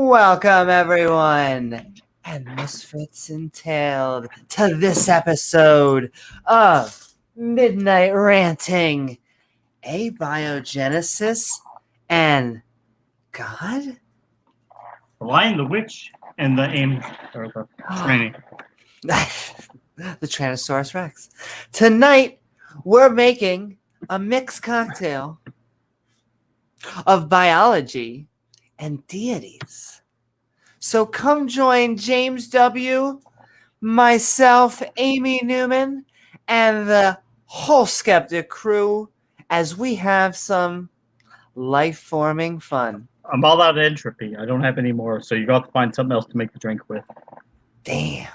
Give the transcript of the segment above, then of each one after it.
Welcome, everyone, and misfits entailed to this episode of Midnight Ranting, Abiogenesis and God? The Lion, the Witch, and the Aim, or the Tranny. The Tyrannosaurus Rex. Tonight, we're making a mixed cocktail of biology and deities. So come join James W., myself, Amy Newman, and the whole Skeptic Crew as we have some life-forming fun. I'm all out of entropy. I don't have any more, so you got to find something else to make the drink with. Damn.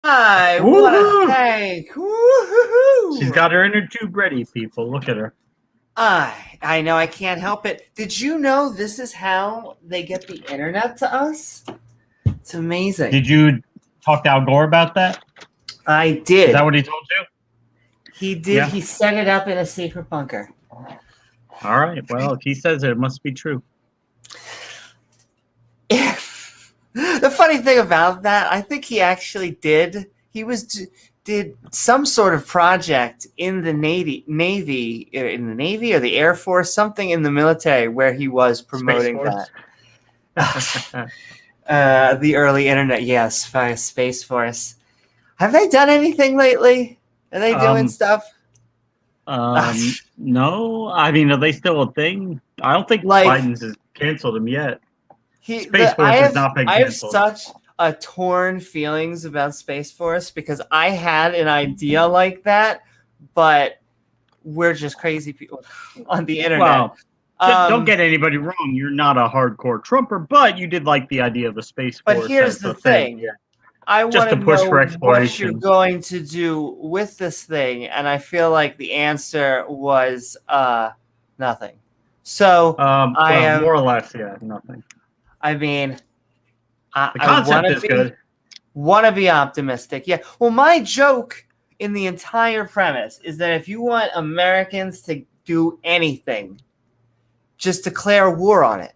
I want to thank. Woo-hoo-hoo. She's got her inner tube ready, people. Look at her. I know, I can't help it. Did you know this is how they get the internet to us? It's amazing. Did you talk to Al Gore about that? I did. Is that what he told you? He did. Yeah. He set it up in a secret bunker. All right. Well, if he says it must be true. The funny thing about that, I think he actually did. He did some sort of project in the Navy, or the Air Force, something in the military where he was promoting that. The early internet, yes, via Space Force. Have they done anything lately? Are they doing stuff? No. I mean, are they still a thing? I don't think Biden's has canceled them yet. Space Force has not been canceled. I have such a torn feelings about Space Force because I had an idea like that, but we're just crazy people on the internet. Well, don't get anybody wrong. You're not a hardcore Trumper, but you did like the idea of the Space Force. But here's the thing. Yeah. I want to know what you're going to do with this thing, and I feel like the answer was nothing. So I am more or less, yeah, nothing. I mean, the concept is good. Want to be optimistic, yeah. Well, my joke in the entire premise is that if you want Americans to do anything, just declare war on it.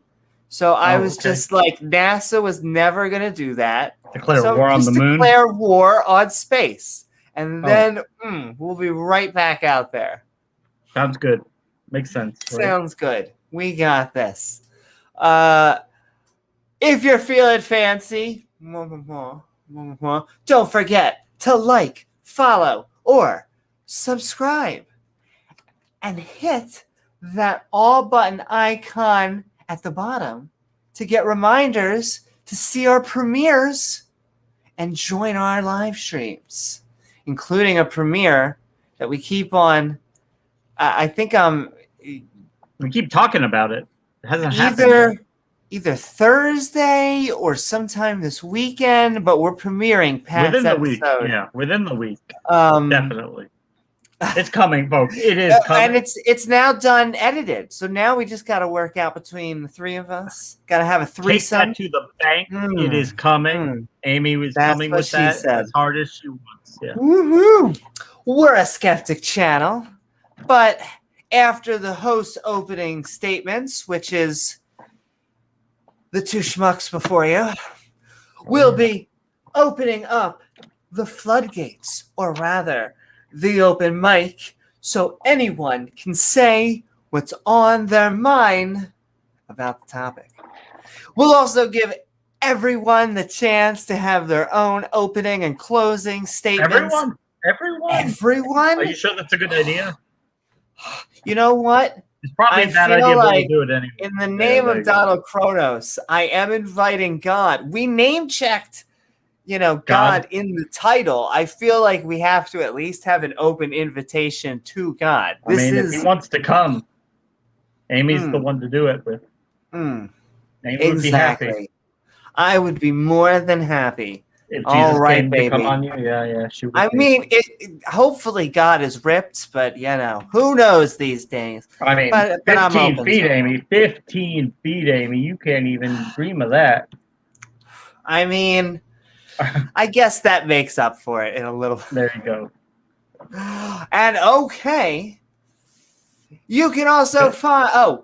So I was just like, NASA was never going to do that. Declare war on the moon? Declare war on space. And then we'll be right back out there. Sounds good. Makes sense. Right? Sounds good. We got this. If you're feeling fancy, don't forget to like, follow, or subscribe. And hit that all button icon at the bottom to get reminders to see our premieres and join our live streams, including a premiere that we keep on. I think we keep talking about it. It hasn't happened. Either Thursday or sometime this weekend, but we're premiering Pat's within the episode. Week. Yeah, within the week. Definitely. It's coming, folks. It is coming. And it's now done edited. So now we just got to work out between the three of us. Got to have a threesome. Take that to the bank. It is coming. Amy was coming with that as hard as she wants. Yeah. Woo-hoo. We're a skeptic channel. But after the host's opening statements, which is the two schmucks before you, we'll be opening up the floodgates, or rather, the open mic, so anyone can say what's on their mind about the topic. We'll also give everyone the chance to have their own opening and closing statements. Everyone? Are you sure that's a good idea? You know what? It's probably a bad idea, but we'll do it anyway. In the name of Donald Kronos, I am inviting God. We name-checked, God in the title. I feel like we have to at least have an open invitation to God. If he wants to come, Amy's the one to do it with. Amy would be happy. I would be more than happy If Jesus came to come on you, yeah, shoot. I mean, hopefully God is ripped, but who knows these days. I mean, but 15 feet, Amy. 15 feet, Amy. You can't even dream of that. I mean, I guess that makes up for it in a little. There you go. And okay, you can also find.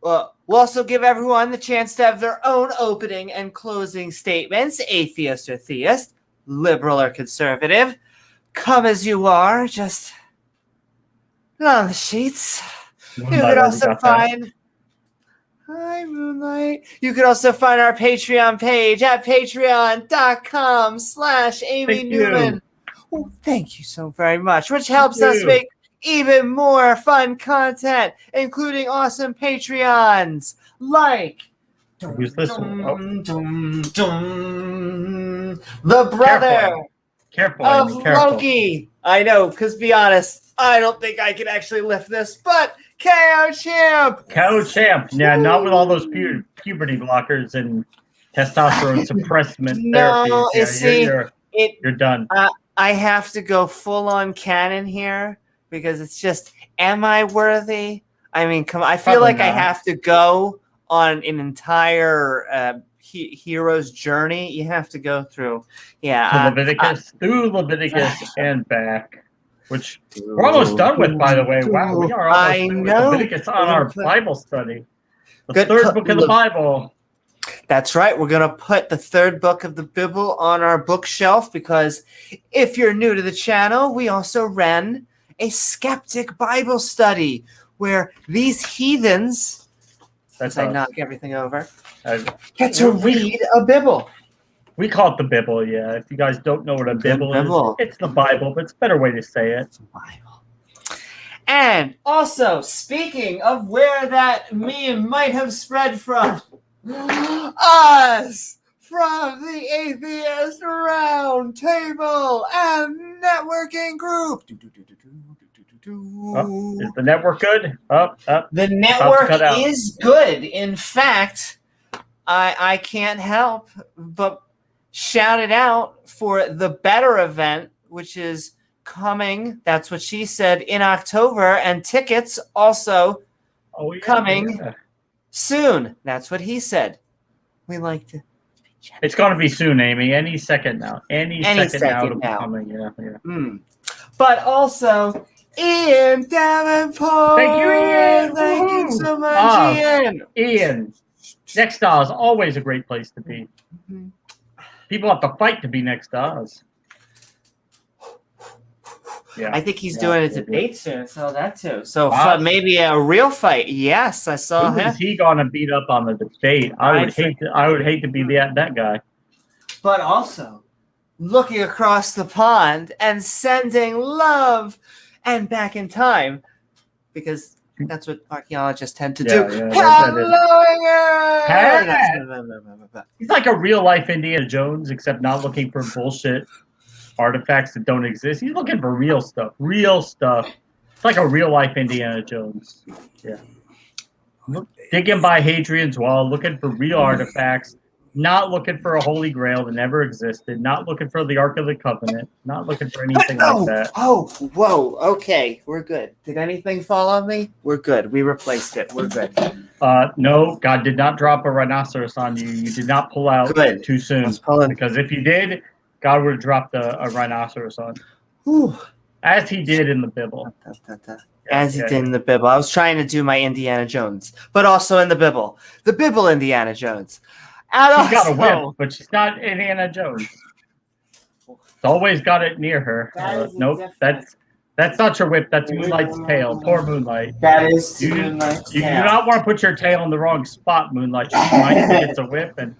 We'll also give everyone the chance to have their own opening and closing statements, atheist or theist, liberal or conservative. Come as you are, just on the sheets. Moonlight, you could also find... Hi, Moonlight. You could also find our Patreon page at patreon.com/Amy Newman. Oh, thank you so very much, which helps us make even more fun content, including awesome Patreons like who's this one? the brother of Loki. I know, because be honest, I don't think I can actually lift this, but KO Champ. KO Champ. Yeah, not with all those puberty blockers and testosterone suppressment therapies. You're done. I have to go full on canon here because it's just, am I worthy? I mean, come on. I feel like I have to go on an entire hero's journey. You have to go through, through Leviticus and back, which we're almost done with, by the way. Wow, we are almost done with Leviticus on our Bible study. The third book of the Bible. That's right. We're going to put the third book of the Bible on our bookshelf because if you're new to the channel, we also ran a skeptic Bible study where these heathens, as I knock everything over, get to read a Bible. We call it the Bible, yeah. If you guys don't know what a Bible is, it's the Bible, but it's a better way to say it. It's the Bible. And also, speaking of where that meme might have spread from, us from the Atheist Round Table and Networking Group. Is the network good? The network is good. In fact, I can't help but shout it out for the Better event, which is coming, that's what she said, in October, and tickets also coming soon. That's what he said. We like to... It's going to be soon, Amy. Any second now. Any second now it'll be coming. Yeah. But also, Ian Davenport. Thank you, Ian. Thank you so much, Ian. Ian. Next Oz is always a great place to be. People have to fight to be next Oz. Yeah, I think he's doing a debate soon. I saw that too. So maybe a real fight. Yes, I saw him. Who is he gonna beat up on the debate? I would hate to be that guy. But also, looking across the pond and sending love and back in time, because that's what archaeologists tend to do. He's like a real life Indiana Jones, except not looking for bullshit artifacts that don't exist. He's looking for real stuff. It's like a real life Indiana Jones. Yeah. Digging by Hadrian's Wall, looking for real artifacts, not looking for a holy grail that never existed, not looking for the Ark of the Covenant, not looking for anything like that. Whoa. Okay, we're good. Did anything fall on me? We're good. We replaced it. We're good. No, God did not drop a rhinoceros on you. You did not pull out too soon. Because if you did, God would have dropped a rhinoceros on you. As he did in the Bible. As he did in the Bible. I was trying to do my Indiana Jones, but also in the Bible. The Bible Indiana Jones. She's got a whip, but she's not Indiana Jones. It's always got it near her. Nope, that's not your whip. That's Moonlight's tail. Poor Moonlight. That is Moonlight's tail. You do not want to put your tail in the wrong spot, Moonlight. You might think it's a whip, and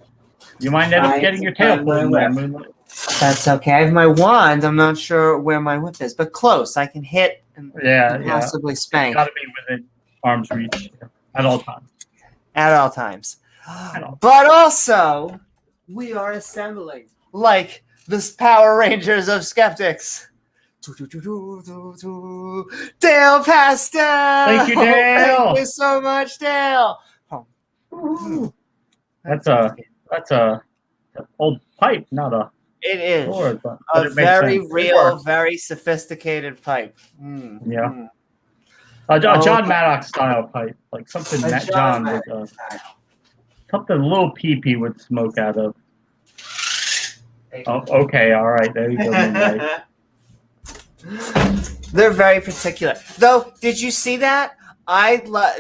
you might end up getting your tail pulled in there, Moonlight. That's okay. I have my wand. I'm not sure where my whip is, but close. I can hit and possibly spank. It's got to be within arm's reach at all times. At all times. But also, we are assembling like the Power Rangers of skeptics. Dale Pastel! Thank you, Dale! Thank you so much, Dale! That's a old pipe, not a It is Sure, but a it makes very sense. real, very sophisticated pipe. Yeah. Oh, John Maddox style pipe, like something a Matt John John would, Maddox style. something a little pee would smoke out of. Thank Oh, okay, all right, there you go, Midnight. They're very particular. Though, did you see that?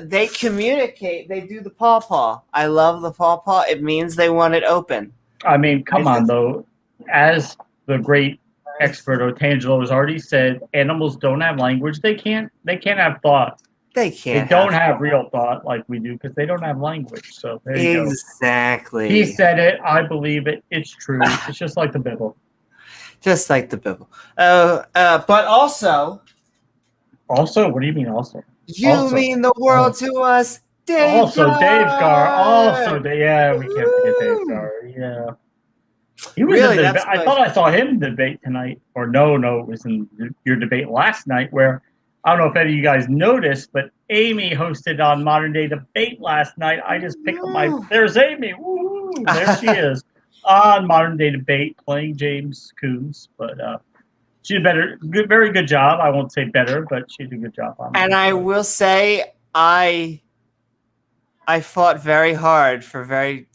They communicate. They do the paw. I love the paw. It means they want it open. I mean, come on, though. As the great expert Otangelo has already said, animals don't have language. They can't have thought. They can't. They don't have real thought like we do because they don't have language. So there you go. Exactly. He said it. I believe it. It's true. It's just like the Bible. Just like the Bible. But also. Also, what do you mean? Also. You mean the world to us, Dave Also, Gar. Dave Gar. Also, yeah, we can't forget Dave Gar. Yeah. He was really, in the debate. I thought I saw him debate tonight. Or no, it was in your debate last night where, I don't know if any of you guys noticed, but Amy hosted on Modern Day Debate last night. I just picked up there's Amy. Woo! There she is on Modern Day Debate playing James Coons. But she did very good job. I won't say better, but she did a good job on that. And I will say, I fought very hard for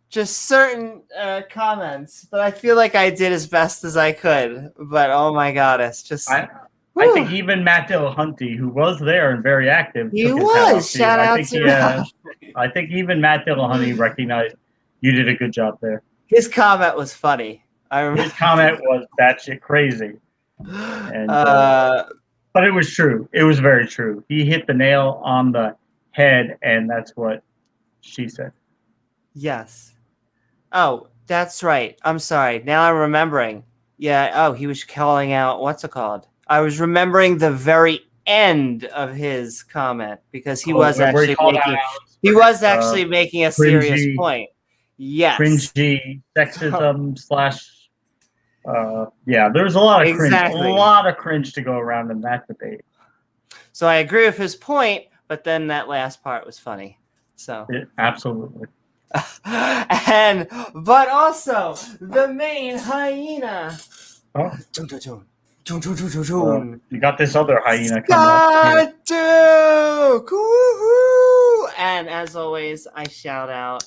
just certain comments, but I feel like I did as best as I could. But oh my God, it's just. I think even Matt Dillahunty, who was there and very active, he was. Shout out to I think even Matt Dillahunty recognized you did a good job there. His comment was funny. His comment was batshit crazy, and but it was true. It was very true. He hit the nail on the head, and that's what she said. Yes. Oh, that's right. I'm sorry. Now I'm remembering. Yeah. Oh, he was calling out. What's it called? I was remembering the very end of his comment because he was actually making a serious point. Yes. Cringy sexism / yeah, there's a lot of cringe. A lot of cringe to go around in that debate. So I agree with his point, but then that last part was funny. So absolutely. But also the main hyena. Oh. You got this other hyena coming up. Duke! Woo-hoo! And as always, I shout out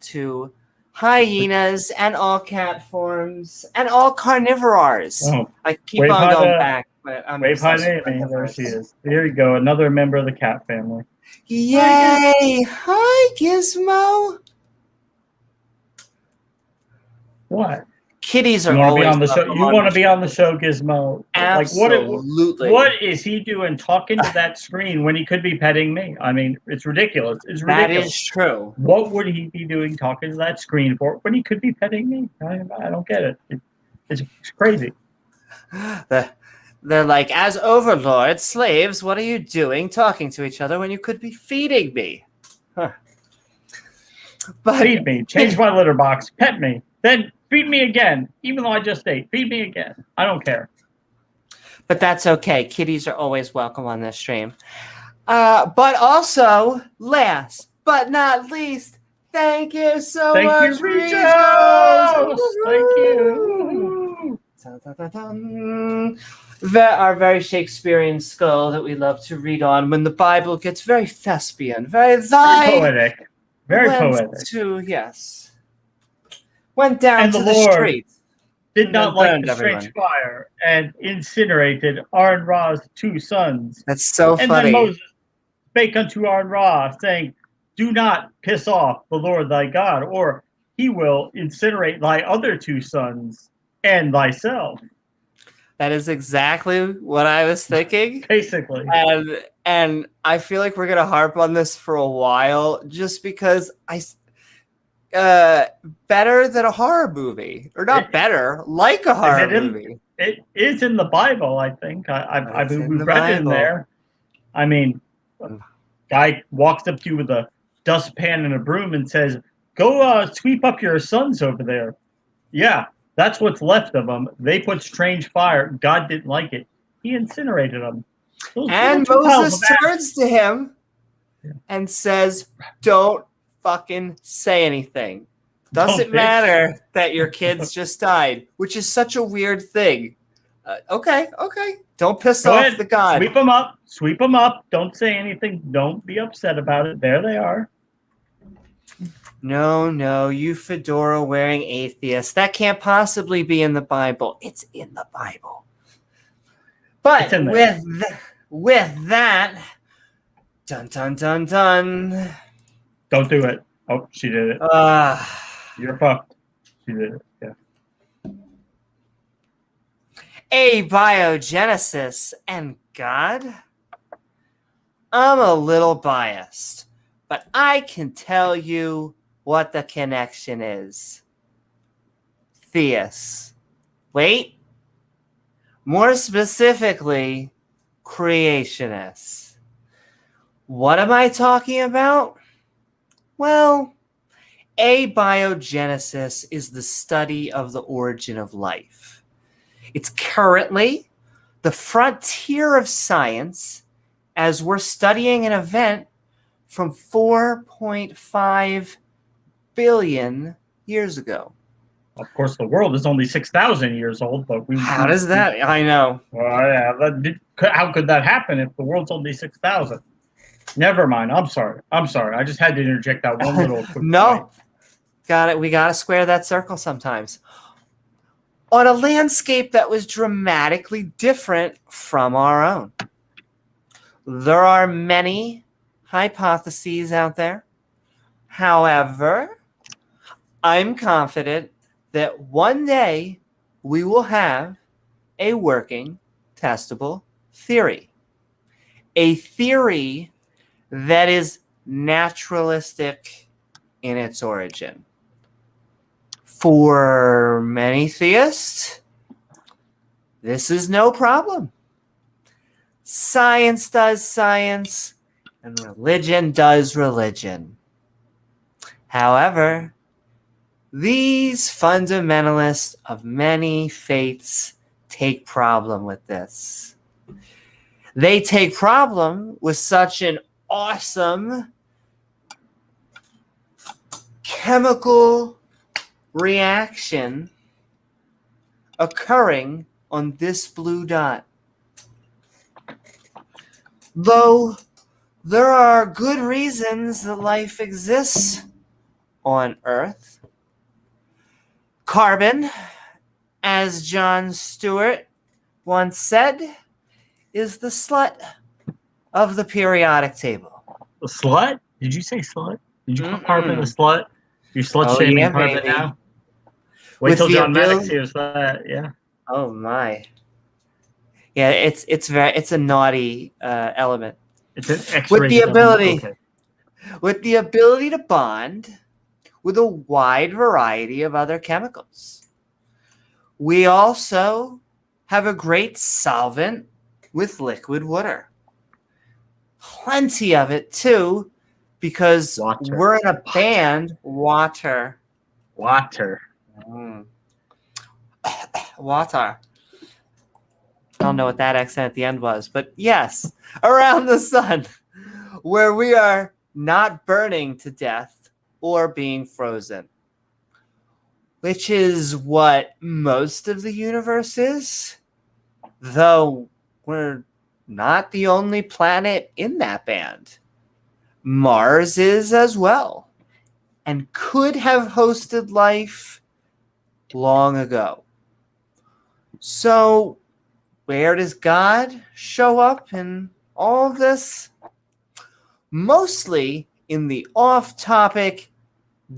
to hyenas and all cat forms and all carnivores. Oh. I keep on going back, but I'm Wave there she is. There you go, another member of the cat family. Yay! Hi, Gizmo. What? Kitties are always on the show. You want to be on the show, Gizmo? Absolutely. What is he doing talking to that screen when he could be petting me? I mean, it's ridiculous. That is true. What would he be doing talking to that screen for when he could be petting me? I don't get it. It's crazy. They're like, as overlords, slaves, what are you doing talking to each other when you could be feeding me? Huh. But feed me. Change my litter box. Pet me. Then feed me again, even though I just ate. Feed me again. I don't care. But that's okay. Kitties are always welcome on this stream. But also, last but not least, thank you so much, Regis. Thank you. Our very Shakespearean skull that we love to read on when the Bible gets very thespian, very poetic. Very poetic. Yes. Went down to the streets. Did not like the strange fire and incinerated Aaron Ra's 2 sons. That's so funny. And then Moses spake unto Aaron Ra, saying, do not piss off the Lord thy God, or he will incinerate thy other 2 sons and thyself. That is exactly what I was thinking. Basically. And I feel like we're going to harp on this for a while just because better than a horror movie. Or not better, like a horror movie. It is in the Bible, I think. I mean, we read it in there. I mean, guy walks up to you with a dustpan and a broom and says, go sweep up your sons over there. Yeah, that's what's left of them. They put strange fire. God didn't like it. He incinerated them. And Moses turns to him and says, don't fucking say anything. Doesn't matter that your kids just died, which is such a weird thing. Okay. Don't piss off the God. Sweep them up. Don't say anything. Don't be upset about it. There they are. No, you fedora-wearing atheist. That can't possibly be in the Bible. It's in the Bible. But with that, dun. Don't do it. Oh, she did it. You're fucked. She did it. Yeah. Abiogenesis and God. I'm a little biased, but I can tell you what the connection is. Theists. Wait. More specifically, creationists. What am I talking about? Well, abiogenesis is the study of the origin of life. It's currently the frontier of science as we're studying an event from 4.5 billion years ago. Of course, the world is only 6,000 years old, but How does that? I know. Well, yeah, how could that happen if the world's only 6,000? Never mind. I'm sorry. I just had to interject that one little quick point. Got it. We got to square that circle sometimes. On a landscape that was dramatically different from our own. There are many hypotheses out there. However, I'm confident that one day we will have a working, testable theory. A theory that is naturalistic in its origin. For many theists, this is no problem. Science does science, and religion does religion. However, these fundamentalists of many faiths take problem with this. They take problem with such an awesome chemical reaction occurring on this blue dot. Though there are good reasons that life exists on Earth, carbon, as John Stewart once said, is the slut of the periodic table. The slut? Did you say slut? Did you call carbon a slut? You're shaming carbon baby. now? Wait till John Maddox hears that. Yeah. Oh my. Yeah, it's a naughty element. It's an X-rated with the ability to bond with a wide variety of other chemicals. We also have a great solvent with liquid water. Plenty of it too, because we're in a band. Water. Water. I don't know what that accent at the end was, but yes, around the sun, where we are not burning to death or being frozen, which is what most of the universe is, though we're not the only planet in that band. Mars is as well, and could have hosted life long ago. So, where does God show up in all of this? Mostly in the off-topic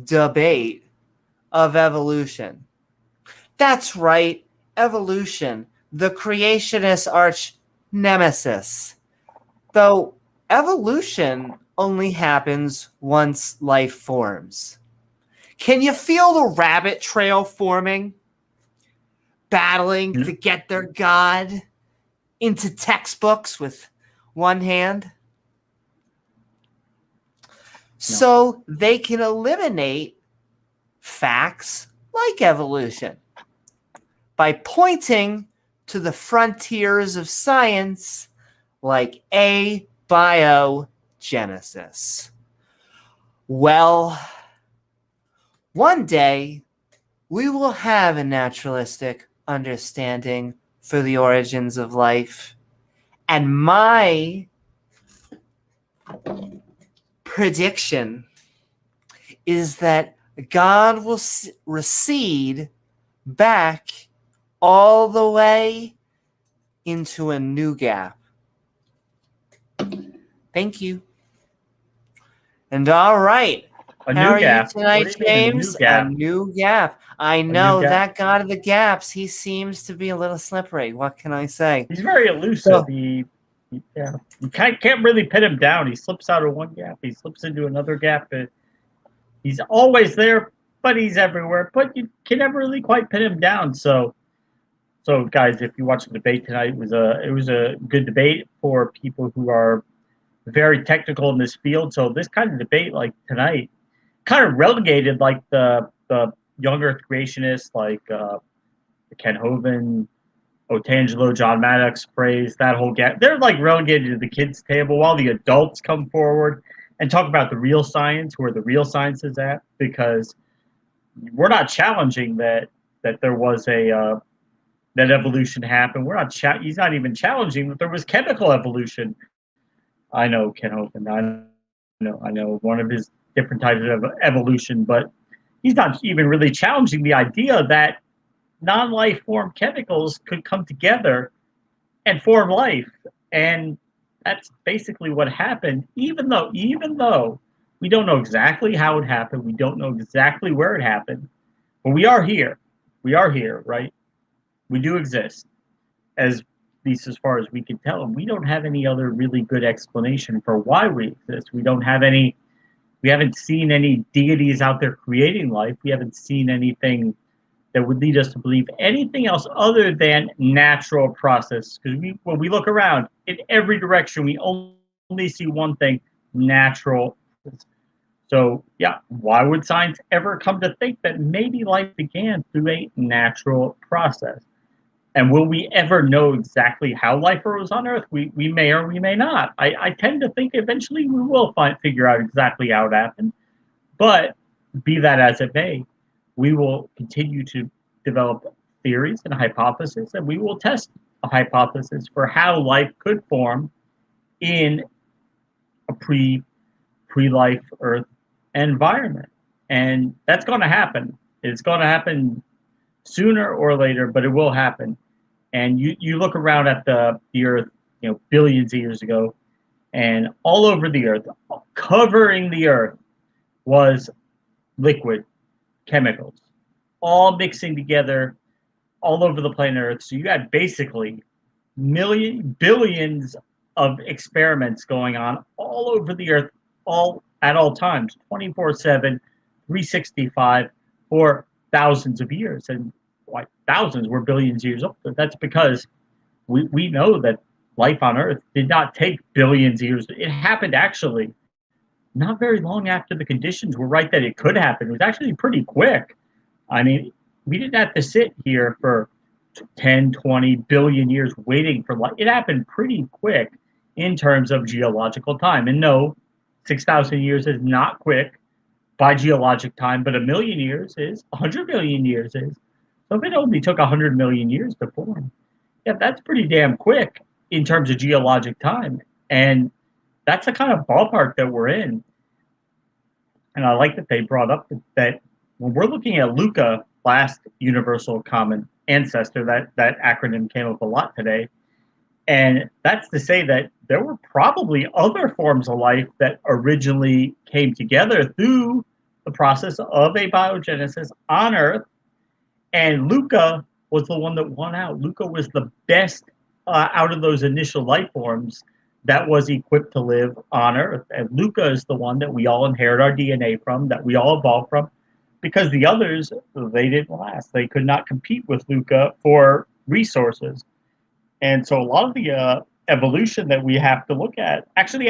debate of evolution. That's right, evolution, the creationist arch nemesis. Though evolution only happens once life forms. Can you feel the rabbit trail forming? Battling to get their God into textbooks with one hand? So they can eliminate facts like evolution by pointing to the frontiers of science like abiogenesis. Well, one day we will have a naturalistic understanding for the origins of life. And my prediction is that God will recede back all the way into a new gap. Thank you. And all right. How are you tonight, James? A new gap. I know that God of the gaps. He seems to be a little slippery. What can I say? He's very elusive. You can't really pin him down. He slips out of one gap. He slips into another gap. He's always there, but he's everywhere. But you can never really quite pin him down. So guys, if you watch the debate tonight, it was a good debate for people who are very technical in this field. So this kind of debate, like tonight, kind of relegated like the young Earth creationists, like Ken Hovind, Otangelo, John Maddox, Praise, that whole gap. They're like relegated to the kids' table while the adults come forward and talk about the real science, where the real science is at, because we're not challenging that there was a that evolution happened. We're not. He's not even challenging that there was chemical evolution. I know Ken Hovind. I know one of his different types of evolution, but he's not even really challenging the idea that non-life form chemicals could come together and form life. And that's basically what happened, even though we don't know exactly how it happened, we don't know exactly where it happened, but we are here, right? We do exist, as least as far as we can tell, and we don't have any other really good explanation for why we exist. We haven't seen any deities out there creating life. We haven't seen anything that would lead us to believe anything else other than natural process. Because when we look around in every direction, we only see one thing: natural. So yeah, why would science ever come to think that maybe life began through a natural process? And will we ever know exactly how life arose on Earth? We may or we may not. I tend to think eventually we will figure out exactly how it happened. But be that as it may, we will continue to develop theories and hypotheses, and we will test a hypothesis for how life could form in a pre-life Earth environment. And that's going to happen. It's going to happen sooner or later, but it will happen. And you look around at the Earth, billions of years ago, and all over the Earth, covering the Earth, was liquid chemicals, all mixing together all over the planet Earth. So you had basically billions of experiments going on all over the Earth, all at all times, 24/7, 365, for thousands of years. And like thousands were billions of years old. That's because we know that life on Earth did not take billions of years. It happened actually not very long after the conditions were right that it could happen. It was actually pretty quick. I mean, we didn't have to sit here for 10, 20 billion years waiting for life. It happened pretty quick in terms of geological time. And no, 6,000 years is not quick by geologic time, but 1,000,000 years is, 100 million years is. So if it only took 100 million years to form, yeah, that's pretty damn quick in terms of geologic time. And that's the kind of ballpark that we're in. And I like that they brought up that when we're looking at LUCA, last universal common ancestor, that acronym came up a lot today. And that's to say that there were probably other forms of life that originally came together through the process of abiogenesis on Earth. And LUCA was the one that won out. LUCA was the best out of those initial life forms that was equipped to live on Earth. And LUCA is the one that we all inherit our DNA from, that we all evolved from, because the others, they didn't last. They could not compete with LUCA for resources. And so a lot of the evolution that we have to look at actually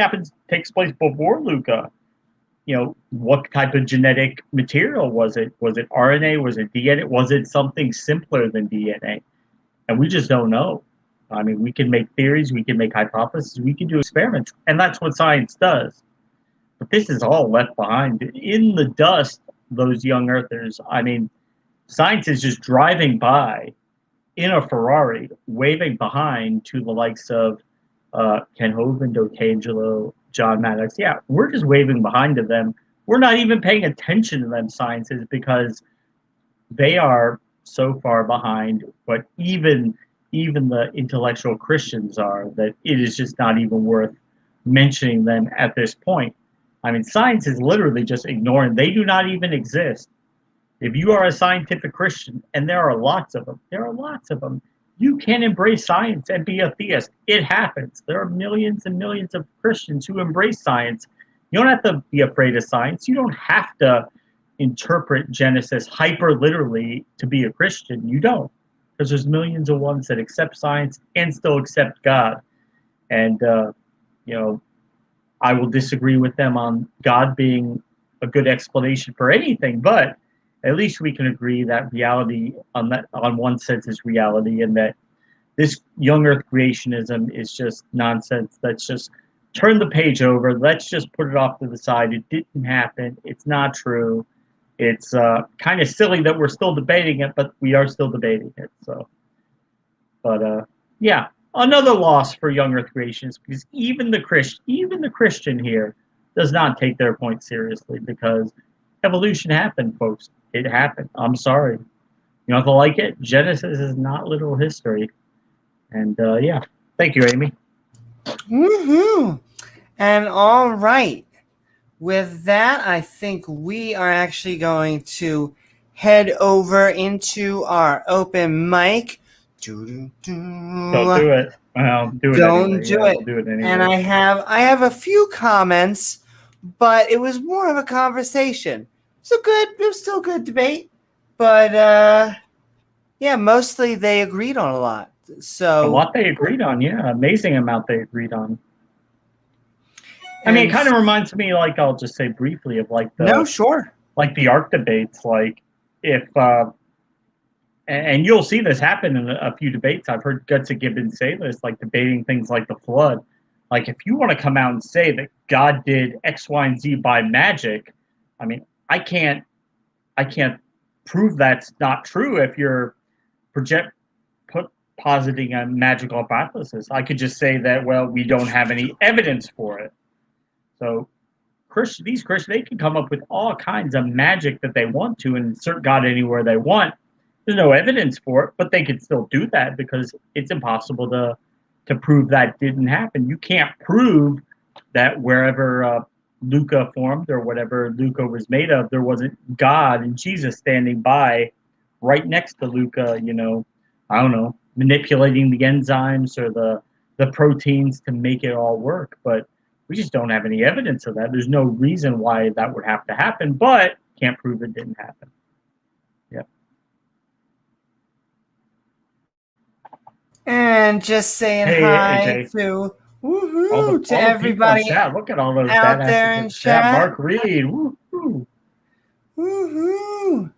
takes place before LUCA. What type of genetic material was it? Was it RNA? Was it DNA? Was it something simpler than DNA? And we just don't know. I mean, we can make theories, we can make hypotheses, we can do experiments, and that's what science does. But this is all left behind in the dust those young earthers. I mean, science is just driving by in a Ferrari, waving behind to the likes of Ken Hovind, D'Angelo, John Maddox. Yeah, we're just waving behind to them. We're not even paying attention to them sciences because they are so far behind what even the intellectual Christians are, that it is just not even worth mentioning them at this point. I mean, science is literally just ignoring. They do not even exist. If you are a scientific Christian, and there are lots of them, you can embrace science and be a theist. It happens. There are millions and millions of Christians who embrace science. You don't have to be afraid of science. You don't have to interpret Genesis hyper literally to be a Christian. You don't, because there's millions of ones that accept science and still accept God. And I will disagree with them on God being a good explanation for anything, but at least we can agree that reality on one sense is reality, and that this young earth creationism is just nonsense. Let's just turn the page over. Let's just put it off to the side. It didn't happen. It's not true. It's kind of silly that we're still debating it, but we are still debating it. So, but yeah, another loss for young earth creationists, because even the Christian here does not take their point seriously, because evolution happened, folks. It happened. I'm sorry. You don't have to like it. Genesis is not literal history. And yeah, thank you, Amy. Woohoo! And all right. With that, I think we are actually going to head over into our open mic. Don't do it. Well, do it Don't anyway. do yeah, it. We'll do it anyway. And I have a few comments, but it was more of a conversation. It was still a good debate, but yeah, mostly they agreed on a lot. So a lot they agreed on, yeah, amazing amount they agreed on. I mean, it kind of reminds me, like, I'll just say briefly of like like the ARC debates, like if and you'll see this happen in a few debates. I've heard Gutsy Gibbons say this, like debating things like the flood. Like, if you want to come out and say that God did X, Y, and Z by magic, I mean, I can't prove that's not true if you're positing a magical hypothesis. I could just say that, well, we don't have any evidence for it. So these Christians, they can come up with all kinds of magic that they want to and insert God anywhere they want. There's no evidence for it, but they could still do that because it's impossible to prove that didn't happen. You can't prove that wherever Luca formed or whatever Luca was made of, there wasn't God and Jesus standing by right next to Luca, I don't know, manipulating the enzymes or the proteins to make it all work. But we just don't have any evidence of that. There's no reason why that would have to happen, but can't prove it didn't happen. Yep. And just saying hi to everybody. Look at all those out there in chat. Mark Reed. Woohoo. Woohoo.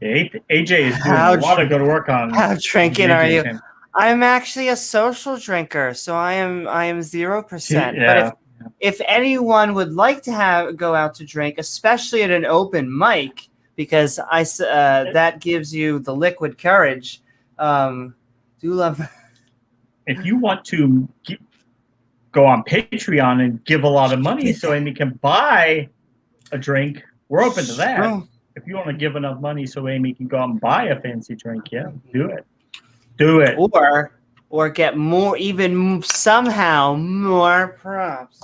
AJ is doing a lot of good work on. How drinking are you? I'm actually a social drinker, so I am 0%. Yeah. But if anyone would like to go out to drink, especially at an open mic, because that gives you the liquid courage. Do love. If you want to go on Patreon and give a lot of money so Amy can buy a drink, we're open to that. Oh. If you want to give enough money so Amy can go out and buy a fancy drink, yeah, do it. Do it. Or get more, even somehow more props.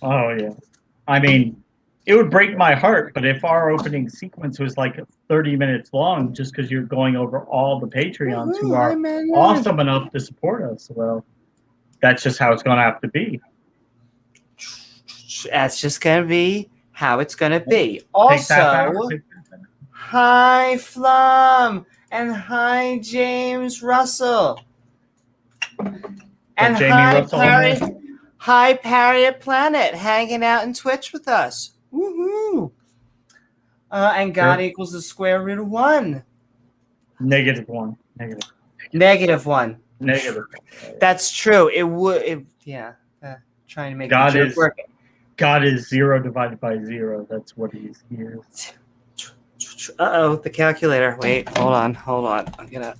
Oh, yeah. I mean, it would break my heart, but if our opening sequence was like 30 minutes long, just because you're going over all the Patreons who are awesome enough to support us, well, that's just how it's going to have to be. That's just going to be how it's going to be. Also, hi, Flum, and hi, James Russell. And hi, Parriot Planet, hanging out in Twitch with us. Woohoo! And God equals the square root of 1. -1. -1. Negative. That's true. It would. Yeah. Trying to make God the joke work. God is 0 divided by 0. That's what he is. The calculator. Wait, hold on. I'm gonna.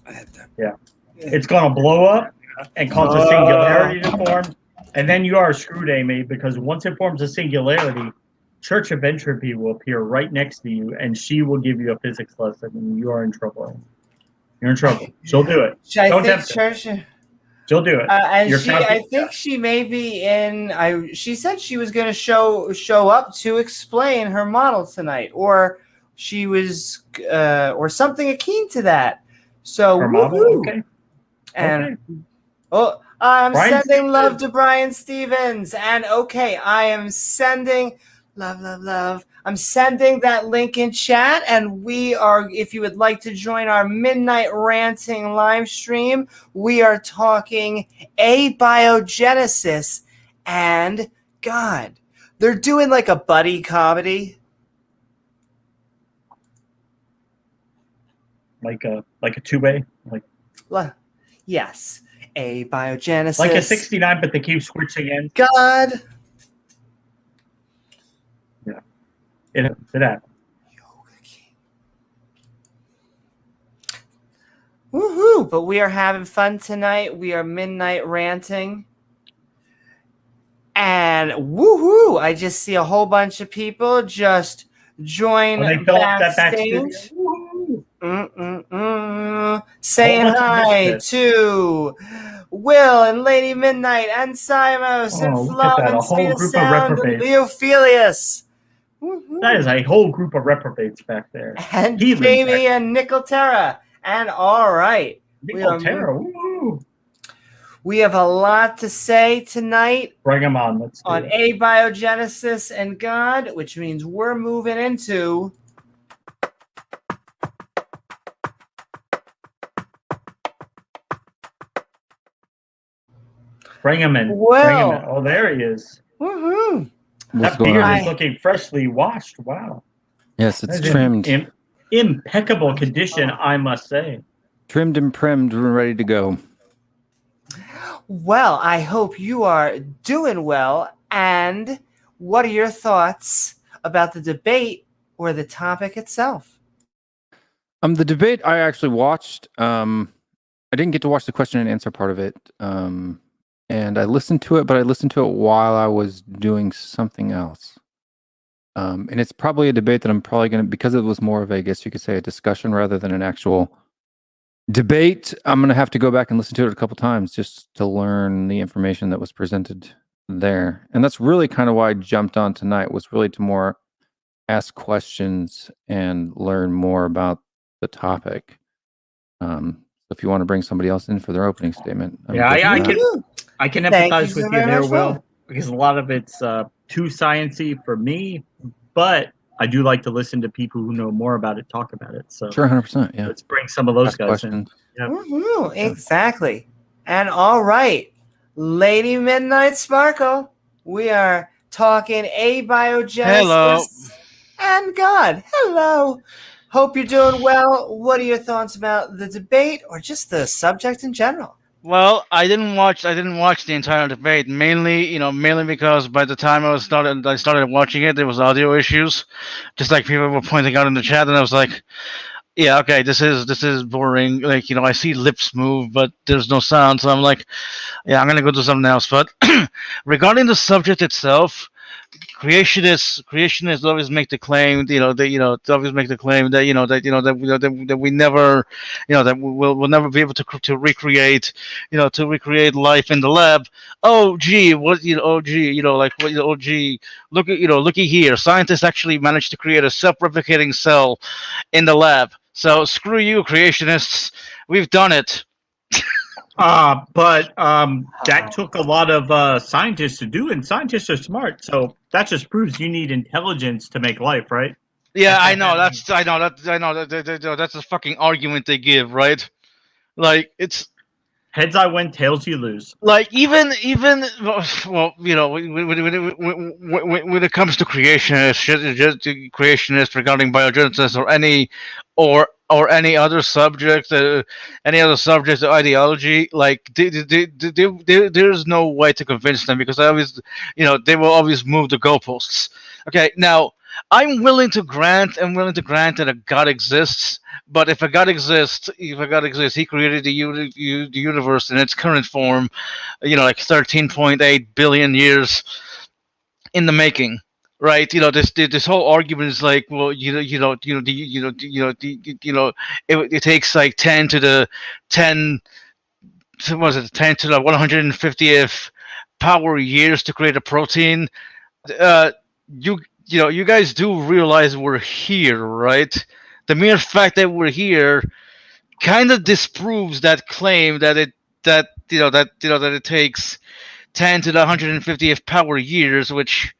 Yeah. It's gonna blow up and cause a singularity to form, and then you are screwed, Amy, because once it forms a singularity, Church of Entropy will appear right next to you, and she will give you a physics lesson, and you are in trouble. You're in trouble. She'll do it. Don't tempt her. She'll do it. And I think she may be in. She said she was going to show up to explain her model tonight, or she was, or something akin to that. So her model, okay. And I'm sending love to Brian Stevens, and I am sending love. I'm sending that link in chat, and we are, if you would like to join our Midnight Ranting live stream, we are talking Abiogenesis and God. They're doing like a buddy comedy. Like a two-way? Yes. Abiogenesis. Like a 69, but they keep switching in. God. Yeah. It happened. Woohoo! But we are having fun tonight. We are Midnight Ranting. And woohoo! I just see a whole bunch of people just join backstage. Saying hi to Will and Lady Midnight and Simos and Flum and Speed of Sound and Leophilius. That is a whole group of reprobates back there. And Jamie and Nickelterra. And all right. Nickelterra. We have a lot to say tonight. Bring them on. Let's do on it. Abiogenesis and God, which means we're moving into Bring him in. Bring him in. Oh, there he is. Woohoo! That beard is looking freshly washed. Wow. Yes, it's trimmed. Impeccable condition, I must say. Trimmed and primmed and ready to go. Well, I hope you are doing well. And what are your thoughts about the debate or the topic itself? The debate I actually watched. I didn't get to watch the question and answer part of it. And I listened to it, but I listened to it while I was doing something else. And it's probably a debate that I'm probably going to, because it was more of, I guess you could say, a discussion rather than an actual debate, I'm going to have to go back and listen to it a couple times just to learn the information that was presented there. And that's really kind of why I jumped on tonight, was really to more ask questions and learn more about the topic. If you want to bring somebody else in for their opening statement. I can empathize with you there, Will, because a lot of it's too sciencey for me, but I do like to listen to people who know more about it talk about it. So sure, 100%. Yeah, let's bring some of those guys in. Yeah. Exactly. And all right, Lady Midnight Sparkle, we are talking Abiogenesis and God. Hello. Hope you're doing well. What are your thoughts about the debate or just the subject in general? Well, I didn't watch the entire debate, mainly because by the time I started watching it, there was audio issues, just like people were pointing out in the chat, and I was like, yeah, okay, this is boring. Like, I see lips move, but there's no sound, so I'm like, yeah, I'm gonna go do something else. But regarding the subject itself, creationists always make the claim, that we never, that we'll never be able to recreate life in the lab. Looky here, scientists actually managed to create a self-replicating cell in the lab. So screw you, creationists, we've done it. But that took a lot of scientists to do, and scientists are smart. So that just proves you need intelligence to make life, right? Yeah, I know. That's a fucking argument they give, right? Like, it's heads I win, tails you lose. Like, even well, when it comes to creationists regarding biogenesis or or any other subject or ideology, like there's no way to convince them, because I always, they will always move the goalposts. Okay, now I'm willing to grant that a God exists, but if a God exists, he created the universe in its current form, like 13.8 billion years in the making, right? This whole argument is like, well, it takes like 10 to the 10, what was it, 10 to the 150th power years to create a protein. uh you guys do realize we're here, right? The mere fact that we're here kind of disproves that claim that it takes 10 to the 150th power years, which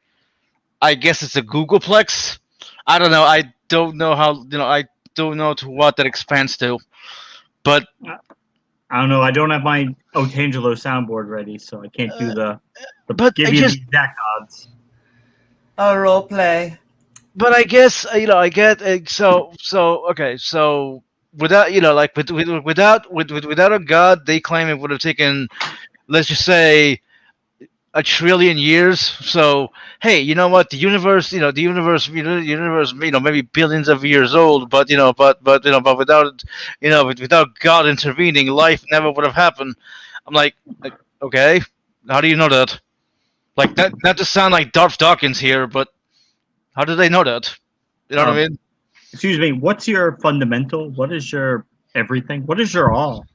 I guess it's a Googleplex. I don't know. I don't know how. I don't know to what that expands to. But I don't know. I don't have my Otangelo soundboard ready, so I can't do the but give I you just the exact odds. A role play. but I guess I get okay. So without like without a god, they claim it would have taken, let's just say, a trillion years. So hey, you know what? The universe, maybe billions of years old, but without without God intervening, life never would have happened. I'm like, okay, how do you know that? Like that, not to sound like Darth Dawkins here, but how do they know that? You know what I mean? Excuse me. What's your fundamental? What is your everything? What is your all?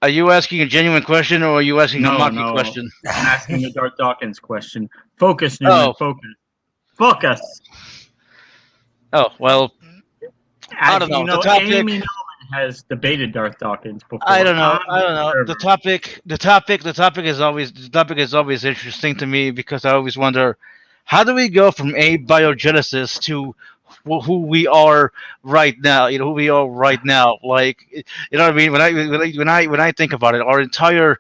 Are you asking a genuine question, or are you asking a mocking No. question? I'm asking the Darth Dawkins question. Focus, Newman. Oh. Focus. Oh well, I don't know. The topic. Amy Newman has debated Darth Dawkins before. I don't know. The topic is always interesting to me, because I always wonder, how do we go from abiogenesis to who we are right now? Who we are right now. Like, what I mean? When I think about it, our entire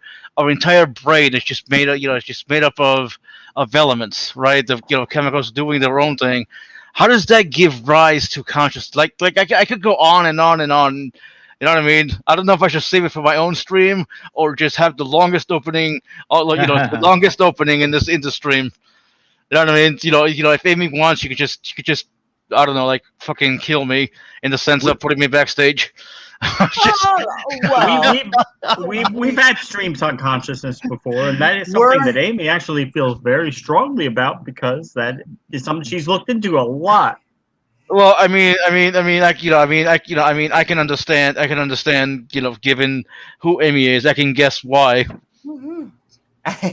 brain is just made up. It's just made up of elements, right? Of chemicals doing their own thing. How does that give rise to consciousness? Like I could go on and on and on. You know what I mean? I don't know if I should save it for my own stream, or just have the longest opening, the longest opening in the stream. You know what I mean? If Amy wants, you could just, I don't know, like fucking kill me, in the sense of putting me backstage. We've had streams on consciousness before, and that is something that Amy actually feels very strongly about, because that is something she's looked into a lot. Well, I can understand, given who Amy is, I can guess why.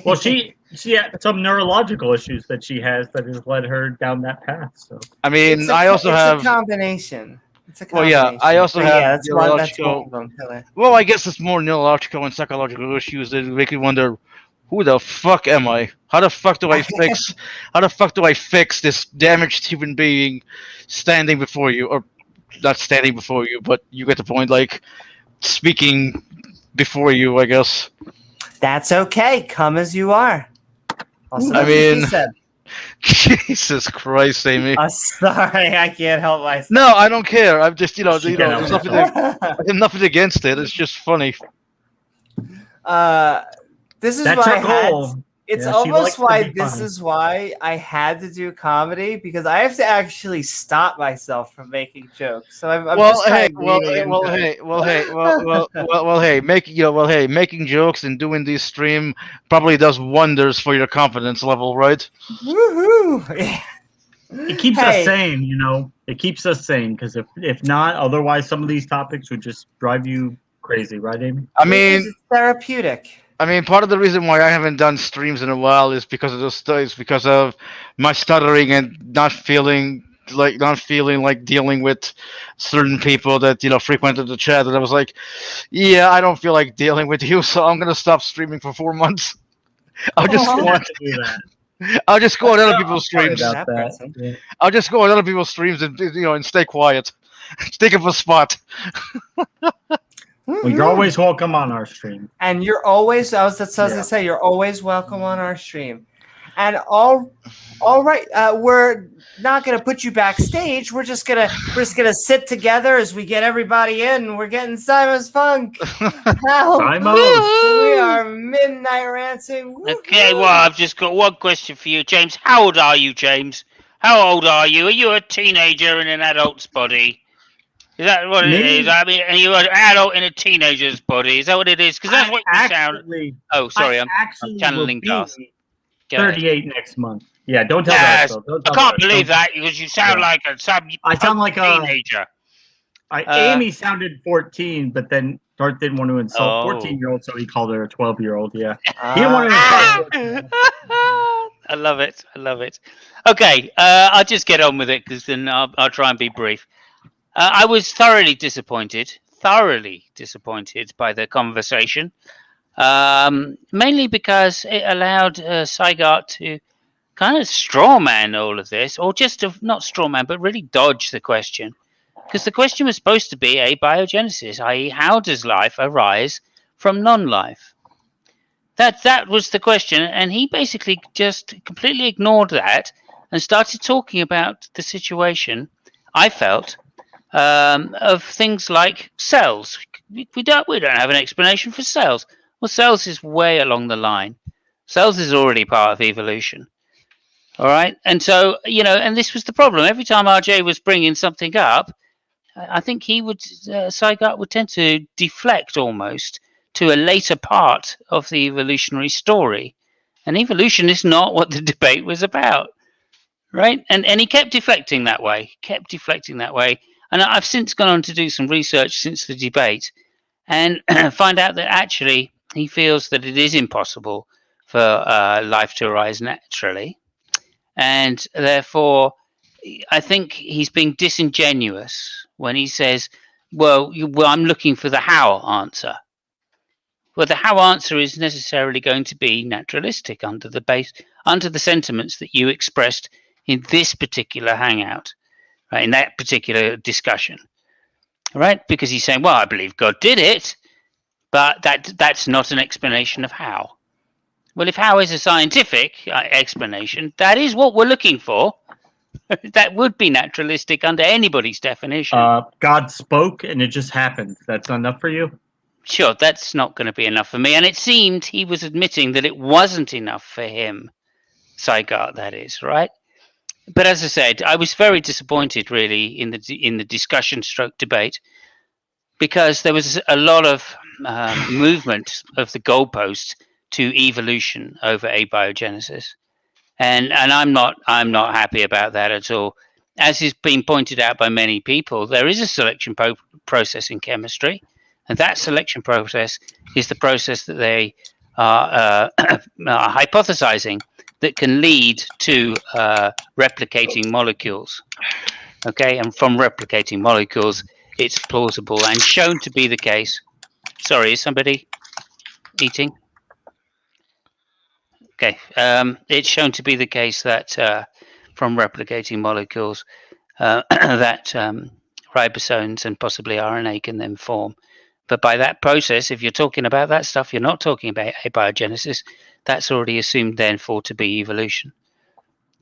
Well, she had some neurological issues that she has that has led her down that path. So I mean, it's have a combination. Well, yeah, I also have that's neurological. one of them. Well, I guess it's more neurological and psychological issues that make me wonder, who the fuck am I? How the fuck do I fix? How the fuck do I fix this damaged human being standing before you, or not standing before you, but you get the point. Like, speaking before you, I guess. That's okay. Come as you are. Also, I mean, he said. Jesus Christ, Amy. Sorry, I can't help myself. No, I don't care. I'm just, there's nothing against it. It's just funny. This is that's why her goal. It's almost why this is why I had to do comedy, because I have to actually stop myself from making jokes. So making jokes and doing this stream probably does wonders for your confidence level, right? Woohoo! Yeah. It keeps us sane, It keeps us sane, because if not, otherwise some of these topics would just drive you crazy, right, Amy? I mean, it's therapeutic. I mean, part of the reason why I haven't done streams in a while is because of because of my stuttering and not feeling like dealing with certain people that frequented the chat. And I was like, yeah, I don't feel like dealing with you, so I'm gonna stop streaming for 4 months. I'll just go on other people's streams. I'll just go on other people's streams and stay quiet. Think of a spot. Well, you're always welcome on our stream. And you're always, I was going to say, you're always welcome on our stream. And all right, we're not gonna put you backstage. We're just gonna sit together as we get everybody in. We're getting Simon's Funk. We are Midnight Ranting. Okay, well, I've just got one question for you, James. How old are you, James? How old are you? Are you a teenager in an adult's body? Is that what it is? I mean, are you an adult in a teenager's body? Is that what it is? Because that's what you sound. Oh, sorry, I'm channeling Darth. 38 next month. Yeah, don't tell Yes, Darth. I can't believe that because you sound like a I sound like a teenager. Amy sounded 14, but then Darth didn't want to insult 14-year-old, so he called her a 12-year-old. Yeah, he didn't want to insult. I love it. I love it. Okay, I'll just get on with it because then I'll try and be brief. I was thoroughly disappointed by the conversation, mainly because it allowed Sygart to kind of strawman all of this, or just not strawman, but really dodge the question. Because the question was supposed to be abiogenesis, i.e. how does life arise from non-life? That was the question, and he basically just completely ignored that and started talking about the situation, I felt, of things like cells. We don't have an explanation for cells. Well, cells is way along the line. Cells is already part of evolution. All right, and so and this was the problem. Every time RJ was bringing something up, I think Sygart would tend to deflect almost to a later part of the evolutionary story, and evolution is not what the debate was about, right? And he kept deflecting that way, and I've since gone on to do some research since the debate and find out that actually he feels that it is impossible for life to arise naturally, and therefore I think he's being disingenuous when he says, well, I'm looking for the how answer. Well, the how answer is necessarily going to be naturalistic under the sentiments that you expressed in this particular hangout, right, in that particular discussion, right? Because he's saying, well, I believe God did it, but that's not an explanation of how. Well, if how is a scientific explanation, that is what we're looking for. That would be naturalistic under anybody's definition. God spoke and it just happened. That's not enough for you? Sure, that's not going to be enough for me. And it seemed he was admitting that it wasn't enough for him, Sygart, that is, right? But as I said, I was very disappointed, really, in the discussion stroke debate, because there was a lot of movement of the goalpost to evolution over abiogenesis. And I'm not happy about that at all. As has been pointed out by many people, there is a selection process in chemistry, and that selection process is the process that they are hypothesizing that can lead to replicating molecules. Okay, and from replicating molecules, it's plausible and shown to be the case. Sorry, is somebody eating? Okay, it's shown to be the case that from replicating molecules that ribosomes and possibly RNA can then form. But by that process, if you're talking about that stuff, you're not talking about abiogenesis. That's already assumed, therefore, to be evolution.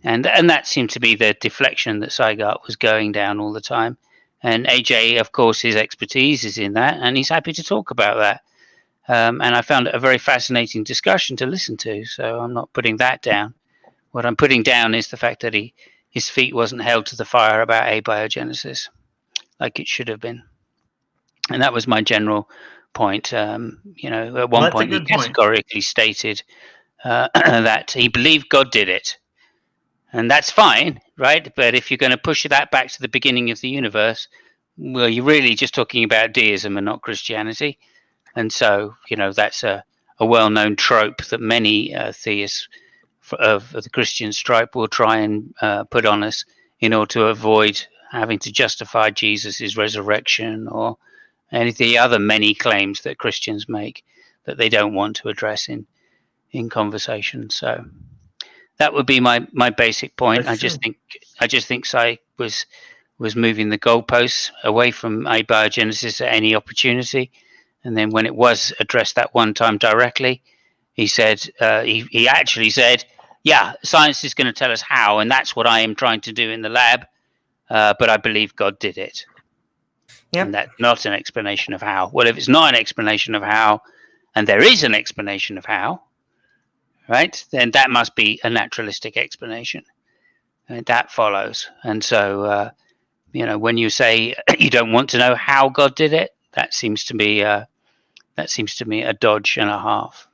And that seemed to be the deflection that Sygart was going down all the time. And AJ, of course, his expertise is in that, and he's happy to talk about that. And I found it a very fascinating discussion to listen to, so I'm not putting that down. What I'm putting down is the fact that his feet wasn't held to the fire about abiogenesis like it should have been. And that was my general point. At one point he categorically stated that he believed God did it. And that's fine, right? But if you're going to push that back to the beginning of the universe, well, you're really just talking about deism and not Christianity. And so, that's a well-known trope that many theists of the Christian stripe will try and put on us in order to avoid having to justify Jesus' resurrection or any of the other many claims that Christians make that they don't want to address in conversation. So that would be my basic point. I just think Sai was moving the goalposts away from abiogenesis at any opportunity. And then when it was addressed that one time directly, he said he actually said, science is going to tell us how, and that's what I am trying to do in the lab. But I believe God did it. Yep. And that's not an explanation of how. Well, if it's not an explanation of how, and there is an explanation of how, right, then that must be a naturalistic explanation. And that follows. And so, when you say you don't want to know how God did it, that seems to me a dodge and a half.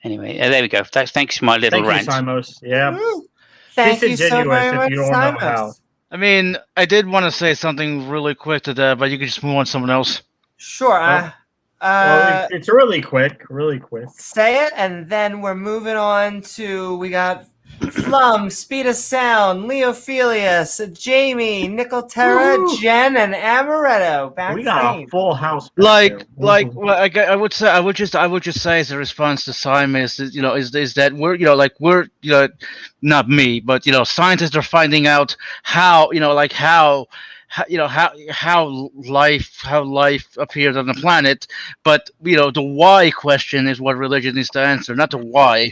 Anyway, there we go. Thanks for my little rant. Thank you, Simos. Yeah. Woo. Thank you so very much, you don't know how. Simos. I mean, I did want to say something really quick to that, but you can just move on to someone else. Sure. Well, it's really quick. Really quick. Say it, and then we're moving on to, we got Flum, Speed of Sound, Leophilius, Jamie, Nicotera, Jen, and Amaretto. We got a full house. Well, I would just say as a response to Simon is that we're not me, but scientists are finding out how life appeared on the planet, but the why question is what religion needs to answer, not the why.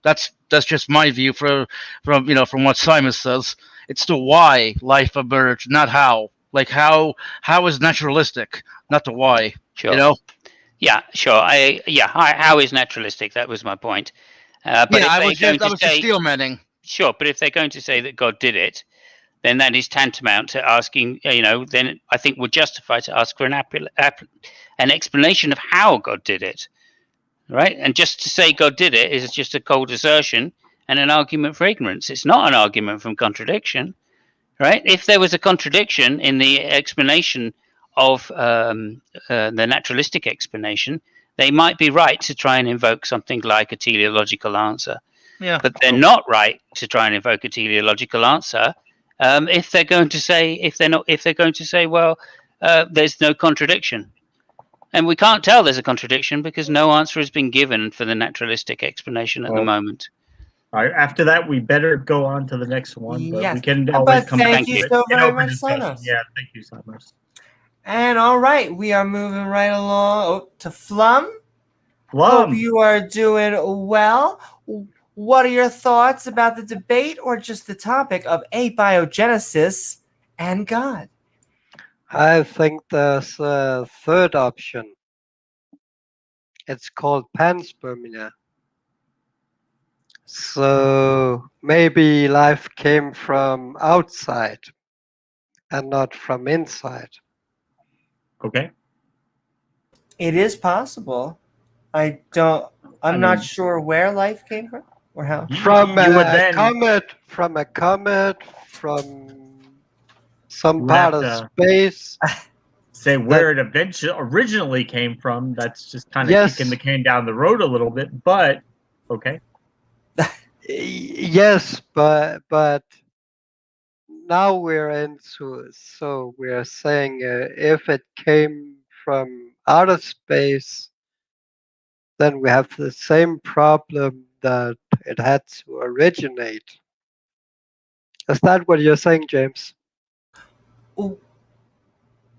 That's just my view from what Simon says. It's the why life emerged, not how. Like how is naturalistic, not the why. Sure. Yeah, sure. How is naturalistic? That was my point. But I was just steelmanning. Sure, but if they're going to say that God did it, then that is tantamount to asking. Then I think we're justified to ask for an explanation of how God did it. Right, and just to say God did it is just a cold assertion and an argument for ignorance. It's not an argument from contradiction, right? If there was a contradiction in the explanation of the naturalistic explanation, they might be right to try and invoke something like a teleological answer. Yeah, but they're not right to try and invoke a teleological answer if they're going to say, well, there's no contradiction. And we can't tell there's a contradiction because no answer has been given for the naturalistic explanation at the moment. All right. After that, we better go on to the next one. But yes. we can always come back to it. Thank you so very much, Simos. Yeah, thank you, Simos. And all right, we are moving right along to Flum. Flum. Hope you are doing well. What are your thoughts about the debate or just the topic of abiogenesis and God? I think there's a third option. It's called panspermia. So maybe life came from outside and not from inside. Okay. It is possible. I'm not sure where life came from or how. From a comet, from some part of space. Say where it eventually originally came from. That's just kind of kicking the can down the road a little bit, but okay. Yes, but now we're into, so we're saying if it came from outer space, then we have the same problem that it had to originate. Is that what you're saying, James?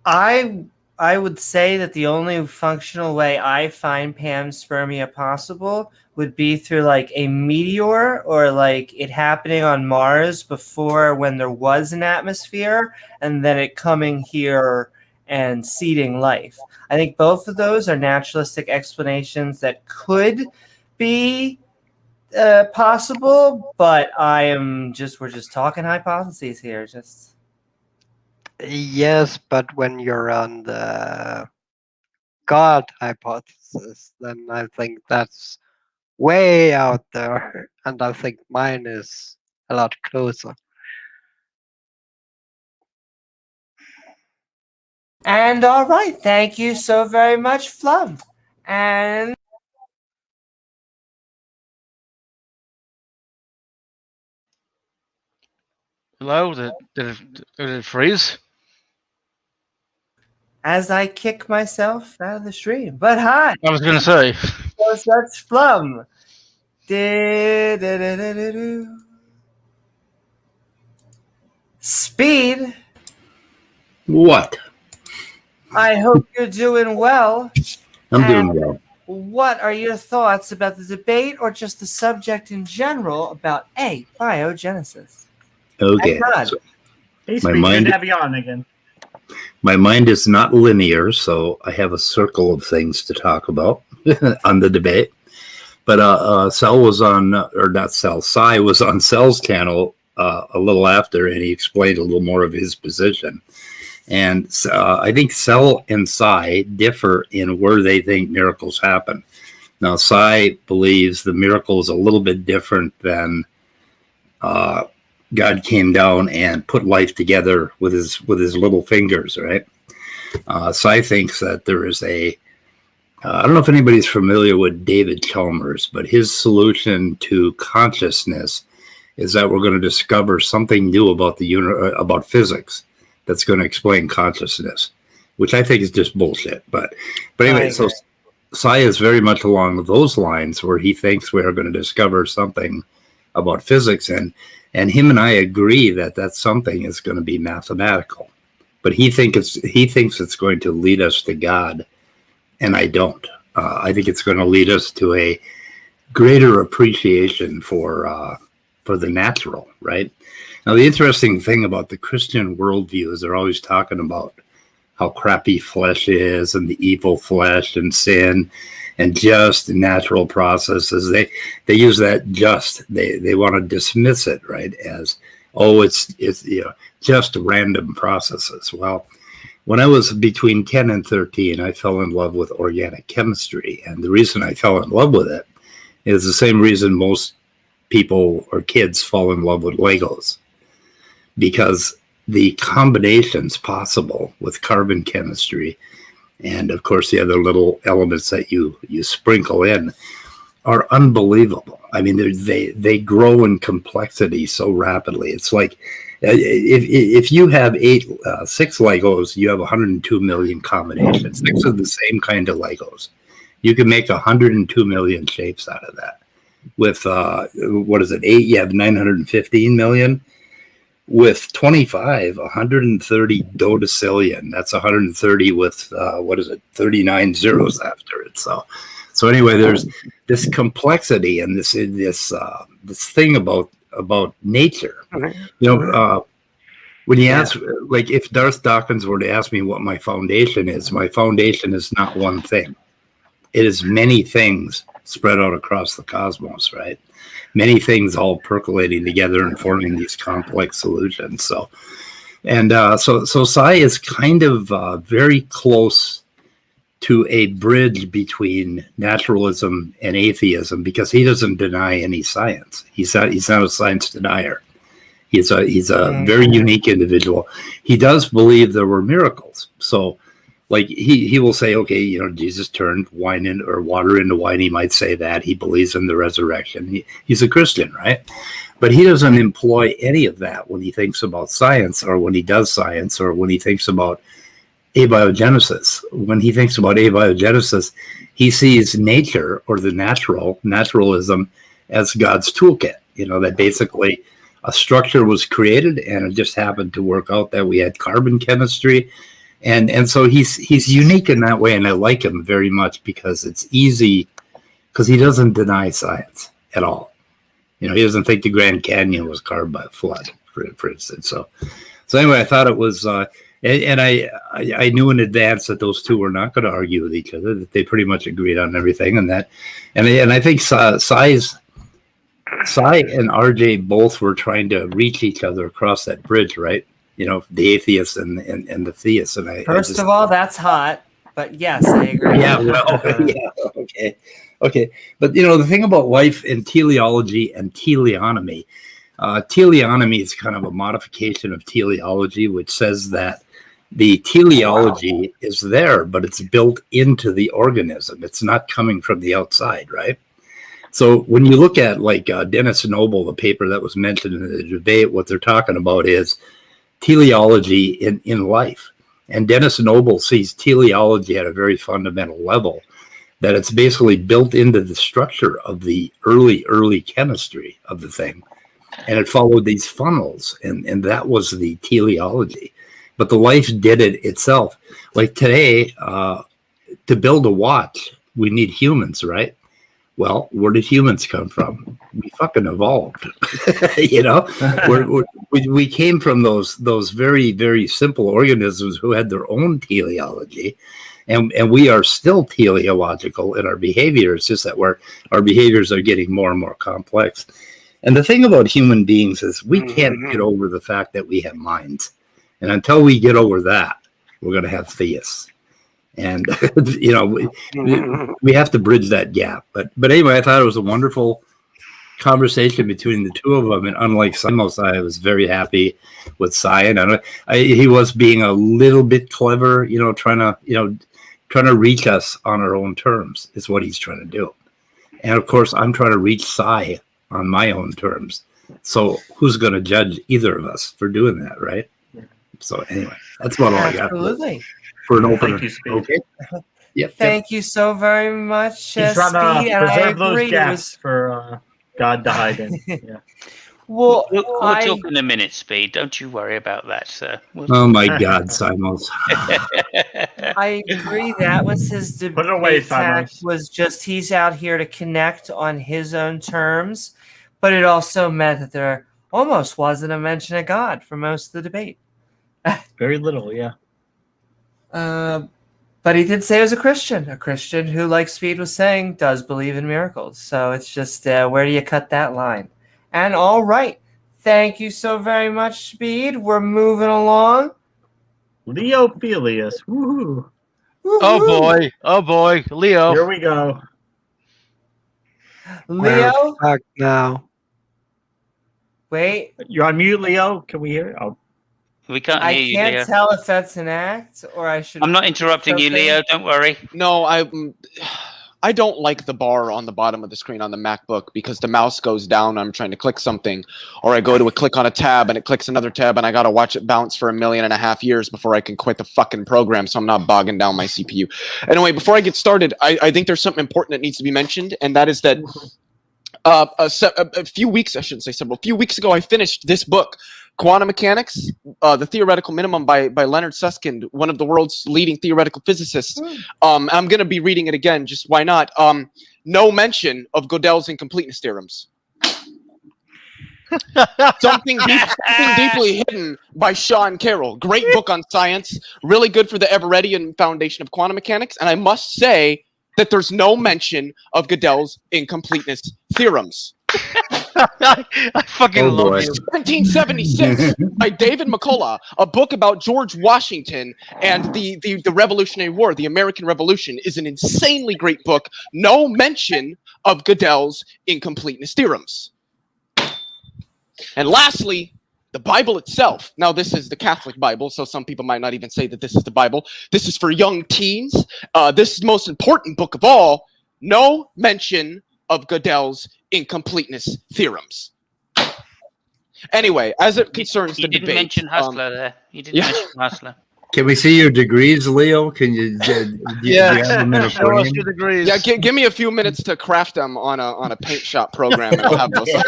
I would say that the only functional way I find panspermia possible would be through like a meteor or like it happening on Mars before when there was an atmosphere and then it coming here and seeding life. I think both of those are naturalistic explanations that could be possible, but we're just talking hypotheses here. Yes, but when you're on the God hypothesis, then I think that's way out there, and I think mine is a lot closer. And all right, thank you so very much, Flum. And hello, did it freeze? As I kick myself out of the stream. But hi. I was gonna say. So that's Flum. Speed. What? I hope you're doing well. I'm doing well. what are your thoughts about the debate or just the subject in general about abiogenesis? Okay. God. So Hey, My Speed, mind- good to have you on again. my mind is not linear, so I have a circle of things to talk about on the debate. But Sal was on, or not Sal, Sai was on Sal's channel a little after, and he explained a little more of his position. And I think Sal and Sai differ in where they think miracles happen. Now, Sai believes the miracle is a little bit different than God came down and put life together with his little fingers, right? Sai thinks that there is I don't know if anybody's familiar with David Chalmers, but his solution to consciousness is that we're going to discover something new about about physics that's going to explain consciousness, which I think is just bullshit. But anyway, so Sai is very much along those lines where he thinks we are going to discover something about physics, and him and I agree that that something is going to be mathematical, but he thinks it's going to lead us to God. And I don't. I think it's going to lead us to a greater appreciation for the natural, right? Now, the interesting thing about the Christian worldview is they're always talking about how crappy flesh is and the evil flesh and sin and just natural processes. They use that just. They want to dismiss it, right, as, oh, it's just random processes. Well, when I was between 10 and 13, I fell in love with organic chemistry. And the reason I fell in love with it is the same reason most people or kids fall in love with Legos. Because the combinations possible with carbon chemistry and, of course, the other little elements that you sprinkle in are unbelievable. I mean, they grow in complexity so rapidly. It's like, if you have 6 Legos, you have 102 million combinations. 6 of the same kind of Legos. You can make 102 million shapes out of that. With, 8? You have 915 million. With 25, 130 dodecillion. That's 130 with, 39 zeros after it. So anyway, there's this complexity and this thing about nature. When you ask, like, if Darth Dawkins were to ask me what my foundation is not one thing. It is many things spread out across the cosmos, right? Many things all percolating together and forming these complex solutions. So Sai is kind of very close to a bridge between naturalism and atheism because he doesn't deny any science. He's not a science denier. He's a very unique individual. He does believe there were miracles. So, like, he will say, okay, Jesus turned water into wine. He might say that. He believes in the resurrection. He's a Christian, right? But he doesn't employ any of that when he thinks about science or when he does science or when he thinks about abiogenesis. When he thinks about abiogenesis, he sees nature or the naturalism as God's toolkit. That basically a structure was created and it just happened to work out that we had carbon chemistry. And so he's unique in that way, and I like him very much because it's easy, because he doesn't deny science at all. He doesn't think the Grand Canyon was carved by a flood, for instance. So anyway, I thought it was, and I knew in advance that those two were not going to argue with each other, that they pretty much agreed on everything, and I think Sai and RJ both were trying to reach each other across that bridge, right? The atheists and the theists. And First of all, that's hot, but yes, I agree. Yeah, well, yeah, okay. But the thing about life and teleology and teleonomy, teleonomy is kind of a modification of teleology, which says that the teleology is there, but it's built into the organism. It's not coming from the outside, right? So when you look at like Dennis Noble, the paper that was mentioned in the debate, what they're talking about is teleology in life. And Dennis Noble sees teleology at a very fundamental level, that it's basically built into the structure of the early chemistry of the thing. And it followed these funnels, and that was the teleology. But the life did it itself. Like today, to build a watch, we need humans, right? Well, where did humans come from? We fucking evolved. You know, we came from those very, very simple organisms who had their own teleology, and we are still teleological in our behavior. It's just that our behaviors are getting more and more complex. And the thing about human beings is we can't get over the fact that we have minds, and until we get over that, we're going to have theists. And you know, we have to bridge that gap. But anyway, I thought it was a wonderful conversation between the two of them. And unlike Simos, I was very happy with Cy. And he was being a little bit clever, you know, trying to reach us on our own terms is what he's trying to do. And of course, I'm trying to reach Cy on my own terms. So who's going to judge either of us for doing that, right? So anyway, that's about all I got. Absolutely. For an opener. Thank you, Speed. Okay. Yep. Thank you so very much, He's trying Speed. to And I preserve those agree. gaps for God to hide in. Yeah. Well, We'll talk in a minute, Speed. Don't you worry about that, sir. Oh my God, Simons. I agree. That was his debate. Put it away, tack Simons. was just he's out here to connect on his own terms, but it also meant that there almost wasn't a mention of God for most of the debate. Very little, yeah. But he did say he was a Christian who, like Speed was saying, does believe in miracles. So it's just where do you cut that line? And all right, thank you so very much, Speed. We're moving along. Leo Felius. Woohoo. Oh boy, Leo. Here we go. Leo, Back now. wait. You're on mute, Leo. Can we hear? Oh, We can't I hear you, can't Leo. tell if that's an act or I should. I'm not interrupting you, Leo. Don't worry. No, I don't like the bar on the bottom of the screen on the MacBook because the mouse goes down. I'm trying to click something, or I go to click on a tab and it clicks another tab, and I gotta watch it bounce for 1.5 million years before I can quit the fucking program. So I'm not bogging down my CPU. Anyway, before I get started, I think there's something important that needs to be mentioned, and that is that a few weeks ago, I finished this book, Quantum Mechanics, The Theoretical Minimum by Leonard Susskind, one of the world's leading theoretical physicists. I'm going to be reading it again, just why not? No mention of Gödel's incompleteness theorems. Something deeply hidden by Sean Carroll. Great book on science, really good for the Everettian foundation of quantum mechanics, and I must say that there's no mention of Gödel's incompleteness theorems. I fucking love you. 1776 by David McCullough, a book about George Washington and the Revolutionary War, the American Revolution, is an insanely great book. No mention of Gödel's incompleteness theorems. And lastly, the Bible itself. Now, this is the Catholic Bible, so some people might not even say that this is the Bible. This is for young teens. This is the most important book of all. No mention of Gödel's incompleteness theorems. Anyway, as it concerns the debate... You didn't mention Hustler there. You didn't mention Hustler. Can we see your degrees, Leo? Can you? Do you have them in a Show us frame? your degrees. Yeah, give me a few minutes to craft them on a paint shop program, and I'll have those. Could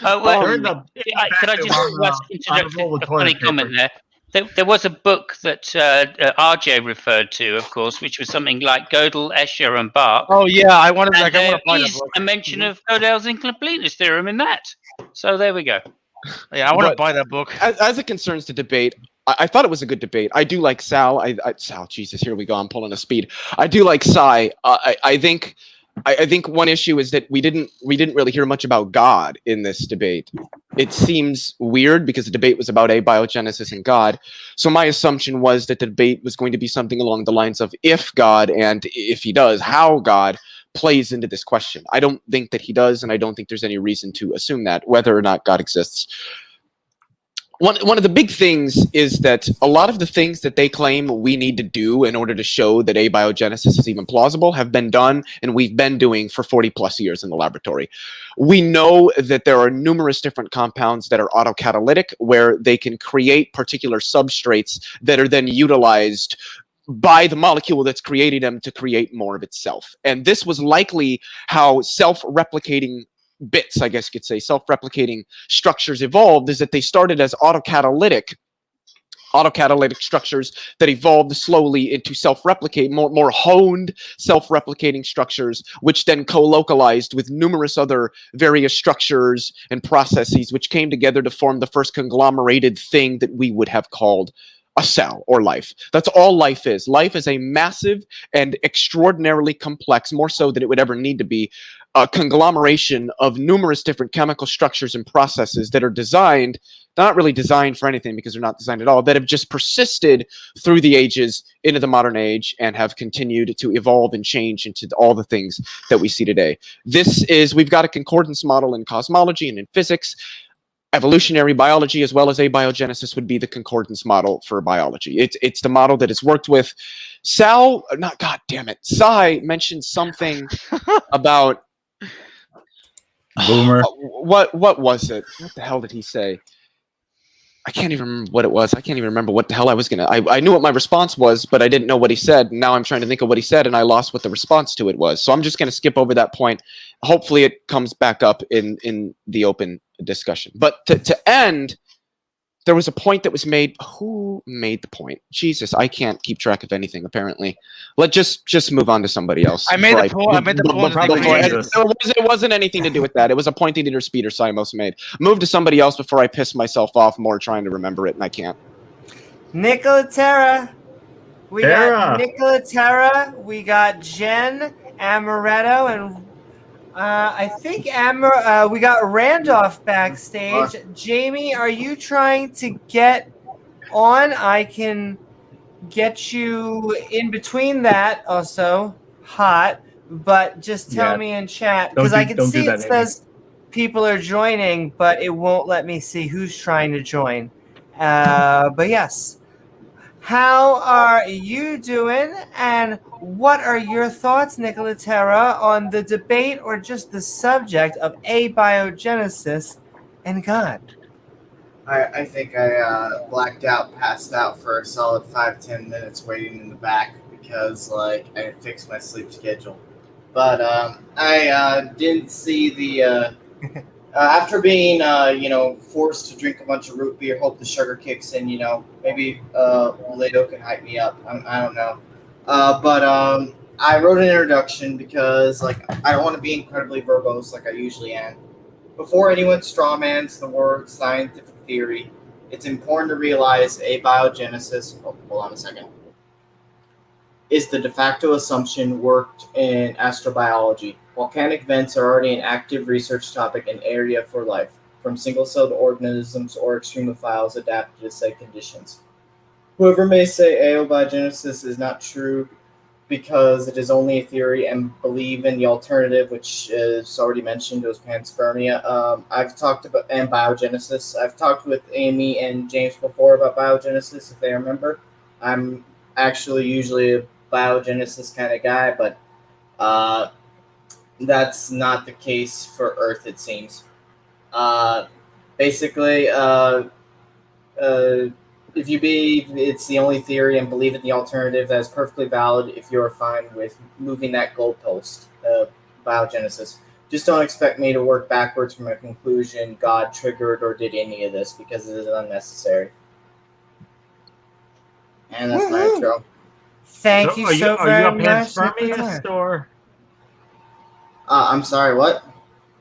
I just interject a funny comment there? There was a book that RJ referred to, of course, which was something like Gödel, Escher, and Bach. Oh yeah, I wanted And to there buy that is book. a mention of Gödel's incompleteness theorem in that. So there we go. Yeah, I want to buy that book. As it concerns the debate, I thought it was a good debate. I do like Sal. Sal, Jesus, here we go. I'm pulling a Speed. I do like Cy. I think one issue is that we didn't really hear much about God in this debate. It seems weird because the debate was about abiogenesis and God. So my assumption was that the debate was going to be something along the lines of if God, and if he does, how God plays into this question. I don't think that he does, and I don't think there's any reason to assume that, whether or not God exists. One of the big things is that a lot of the things that they claim we need to do in order to show that abiogenesis is even plausible have been done, and we've been doing for 40 plus years in the laboratory. We know that there are numerous different compounds that are autocatalytic, where they can create particular substrates that are then utilized by the molecule that's creating them to create more of itself. And this was likely how self-replicating bits, I guess you could say, self-replicating structures evolved, is that they started as autocatalytic autocatalytic structures that evolved slowly into self-replicate, more honed self-replicating structures, which then co-localized with numerous other various structures and processes, which came together to form the first conglomerated thing that we would have called a cell or life. That's all life is. Life is a massive and extraordinarily complex, more so than it would ever need to be, a conglomeration of numerous different chemical structures and processes that are designed, not really designed for anything because they're not designed at all, that have just persisted through the ages into the modern age and have continued to evolve and change into all the things that we see today. We've got a concordance model in cosmology and in physics. Evolutionary biology as well as abiogenesis would be the concordance model for biology. It's the model that is worked with. Sai mentioned something about Boomer. what was it? What the hell did he say? I can't even remember what it was. I can't even remember what the hell I was gonna. I knew what my response was, but I didn't know what he said. Now I'm trying to think of what he said, and I lost what the response to it was. So I'm just gonna skip over that point. Hopefully, it comes back up in the open discussion. But to end, there was a point that was made. Who made the point? Jesus, I can't keep track of anything. Apparently, let's just move on to somebody else. I made the point. It wasn't anything to do with that. It was a point that either Speed or Simos made. Move to somebody else before I piss myself off more trying to remember it, and I can't. Nicola Terra. We Terra. got Nicola Terra. We got Jen Amaretto, and I think we got Randolph backstage. Jamie, are you trying to get on? I can get you in between that also. Hot. But just tell me in chat, because I can see it says people are joining, but it won't let me see who's trying to join. But yes. How are you doing? And what are your thoughts, Nicola Terra, on the debate or just the subject of abiogenesis and God? I think I blacked out, passed out for a solid 5-10 minutes waiting in the back because I fixed my sleep schedule. But I didn't see the after being forced to drink a bunch of root beer, hope the sugar kicks in. Maybe Lido can hype me up. I don't know. But I wrote an introduction because I don't want to be incredibly verbose like I usually am. Before anyone strawmans the word scientific theory, it's important to realize abiogenesis. Hold on a second. Is the de facto assumption worked in astrobiology. Volcanic vents are already an active research topic and area for life, from single-celled organisms or extremophiles adapted to said conditions. Whoever may say abiogenesis is not true because it is only a theory and believe in the alternative, which is already mentioned, it was panspermia. I've talked about and biogenesis. I've talked with Amy and James before about biogenesis, if they remember. I'm actually usually a biogenesis kind of guy, but that's not the case for Earth, it seems. Basically, if you believe it's the only theory and believe in the alternative, that is perfectly valid if you're fine with moving that goalpost, biogenesis. Just don't expect me to work backwards from a conclusion God triggered or did any of this, because it is unnecessary. And that's my intro. Thank you so very much. Are you a panspermist or? I'm sorry, what?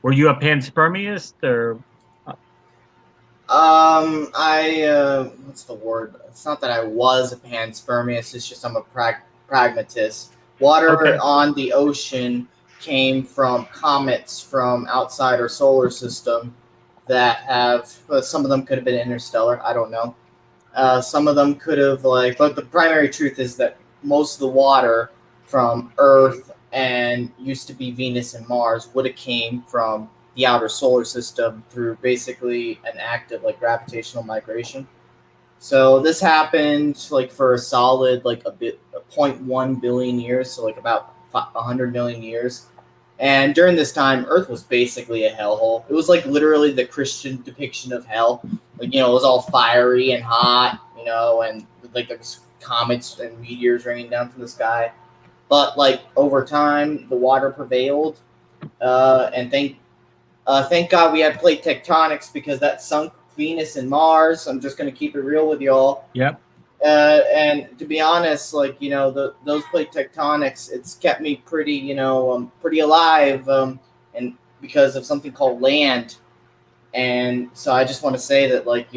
Were you a panspermist or? What's the word? It's not that I was a panspermist. It's just I'm a pragmatist. Water on the ocean came from comets from outside our solar system that have. Some of them could have been interstellar. I don't know. Some of them could have but the primary truth is that most of the water from Earth and used to be Venus and Mars would have came from the outer solar system through basically an act of gravitational migration. So this happened for a solid 0.1 billion years, so about 100 million years. And during this time, Earth was basically a hellhole. It was literally the Christian depiction of hell. It was all fiery and hot, and there was comets and meteors raining down from the sky. But over time, the water prevailed, and thank God we had plate tectonics, because that sunk Venus and Mars. I'm just going to keep it real with y'all. Yep. And to be honest, like, those plate tectonics, it's kept me pretty, pretty alive, and because of something called land. And so I just want to say that, like,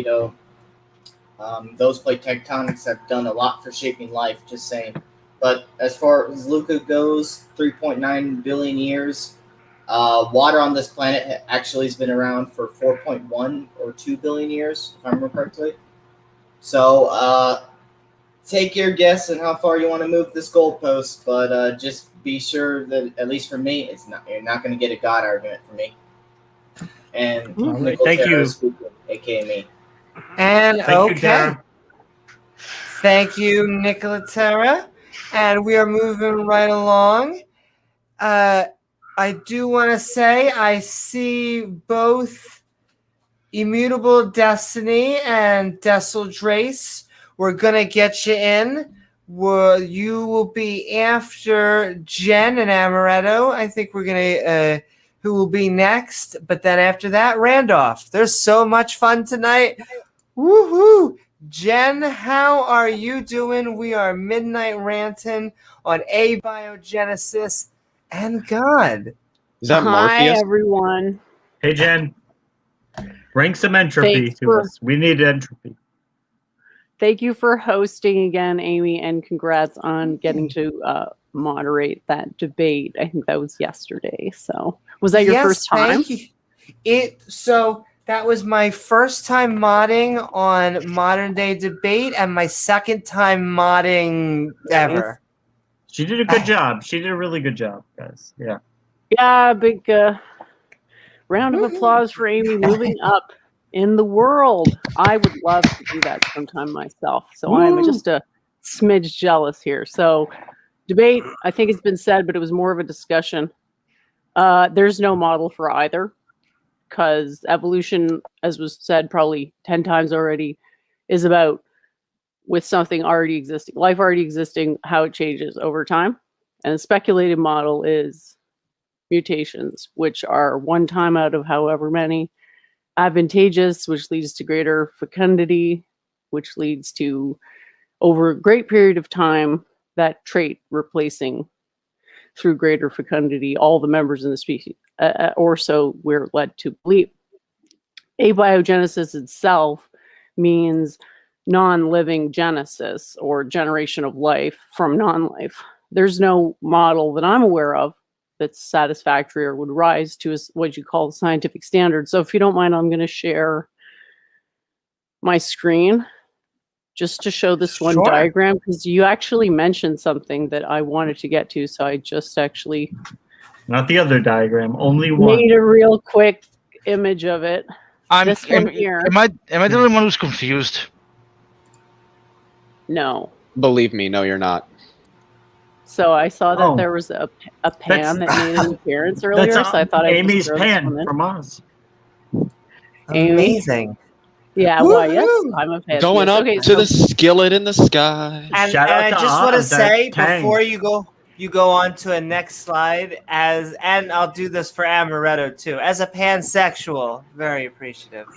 those plate tectonics have done a lot for shaping life, just saying. But as far as Luca goes, 3.9 billion years. Water on this planet actually has been around for 4.1 or 2 billion years, if I remember correctly. So take your guess on how far you want to move this goalpost, but just be sure that, at least for me, you're not going to get a God argument from me. And Right, thank you, speaking, aka me. And thank you, Darren. Thank you, Nicola. And we are moving right along. I do want to say I see both Immutable Destiny and Dessel Drace. We're going to get you in. You will be after Jen and Amaretto. I think we're going to, who will be next. But then after that, Randolph. There's so much fun tonight. Woohoo! Jen, how are you doing? We are Midnight Ranting on Abiogenesis and God. Is that Hi, Morpheus? everyone. Hey, Jen. Bring some entropy to us. We need entropy. Thank you for hosting again, Amy, and congrats on getting to moderate that debate. I think that was yesterday. So, was that your first time? Thank you. So that was my first time modding on Modern Day Debate and my second time modding ever. She did a good job. She did a really good job, guys. Yeah. Yeah, big round of applause for Amy moving up in the world. I would love to do that sometime myself. So I'm just a smidge jealous here. So debate, I think it's been said, but it was more of a discussion. There's no model for either, because evolution, as was said probably 10 times already, is about with something already existing, life already existing, how it changes over time. And the speculated model is mutations, which are one time out of however many, advantageous, which leads to greater fecundity, which leads to, over a great period of time, that trait replacing through greater fecundity all the members in the species, or so we're led to believe. Abiogenesis itself means non-living genesis, or generation of life from non-life. There's no model that I'm aware of that's satisfactory or would rise to what you call the scientific standard. So if you don't mind, I'm going to share my screen just to show this one diagram, because you actually mentioned something that I wanted to get to. So I just actually... Not the other diagram, only one. Made a real quick image of it. This one here. Am I the only one who's confused? No. Believe me, no, you're not. So I saw that there was a pan that made an appearance earlier, so I thought Amy's pan from us. Amazing. Yeah, well, yes, I'm a fan. Going up to the skillet in the sky. And I just want to say, before you go on to a next slide, and I'll do this for Amaretto too, as a pansexual, very appreciative.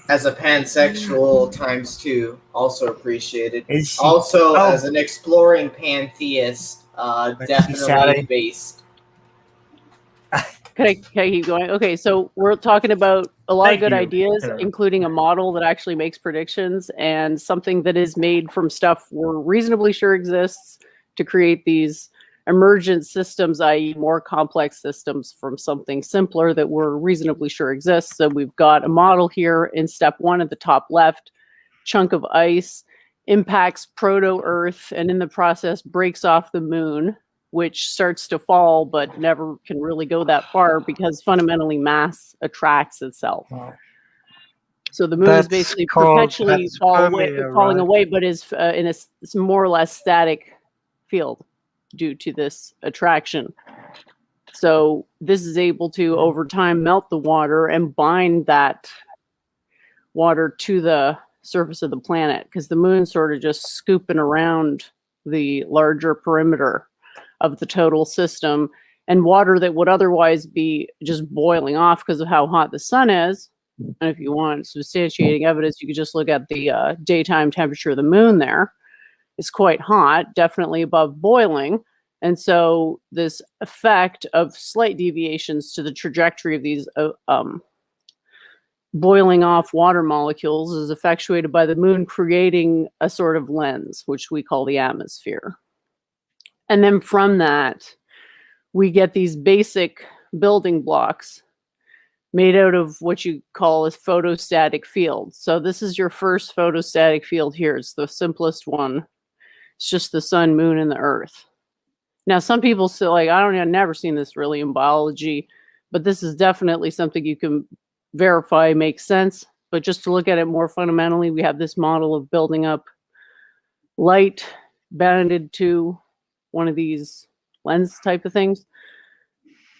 As a pansexual times 2, also appreciated. Also, as an exploring pantheist, definitely based. Can I keep going? Okay, so we're talking about a lot of good ideas, including a model that actually makes predictions, and something that is made from stuff we're reasonably sure exists to create these emergent systems, i.e. more complex systems from something simpler that we're reasonably sure exists. So we've got a model here in step 1 at the top left, chunk of ice impacts proto-Earth and in the process breaks off the moon, which starts to fall but never can really go that far because fundamentally mass attracts itself. Wow. So the moon is basically perpetually falling away, but is in a more or less static field due to this attraction. So this is able to, over time, melt the water and bind that water to the surface of the planet, because the moon's sort of just scooping around the larger perimeter of the total system, and water that would otherwise be just boiling off because of how hot the sun is And if you want substantiating evidence, you could just look at the daytime temperature of the moon there. It's quite hot, definitely above boiling. And so this effect of slight deviations to the trajectory of these boiling off water molecules is effectuated by the moon creating a sort of lens, which we call the atmosphere. And then from that, we get these basic building blocks made out of what you call a photostatic field. So this is your first photostatic field here. It's the simplest one. It's just the sun, moon, and the earth. Now, some people say, like, I've never seen this really in biology, but this is definitely something you can verify makes sense. But just to look at it more fundamentally, we have this model of building up light bounded to one of these lens type of things,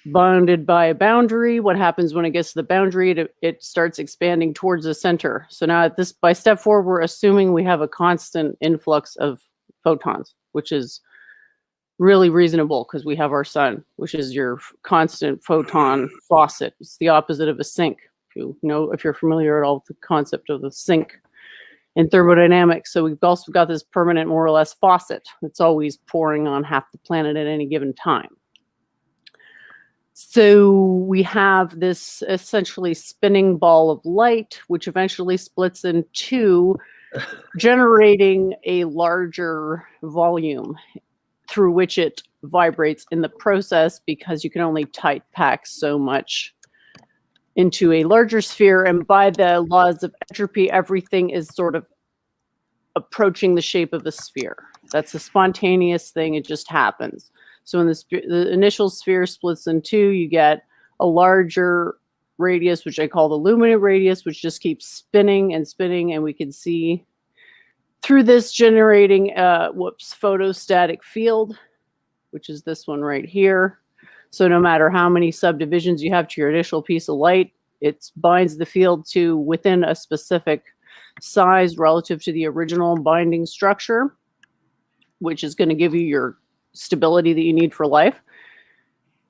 bounded by a boundary. What happens when it gets to the boundary? It starts expanding towards the center. So now at this, by step 4, we're assuming we have a constant influx of photons, which is really reasonable because we have our sun, which is your constant photon faucet. It's the opposite of a sink. If you're familiar at all with the concept of the sink in thermodynamics. So we've also got this permanent, more or less, faucet that's always pouring on half the planet at any given time. So we have this essentially spinning ball of light, which eventually splits in two, generating a larger volume through which it vibrates in the process, because you can only tight pack so much into a larger sphere. And by the laws of entropy, everything is sort of approaching the shape of the sphere. That's a spontaneous thing. It just happens. So when the initial sphere splits in two, you get a larger radius, which I call the luminant radius, which just keeps spinning and spinning. And we can see through this generating photostatic field, which is this one right here. So no matter how many subdivisions you have to your initial piece of light, it binds the field to within a specific size relative to the original binding structure, which is going to give you your stability that you need for life.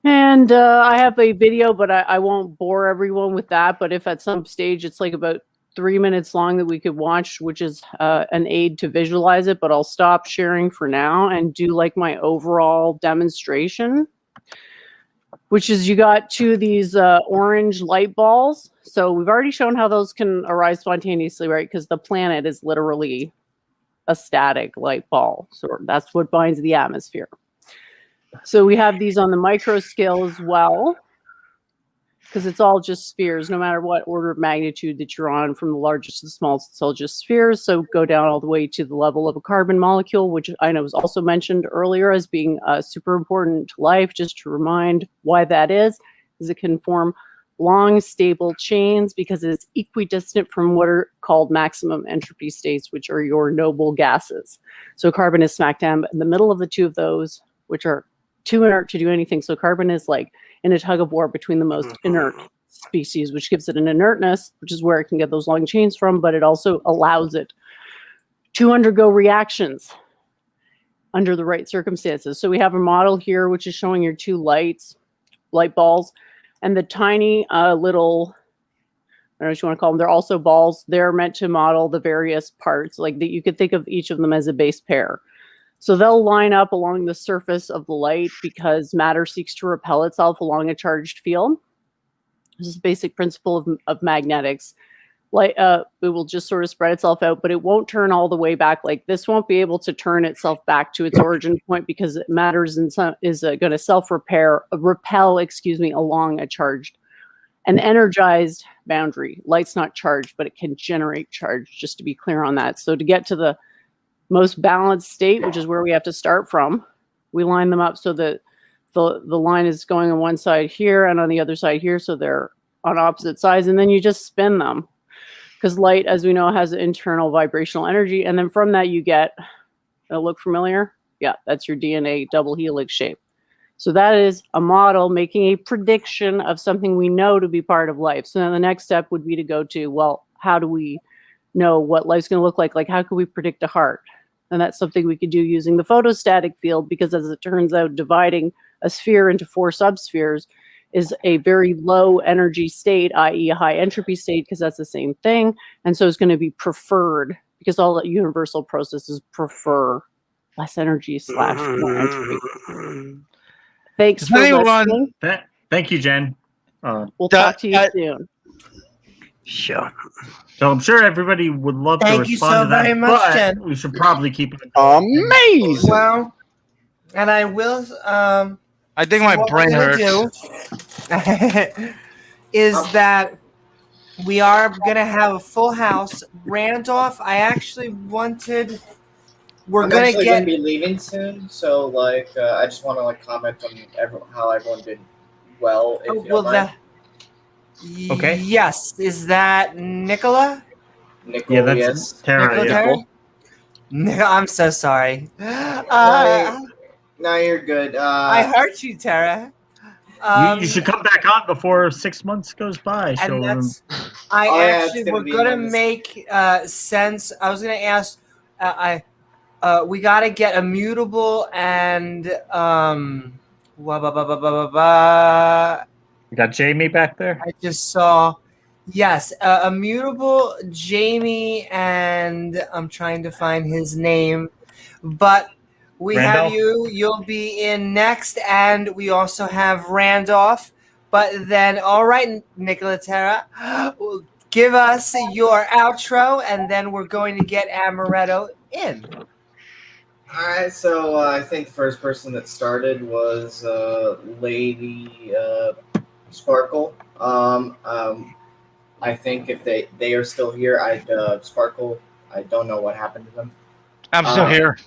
And I have a video, but I won't bore everyone with that. But if at some stage it's like about 3 minutes long that we could watch, which is an aid to visualize it, but I'll stop sharing for now and do like my overall demonstration, which is you got two of these orange light balls. So we've already shown how those can arise spontaneously, right? Because the planet is literally a static light ball. So that's what binds the atmosphere. So we have these on the micro scale as well, because it's all just spheres, no matter what order of magnitude that you're on, from the largest to the smallest, it's all just spheres. So go down all the way to the level of a carbon molecule, which I know was also mentioned earlier as being super important to life. Just to remind why that is it can form long, stable chains because it's equidistant from what are called maximum entropy states, which are your noble gases. So carbon is smack dab in the middle of the two of those, which are too inert to do anything. So carbon is like in a tug of war between the most inert species, which gives it an inertness, which is where it can get those long chains from, but it also allows it to undergo reactions under the right circumstances. So we have a model here, which is showing your two light balls, and the tiny little, I don't know what you want to call them, they're also balls. They're meant to model the various parts, like that you could think of each of them as a base pair. So they'll line up along the surface of the light because matter seeks to repel itself along a charged field. This is a basic principle of magnetics. Like it will just sort of spread itself out, but it won't turn all the way back. Like this won't be able to turn itself back to its origin point because it matters is going to repel along a charged, an energized boundary. Light's not charged, but it can generate charge, just to be clear on that. So to get to the most balanced state, which is where we have to start from, we line them up so that the line is going on one side here and on the other side here, so they're on opposite sides, and then you just spin them because light, as we know, has internal vibrational energy, and then from that you get, look familiar? Yeah, that's your DNA double helix shape. So that is a model making a prediction of something we know to be part of life. So then the next step would be to go to, well, how do we know what life's going to look like? Like, how can we predict a heart? And that's something we could do using the photostatic field, because as it turns out, dividing a sphere into 4 subspheres is a very low energy state, i.e. a high entropy state, because that's the same thing. And so it's going to be preferred because all the universal processes prefer less energy / more entropy. Thanks for listening. Thank you, Jen. We'll talk to you soon. Sure. So I'm sure everybody would love to Thank you respond so to that, very much, but Jen. we should probably keep it amazing. Well, and I will. I think my brain hurts. Is that we are gonna have a full house. Randolph, I actually wanted. I'm actually gonna be leaving soon, so like I just want to like comment on how everyone did well. If you don't mind. Okay. Yes, is that Nicola? Nicole, Yeah, that's yes. Tara. Nicola, Yeah. Tara? No, I'm so sorry. No, you're good. I hurt you, Tara. You should come back on before 6 months goes by. And So that's, we're gonna make sense. I was gonna ask, we gotta get immutable and You got Jamie back there? I just saw, yes, immutable Jamie, and I'm trying to find his name, but we Randolph? have you. You'll be in next, and we also have Randolph. But then, all right, Nicola Terra, give us your outro, and then we're going to get Amaretto in. All right, so I think the first person that started was Lady Sparkle. I think if they are still here, I'd Sparkle. I don't know what happened to them. I'm still here.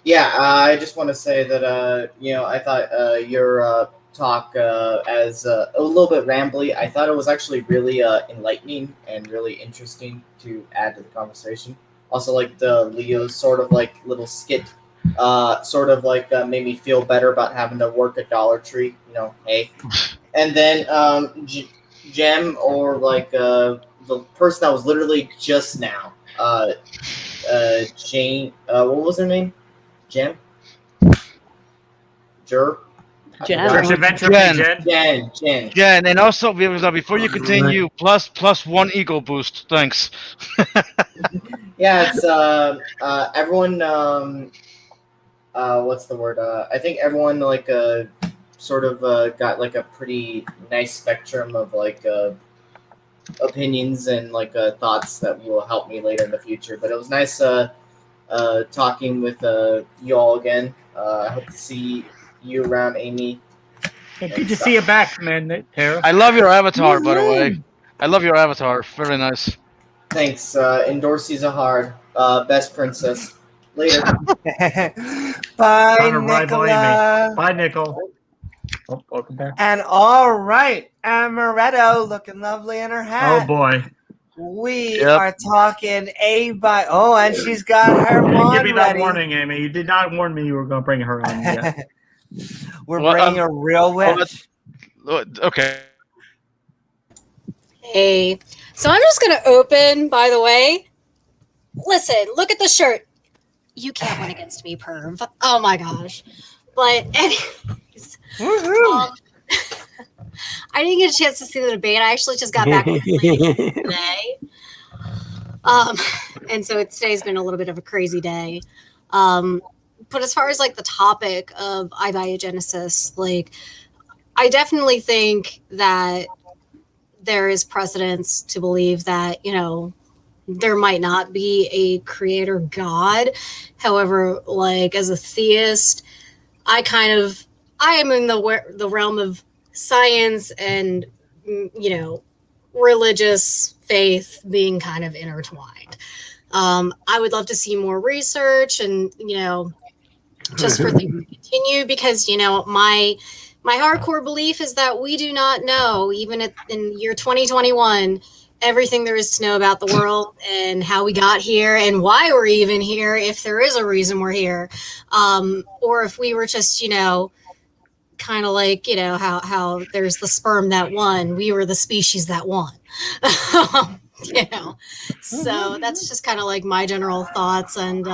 Yeah, I just want to say that I thought your talk as a little bit rambly. I thought it was actually really enlightening and really interesting to add to the conversation. Also, like the Leo's sort of like little skit, sort of like made me feel better about having to work at Dollar Tree. Hey. And then Gem, or like the person that was literally just now, Jane. What was her name? Jen. Jen. Jen, and also before you continue, plus one ego boost. Thanks. Yeah, it's everyone. What's the word? I think everyone like sort of got like a pretty nice spectrum of like opinions and like thoughts that will help me later in the future. But it was nice talking with you all again. I hope to see you around, Amy. Good to see you back, man, Tara. I love your avatar, by the way. I love your avatar. Very nice. Thanks. Endorsees are hard. Best princess. Later. Bye, Nicola. Bye, Nicole. Oh, welcome back. And all right, Amaretto looking lovely in her hat. Oh boy. We are talking and she's got her You one didn't give me that ready. warning, Amy. You did not warn me you were going to bring her on yet. We're bringing a real witch. Okay. Hey, so I'm just going to open, by the way. Listen, look at the shirt. You can't win against me, perv. Oh my gosh. But anyways, I didn't get a chance to see the debate. I actually just got back from today. And so today's been a little bit of a crazy day. But as far as like the topic of abiogenesis, like I definitely think that there is precedence to believe that, there might not be a creator God. However, like as a theist, I am in the realm of science and, religious faith being kind of intertwined. I would love to see more research and, just for things to continue because, my hardcore belief is that we do not know, even in year 2021, everything there is to know about the world and how we got here and why we're even here, if there is a reason we're here. Or if we were just, kind of like, how there's the sperm that won, we were the species that won. So that's just kind of like my general thoughts. And,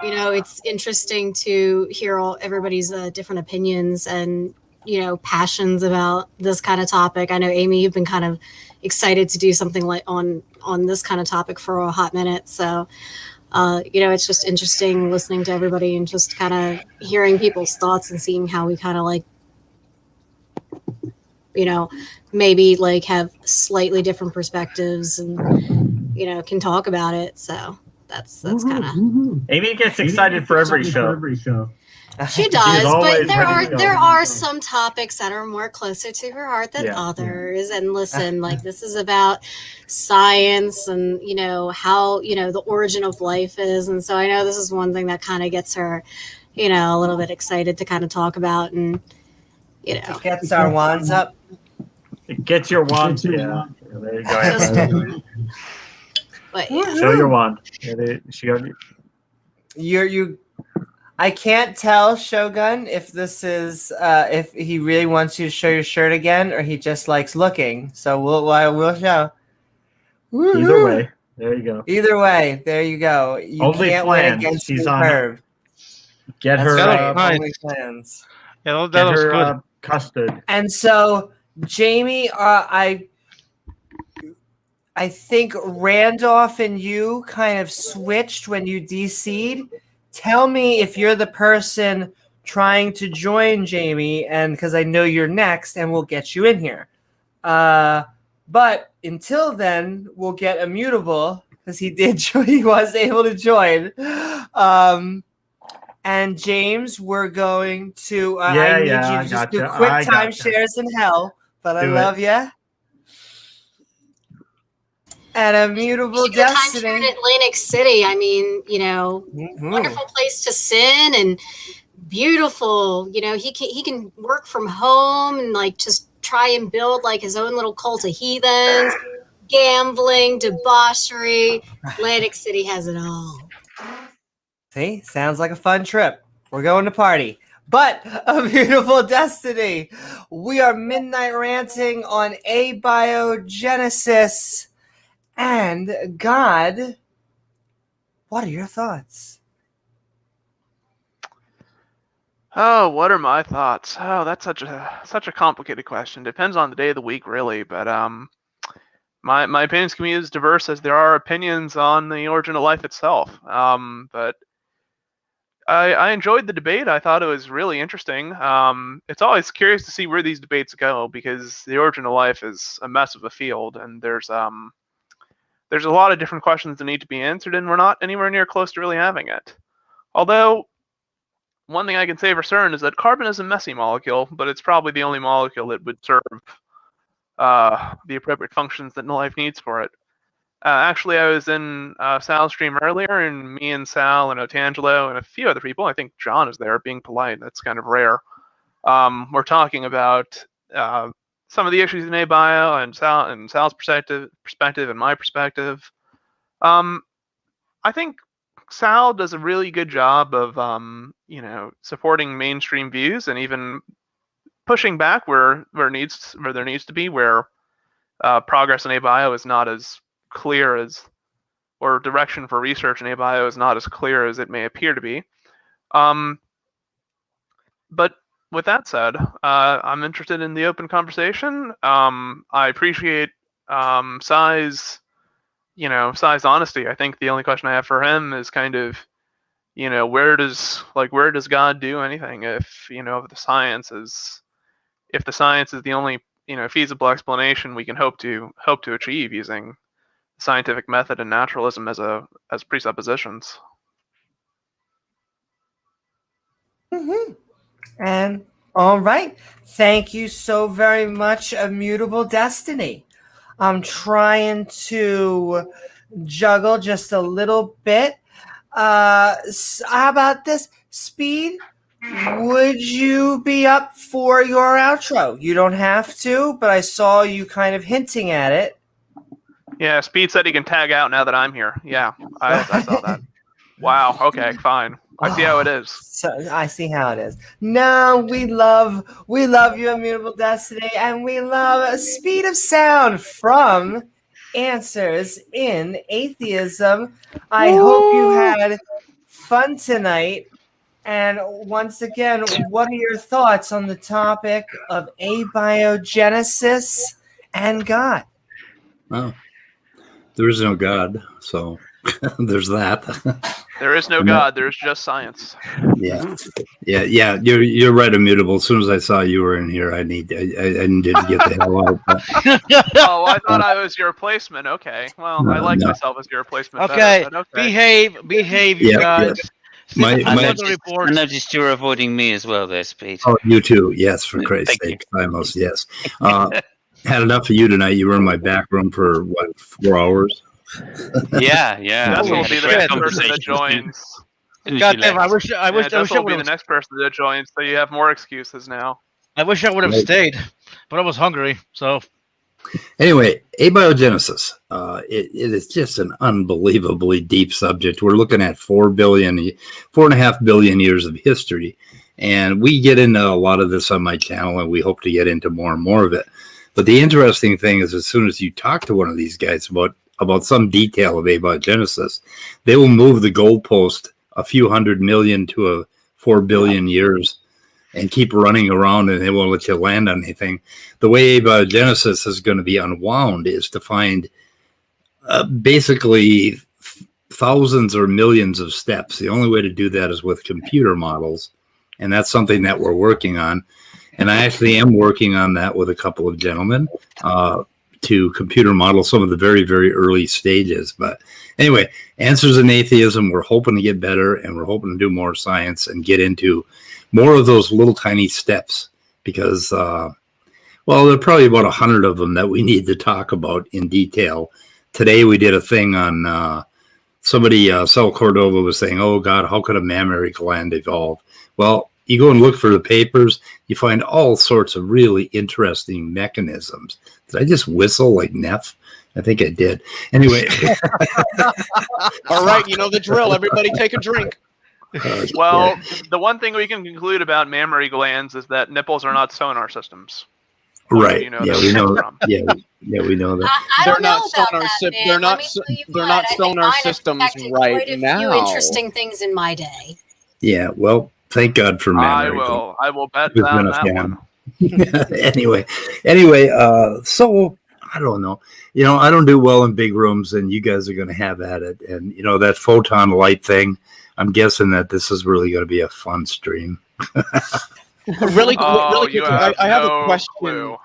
it's interesting to hear everybody's different opinions. And passions about this kind of topic. I know, Amy, you've been kind of excited to do something like on this kind of topic for a hot minute. So, it's just interesting listening to everybody and just kind of hearing people's thoughts and seeing how we kind of like, maybe like have slightly different perspectives and, can talk about it. So that's kind of. Amy gets excited for every show. She does, but there are some topics that are more closer to her heart than others. And listen, like this is about science and how the origin of life is, and so I know this is one thing that kind of gets her, a little bit excited to kind of talk about, and it gets our wands up. It gets your wands. Yeah, there you go. But show your wand. You. I can't tell, Shogun, if this is if he really wants you to show your shirt again, or he just likes looking. So we'll show. Either way, there you go. Either way, there you go. You only can't plans. win against She's the on curve. Get That's her right. Only plans. Yeah, that was good. Custard. And so, Jamie, I think Randolph and you kind of switched when you DC'd. Tell me if you're the person trying to join Jamie, and because I know you're next, and we'll get you in here. But until then, we'll get Immutable because he was able to join. And James, we're going to. I need you to just do quick time shares in hell, but I love you. And Immutable Destiny. Time here in Atlantic City. I mean, wonderful place to sin and beautiful. He can work from home and like just try and build like his own little cult of heathens, gambling, debauchery. Atlantic City has it all. See, sounds like a fun trip. We're going to party. But Immutable Destiny. We are Midnight Ranting on Abiogenesis. And God, what are your thoughts? Oh, what are my thoughts? Oh, that's such a complicated question. Depends on the day of the week, really. But my opinions can be as diverse as there are opinions on the origin of life itself. But I enjoyed the debate. I thought it was really interesting. It's always curious to see where these debates go because the origin of life is a mess of a field, and there's a lot of different questions that need to be answered, and we're not anywhere near close to really having it. Although, one thing I can say for certain is that carbon is a messy molecule, but it's probably the only molecule that would serve the appropriate functions that life needs for it. Actually, I was in Sal's stream earlier, and me and Sal and Otangelo and a few other people, I think John is there being polite, that's kind of rare, we're talking about some of the issues in Abio and Sal's perspective and my perspective. I think Sal does a really good job of supporting mainstream views and even pushing back where there needs to be, where progress in Abio is not as clear as, or direction for research in Abio is not as clear as it may appear to be. But with that said, I'm interested in the open conversation. I appreciate Sai's honesty. I think the only question I have for him is kind of, where does God do anything if the science is the only feasible explanation we can hope to achieve using scientific method and naturalism as presuppositions. Mm-hmm. And all right, thank you so very much, Immutable Destiny. I'm trying to juggle just a little bit. How about this? Speed, would you be up for your outro? You don't have to, but I saw you kind of hinting at it. Yeah, Speed said he can tag out now that I'm here. Yeah, I saw that. Wow, okay, fine. I see how it is. So I see how it is. No, we love you, Immutable Destiny, and we love Speed of Sound from Answers in Atheism. I hope you had fun tonight. And once again, what are your thoughts on the topic of abiogenesis and God? Well, there is no God, so there's that. There is no God. There's just science. Yeah. You're right, Immutable. As soon as I saw you were in here, I needed to get the hell out. Oh, I thought I was your replacement. Okay. Well, I like myself as your replacement. Okay. Better, but okay. Behave, you guys. I noticed you're avoiding me as well there, Speed. Oh, you too. Yes, for Christ's sake. Simos, yes. Had enough of you tonight. You were in my back room for, 4 hours? Yeah. This will be the next person that joins. God damn, I wish this will be the next person that joins, so you have more excuses now. I wish I would have stayed, but I was hungry, so. Anyway, abiogenesis. It is just an unbelievably deep subject. We're looking at 4.5 billion years of history, and we get into a lot of this on my channel, and we hope to get into more and more of it. But the interesting thing is, as soon as you talk to one of these guys about some detail of abiogenesis, they will move the goalpost a few 100 million to 4 billion years and keep running around, and they won't let you land on anything. The way abiogenesis is going to be unwound is to find basically thousands or millions of steps. The only way to do that is with computer models, and that's something that we're working on. And I actually am working on that with a couple of gentlemen to computer model some of the very, very early stages. But anyway, Answers in Atheism, we're hoping to get better, and we're hoping to do more science and get into more of those little tiny steps because, there are probably about 100 of them that we need to talk about in detail. Today we did a thing on somebody, Sal Cordova was saying, oh God, how could a mammary gland evolve? Well, you go and look for the papers, you find all sorts of really interesting mechanisms. Did I just whistle like Neff? I think I did. Anyway. All right, you know the drill. Everybody take a drink. Well, the one thing we can conclude about mammary glands is that nipples are not sonar systems. Right. You know we know that. We know that. They're not sonar. They're not sonar systems right now. Few interesting things in my day. Yeah. Well, thank God for mammary. I will bet on that one. Anyway. So I don't know. I don't do well in big rooms, and you guys are going to have at it. And that photon light thing. I'm guessing that this is really going to be a fun stream. Really quick, I have a question. Clue.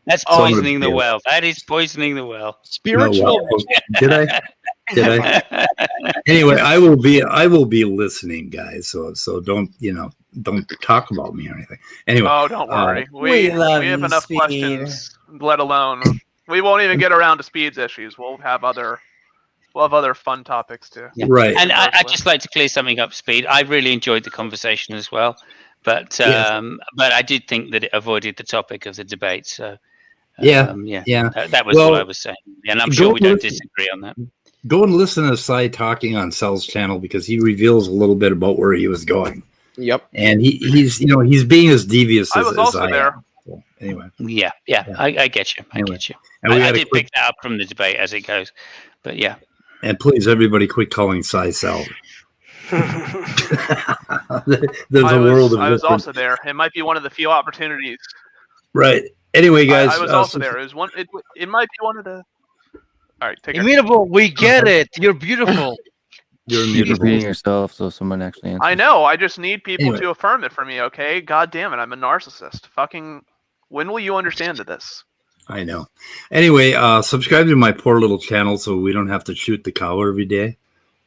That's poisoning the well. That is poisoning the well. Spiritual. Did I? Anyway, I will be listening, guys. So don't talk about me or anything. Anyway. Oh, don't worry. We have enough Speed. questions. Let alone we won't even get around to Speed's issues. We'll have other fun topics too. Yeah. Right. And I'd just like to clear something up, Speed. I really enjoyed the conversation as well, but I did think that it avoided the topic of the debate. So that was what I was saying, and I'm sure we don't disagree on that. Go and listen to Cy talking on Cell's channel because he reveals a little bit about where he was going. Yep. And he's being as devious as I was also there. So, anyway. Yeah. I get you. I get you. And I did pick that up from the debate as it goes, but yeah. And please, everybody, quit calling Cy Cell. There's a world of. I was also there. It might be one of the few opportunities. Right. Anyway, guys, I was also there. It might be one of the. All right, take it. Immutable, we get it. You're beautiful. You're You're repeating yourself, so someone actually answers. I know. I just need people to affirm it for me. Okay. God damn it! I'm a narcissist. Fucking. When will you understand this? I know. Anyway, subscribe to my poor little channel so we don't have to shoot the cow every day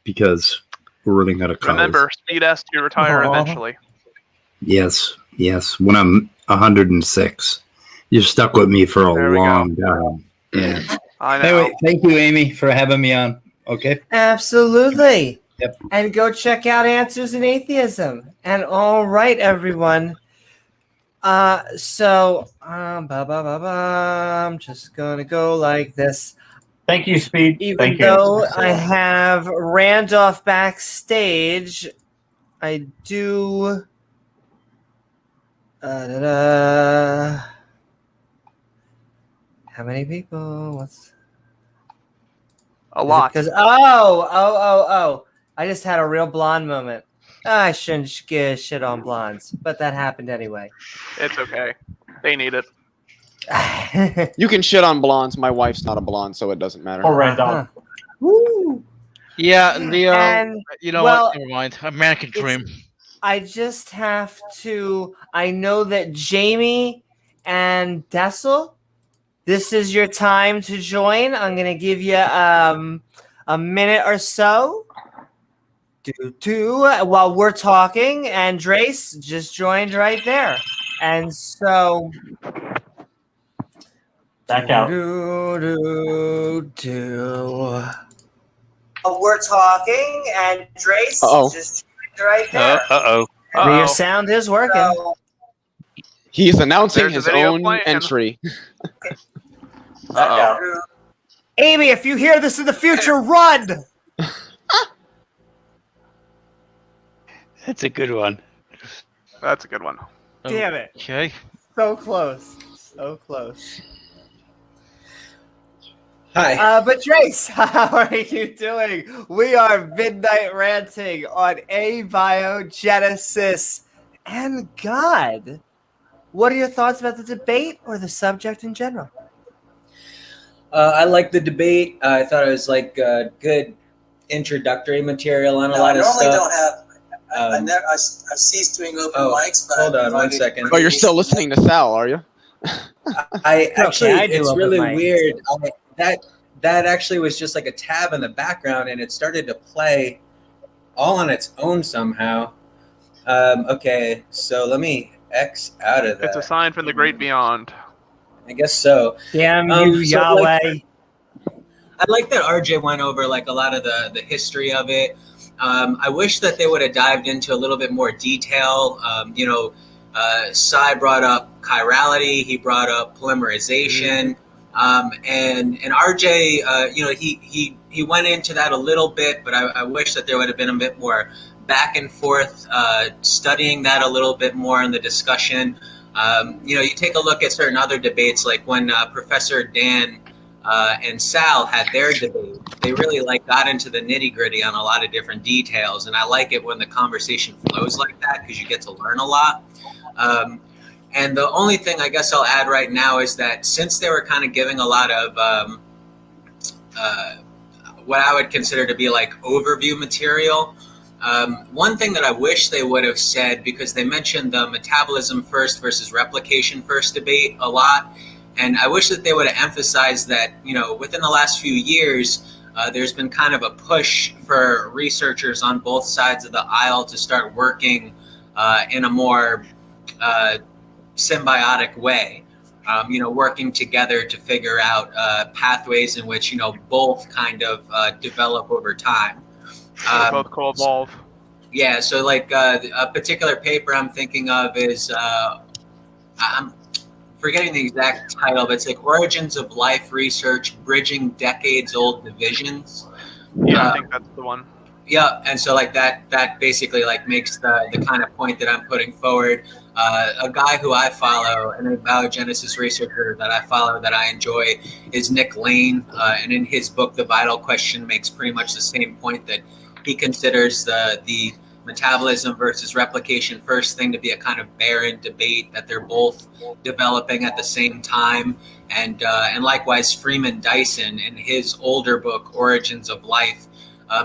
because we're running out of cows. Remember, Speed has to retire eventually. Yes. When I'm 106, you've stuck with me for a long time. Yeah. I know. Anyway, thank you, Amy, for having me on. Okay. Absolutely. Yep. And go check out Answers in Atheism. And all right, everyone. I'm just gonna go like this. Thank you, Speed. Even though I have Randolph backstage, I do. How many people? What's a lot? Because I just had a real blonde moment. I shouldn't give shit on blondes, but that happened anyway. It's okay. They need it. You can shit on blondes. My wife's not a blonde, so it doesn't matter. Or red dog. Woo! Yeah, the And, you know well, what? Never mind. American Dream. I just have to. I know that Jamie and Dessel, this is your time to join. I'm gonna give you a minute or so. While we're talking, and Drace just joined right there, and so back out. We're talking, and Drace just joined right there. Your sound is working. He's announcing There's a his video own playing. entry. Amy, if you hear this in the future, run! That's a good one. That's a good one. Damn it. Okay. So close. So close. Hi. But Trace, how are you doing? We are Midnight Ranting on Abiogenesis and God. What are your thoughts about the debate or the subject in general? I like the debate. I thought it was like good introductory material on a lot of stuff. I normally don't have. I've ceased doing open mics, but hold on 1 second. Oh, you're still listening to Sal, are you? It's really weird. That actually was just like a tab in the background, and it started to play all on its own somehow. Okay, so let me X out of that. It's a sign from the great beyond. I guess so. Damn you, Yahweh. I like that RJ went over like a lot of the history of it. I wish that they would have dived into a little bit more detail. Sai brought up chirality. He brought up polymerization. And RJ, he went into that a little bit, but I wish that there would have been a bit more back and forth, studying that a little bit more in the discussion. You take a look at certain other debates, like when Professor Dan and Sal had their debate. They really got into the nitty gritty on a lot of different details, and I like it when the conversation flows like that because you get to learn a lot. And the only thing I guess I'll add right now is that since they were kind of giving a lot of what I would consider to be like overview material, one thing that I wish they would have said, because they mentioned the metabolism first versus replication first debate a lot, and I wish that they would have emphasized that, within the last few years, there's been kind of a push for researchers on both sides of the aisle to start working in a more symbiotic way, working together to figure out pathways in which, both kind of develop over time. Both co-evolve. Yeah, so a particular paper I'm thinking of is, I'm forgetting the exact title, but it's like Origins of Life Research, Bridging Decades-Old Divisions. Yeah, I think that's the one. Yeah, and so that basically makes the kind of point that I'm putting forward. A guy who I follow, an abiogenesis researcher that I follow that I enjoy, is Nick Lane, and in his book, The Vital Question, makes pretty much the same point, that he considers the metabolism versus replication first thing to be a kind of barren debate, that they're both developing at the same time. And likewise, Freeman Dyson, in his older book, Origins of Life,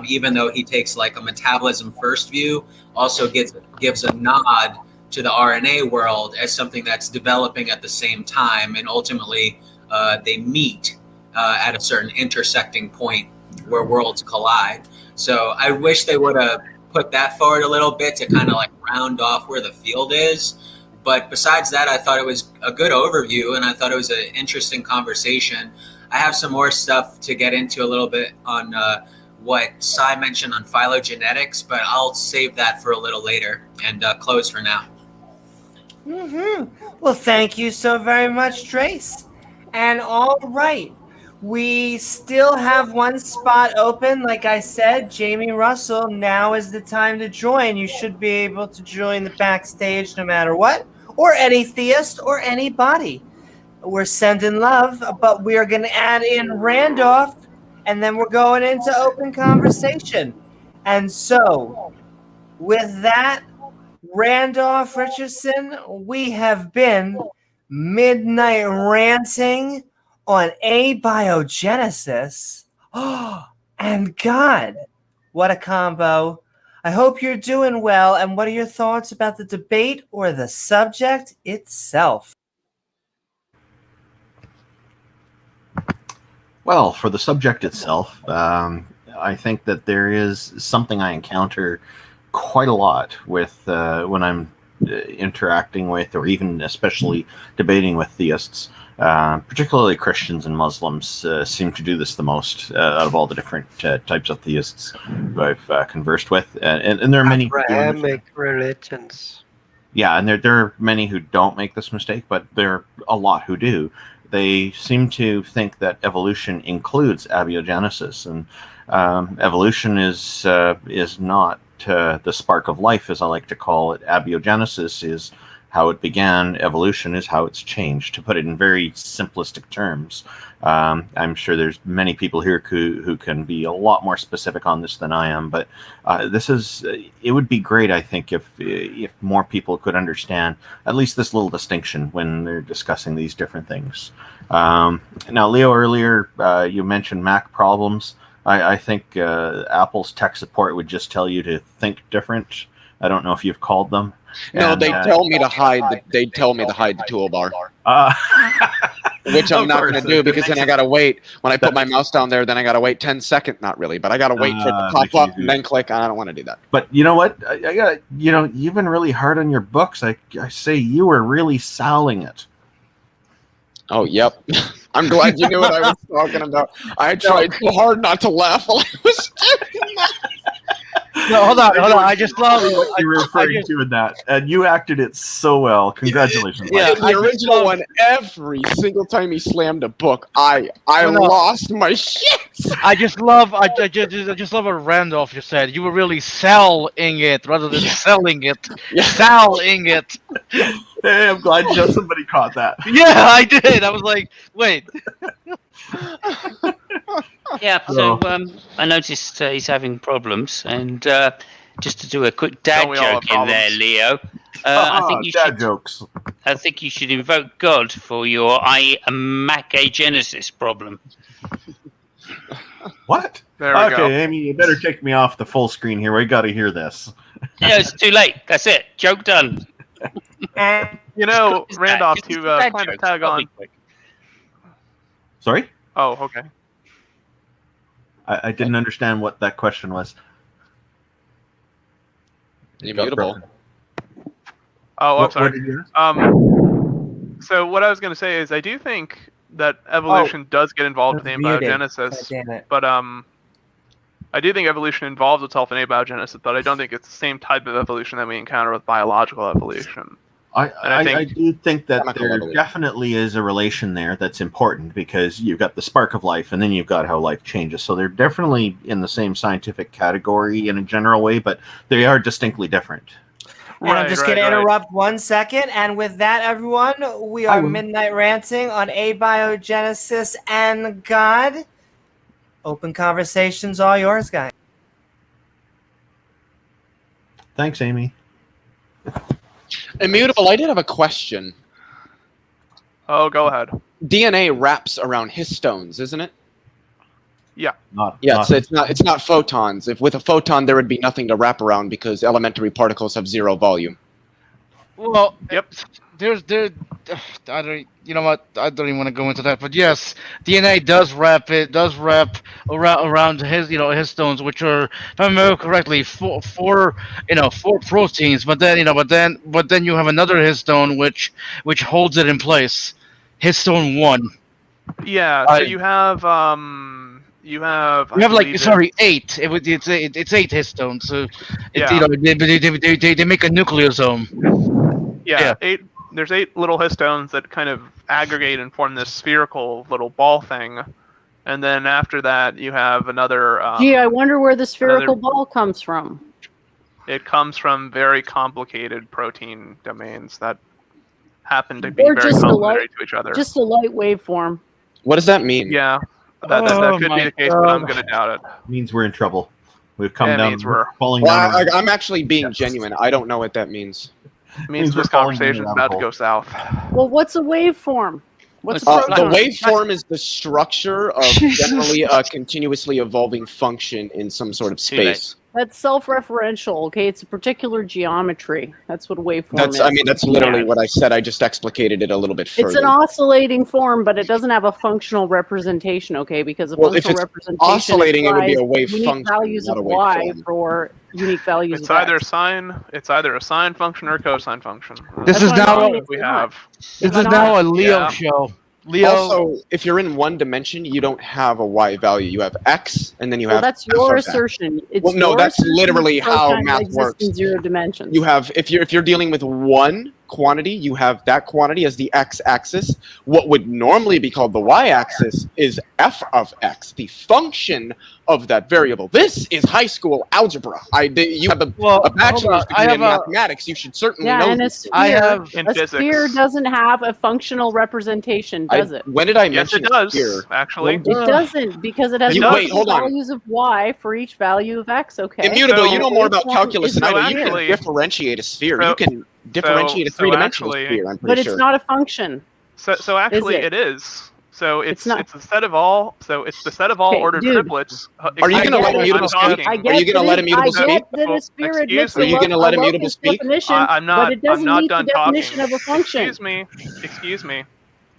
even though he takes a metabolism first view, also gives a nod to the RNA world as something that's developing at the same time, and ultimately they meet at a certain intersecting point where worlds collide. So I wish they would have put that forward a little bit to kind of round off where the field is. But besides that, I thought it was a good overview, and I thought it was an interesting conversation. I have some more stuff to get into a little bit on what Sai mentioned on phylogenetics, but I'll save that for a little later and close for now. Well, thank you so very much, Trace. And all right, we still have one spot open. Like I said, Jamie Russell, now is the time to join. You should be able to join the backstage no matter what, or any theist or anybody. We're sending love, but we are going to add in Randolph, and then we're going into open conversation. And so, with that, Randolph Richardson, we have been Midnight Ranting on Abiogenesis. And God, what a combo. I hope you're doing well. And what are your thoughts about the debate or the subject itself? Well, for the subject itself, I think that there is something I encounter quite a lot with when I'm interacting with, or even especially debating with theists. Particularly Christians and Muslims seem to do this the most out of all the different types of theists who I've conversed with, and there are many Abrahamic religions. Yeah, and there are many who don't make this mistake, but there are a lot who do. They seem to think that evolution includes abiogenesis, and evolution is not the spark of life, as I like to call it. Abiogenesis is how it began. Evolution is how it's changed. To put it in very simplistic terms, I'm sure there's many people here who can be a lot more specific on this than I am. But it would be great, I think, if more people could understand at least this little distinction when they're discussing these different things. Now, Leo, earlier you mentioned Mac problems. I think Apple's tech support would just tell you to think different. I don't know if you've called them. No, they tell me to hide. They tell me to hide the toolbar, which I'm not going to do because then I got to wait. When I put my mouse down there, then I got to wait 10 seconds. Not really, but I got to wait for it to pop up and then click. I don't want to do that. But you know what? I got, you've been really hard on your books. I say you were really selling it. Oh, yep. I'm glad you knew what I was talking about. I tried so hard not to laugh while I was doing that. No, hold on. I just love what you were referring to in that, and you acted it so well. Congratulations! Yeah, the original one. Every single time he slammed a book, I lost my shit. I just love what Randolph just said. You were really selling it rather than selling it. Selling it. Hey, I'm glad just somebody caught that. Yeah, I did. I was like, wait. Yeah, so I noticed he's having problems, and just to do a quick dad joke in there, Leo, I think you should jokes. I think you should invoke God for your Abiogenesis problem. What? There we go. Okay, Amy, you better take me off the full screen here. We got to hear this. Yeah, it's too late. That's it. Joke done. Randolph, to plan to tag on. Sorry? Oh, okay. I didn't understand what that question was. Immutable. Oh, I'm sorry. So what I was going to say is I do think that evolution does get involved with abiogenesis, but I do think evolution involves itself in abiogenesis, but I don't think it's the same type of evolution that we encounter with biological evolution. I do think that there definitely is a relation there that's important, because you've got the spark of life and then you've got how life changes. So they're definitely in the same scientific category in a general way, but they are distinctly different. And I'm just going to interrupt 1 second. And with that, everyone, we are Midnight Ranting on Abiogenesis and God. Open conversations, all yours, guys. Thanks, Amy. Immutable, I did have a question. Oh, go ahead. DNA wraps around histones, isn't it? Yeah. It's not photons. If with a photon there would be nothing to wrap around because elementary particles have zero volume. Well, yep. I don't even want to go into that, but yes, DNA does wrap around histones, which are, if I remember correctly, four proteins. But then you have another histone which holds it in place. Histone 1. Yeah. So you have 8. It's 8 histones. So they make a nucleosome. Yeah. 8. There's 8 little histones that kind of aggregate and form this spherical little ball thing, and then after that you have another. Gee, I wonder where the spherical ball comes from. It comes from very complicated protein domains that happen to be very complementary to each other. Just a light waveform. What does that mean? Yeah, that could be the case, but I'm going to doubt it. Means we're in trouble. We've come That down. means we're falling Well, down. I'm actually being genuine. I don't know what that means. It means this conversation is about to go south. Well, what's a waveform? What's a The proton? waveform is the structure of generally a continuously evolving function in some sort of space. That's self-referential, okay? It's a particular geometry. That's what a waveform is. I mean, that's literally what I said. I just explicated it a little bit further. It's an oscillating form, but it doesn't have a functional representation, okay? Because a Well, if functional it's representation oscillating, it would be a implies wave unique function, values not of a y waveform. for unique values It's of either x. It's either a sine function or a cosine function. This is now we have. This is now a Leo show. Leo. Also, if you're in one dimension, you don't have a y value. You have x, and then you Well, have. that's f your of x. assertion. It's Well, no, your that's assertion literally that how cosine math exists works. in 0 dimensions. You have if you're dealing with one quantity, you have that quantity as the x-axis. What would normally be called the y-axis is f of x, the function of that variable. This is high school algebra. You have a bachelor's degree in mathematics. You should certainly know and a this. sphere doesn't have a functional representation, does it? When did I Yes, mention it does. sphere? Actually, It doesn't, because it has Wait, multiple hold on. values of y for each value of x, okay? Immutable, you know more about Waveform calculus than I do. You actually- can differentiate a sphere. You can differentiate a three-dimensional sphere, I'm But pretty it's sure. not a function. So actually, it? it is. So it's not. it's a set of all. So it's the set of all Okay, ordered dude. triplets. Are you going to let I'm Immutable speak? talking. I Are get you going to let Immutable I speak? get that a sphere admits Are you going to let Immutable speak? definition, I'm not. but it doesn't I'm not meet done the definition talking. of a function. Excuse me.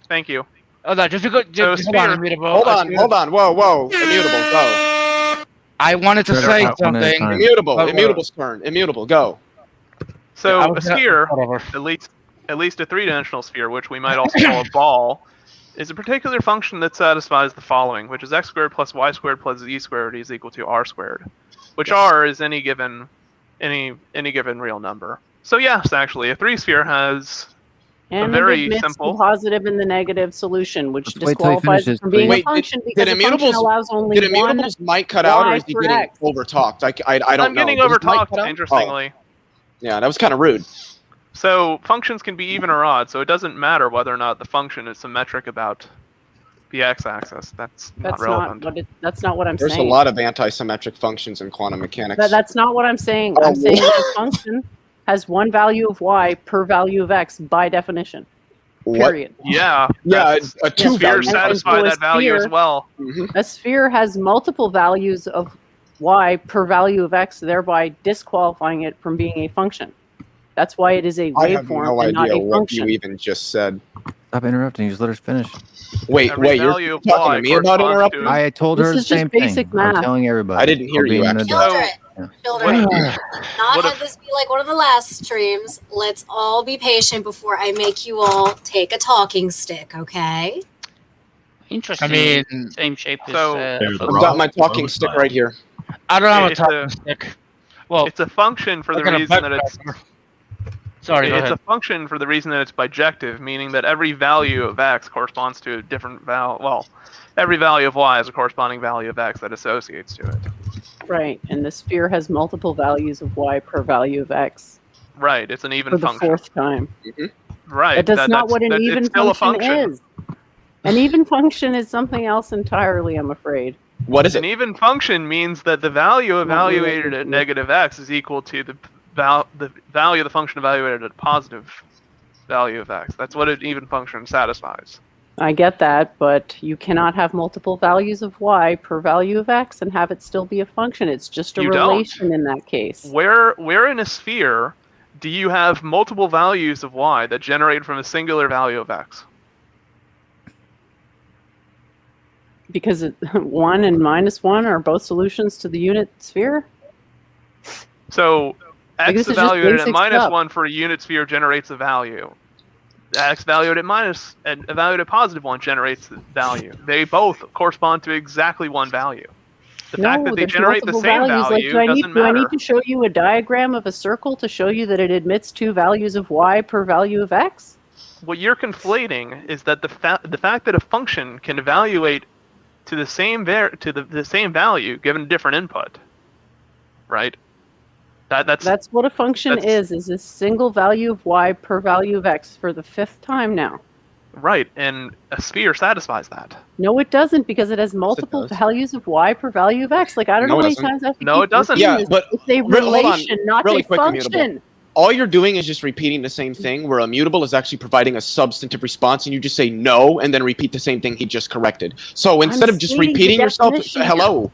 Thank you. Oh, no, just because. So Just hold on, sphere- Immutable. Hold on. Whoa. Immutable, go. I wanted to say something. Immutable's turn. Immutable, go. So I a was gonna- sphere, whatever. at least a three-dimensional sphere, which we might also call a ball, is a particular function that satisfies the following, which is x squared plus y squared plus z squared is equal to r squared, which r is any given real number. So yes, actually, a three-sphere has And a very it admits simple. the positive and the negative solution, which Let's wait till he disqualifies it finishes, from being please. a function Did because a function Immutables allows only did one Immutable's mic cut out, or y is he for getting x. overtalked? I don't know. I'm getting Did his mic overtalked, cut out? interestingly. Oh. Yeah, that was kind of rude. So functions can be even or odd, so it doesn't matter whether or not the function is symmetric about the x-axis. That's not relevant. That's not what I'm There's saying. a lot of anti-symmetric functions in quantum mechanics. But that's not what I'm saying. Oh, I'm saying that a function has one value of y per value of x by definition. Period. Yeah. A two spheres value. satisfy And so a that value as sphere- well. A sphere has multiple values of y per value of x, thereby disqualifying it from being a function. That's why it is a I have waveform no and not idea a what function. you even just said. Stop interrupting. Just let her finish. Wait, Every you're value of talking y to me about corresponds interrupting? to- I told her This the is just same thing. basic math. I'm telling everybody. I didn't hear I'll be you, an actually. adult. Children, children, not have this be like one of the last streams. Let's all be patient before I make you all take a talking stick, okay? Interesting. I mean, Same shape as. so- I've got my talking stick right here. I don't have a It's talking stick. Well, It's a function for the I got a reason butt that it's. pressure. Sorry, go It's ahead. a function for the reason that it's bijective, meaning that every value of x corresponds to a different value. Well, every value of y is a corresponding value of x that associates to it. Right, and the sphere has multiple values of y per value of x Right. It's an even for the function. fourth time. Right. That's not what an it's even still a function is. An even function is something else entirely, I'm afraid. What is An it? even function means that the value Not evaluated related at to- negative x is equal to the value of the function evaluated at positive value of x. That's what an even function satisfies. I get that, but you cannot have multiple values of y per value of x and have it still be a function. It's just a You don't. relation in that case. Where in a sphere do you have multiple values of y that generate from a singular value of x? Because 1 and -1 are both solutions to the unit sphere? So Like, x this is just evaluated at basic minus stuff. 1 for a unit sphere generates a value. X evaluated at evaluated at positive 1 generates the value. They both correspond to exactly one value. The fact that they there's generate the multiple same values. value do I doesn't do I matter. need to show you a diagram of a circle to show you that it admits two values of y per value of x? What you're conflating is that the fact that a function can evaluate to the same the same value given a different input, right? That's what a function is a single value of y per value of x for the fifth time now. Right, and a sphere satisfies that. No, it doesn't, because it has multiple values of y per value of x. Like, I don't know how many times I have to No, keep repeating this. but it's a hold on, relation, not really a quick, function. Immutable. All you're doing is just repeating the same thing, where Immutable is actually providing a substantive response, and you just say no, and then repeat the same thing he just corrected. So instead of just repeating yourself, hello,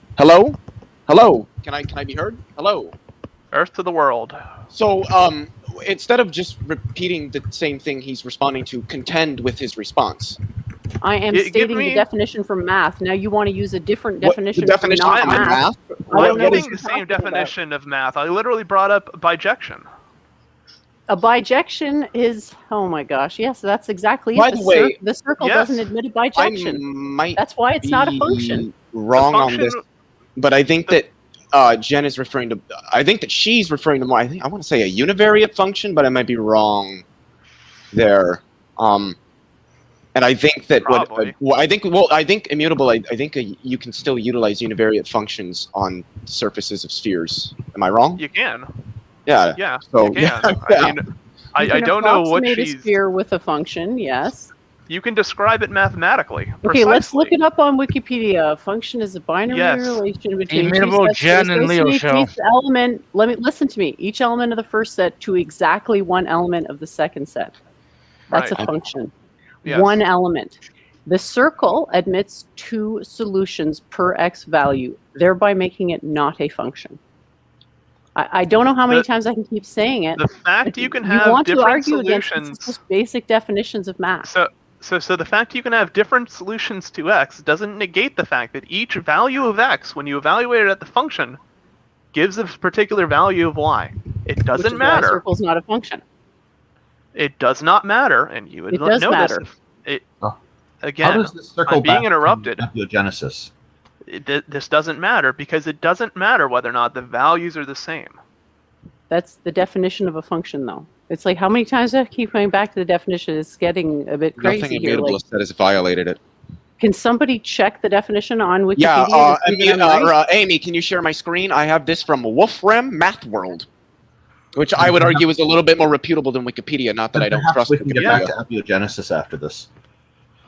can I be heard? Hello. Earth to the world. So instead of just repeating the same thing he's responding to, contend with his response. I am stating the definition from math. Now you want to use a different definition from math. I'm getting the same definition of math. I literally brought up bijection. A bijection is, oh my gosh, yes, that's exactly By it. the way, the circle doesn't admit a bijection. That's why it's not a function. Wrong on this, but I think that Jen is referring to. I think that she's referring to more. I want to say a univariate function, but I might be wrong there. And I think that I think immutable. I think you can still utilize univariate functions on surfaces of spheres. Am I wrong? You can. Yeah. Yeah. So, you can. yeah. I mean, I don't know what she's. A sphere with a function, yes. You can describe it mathematically. Okay, precisely. let's look it up on Wikipedia. A function is a binary relation between Immutable, two sets. Jen, and Leo show. Each element, listen to me. Each element of the first set to exactly one element of the second set. That's a function. Yes. One element. The circle admits two solutions per x value, thereby making it not a function. I don't know how many times I can keep saying it. The fact you can have different solutions. Against just basic definitions of math. So the fact you can have different solutions to x doesn't negate the fact that each value of x, when you evaluate it at the function, gives a particular value of y. It doesn't matter. Why circle's not a function. It does not matter, and you would know matter. this. Again, how does this circle I'm being back interrupted. To abiogenesis? This doesn't matter because it doesn't matter whether or not the values are the same. That's the definition of a function, though. It's like, how many times do I keep going back to the definition? It's getting a bit crazy Nothing here. immutable said has violated it. Can somebody check the definition on Wikipedia? Yeah, Amy, can you share my screen? I have this from Wolfram Math World, which I would argue is a little bit more reputable than Wikipedia. Not that I don't trust we can Wikipedia. get back to abiogenesis after this.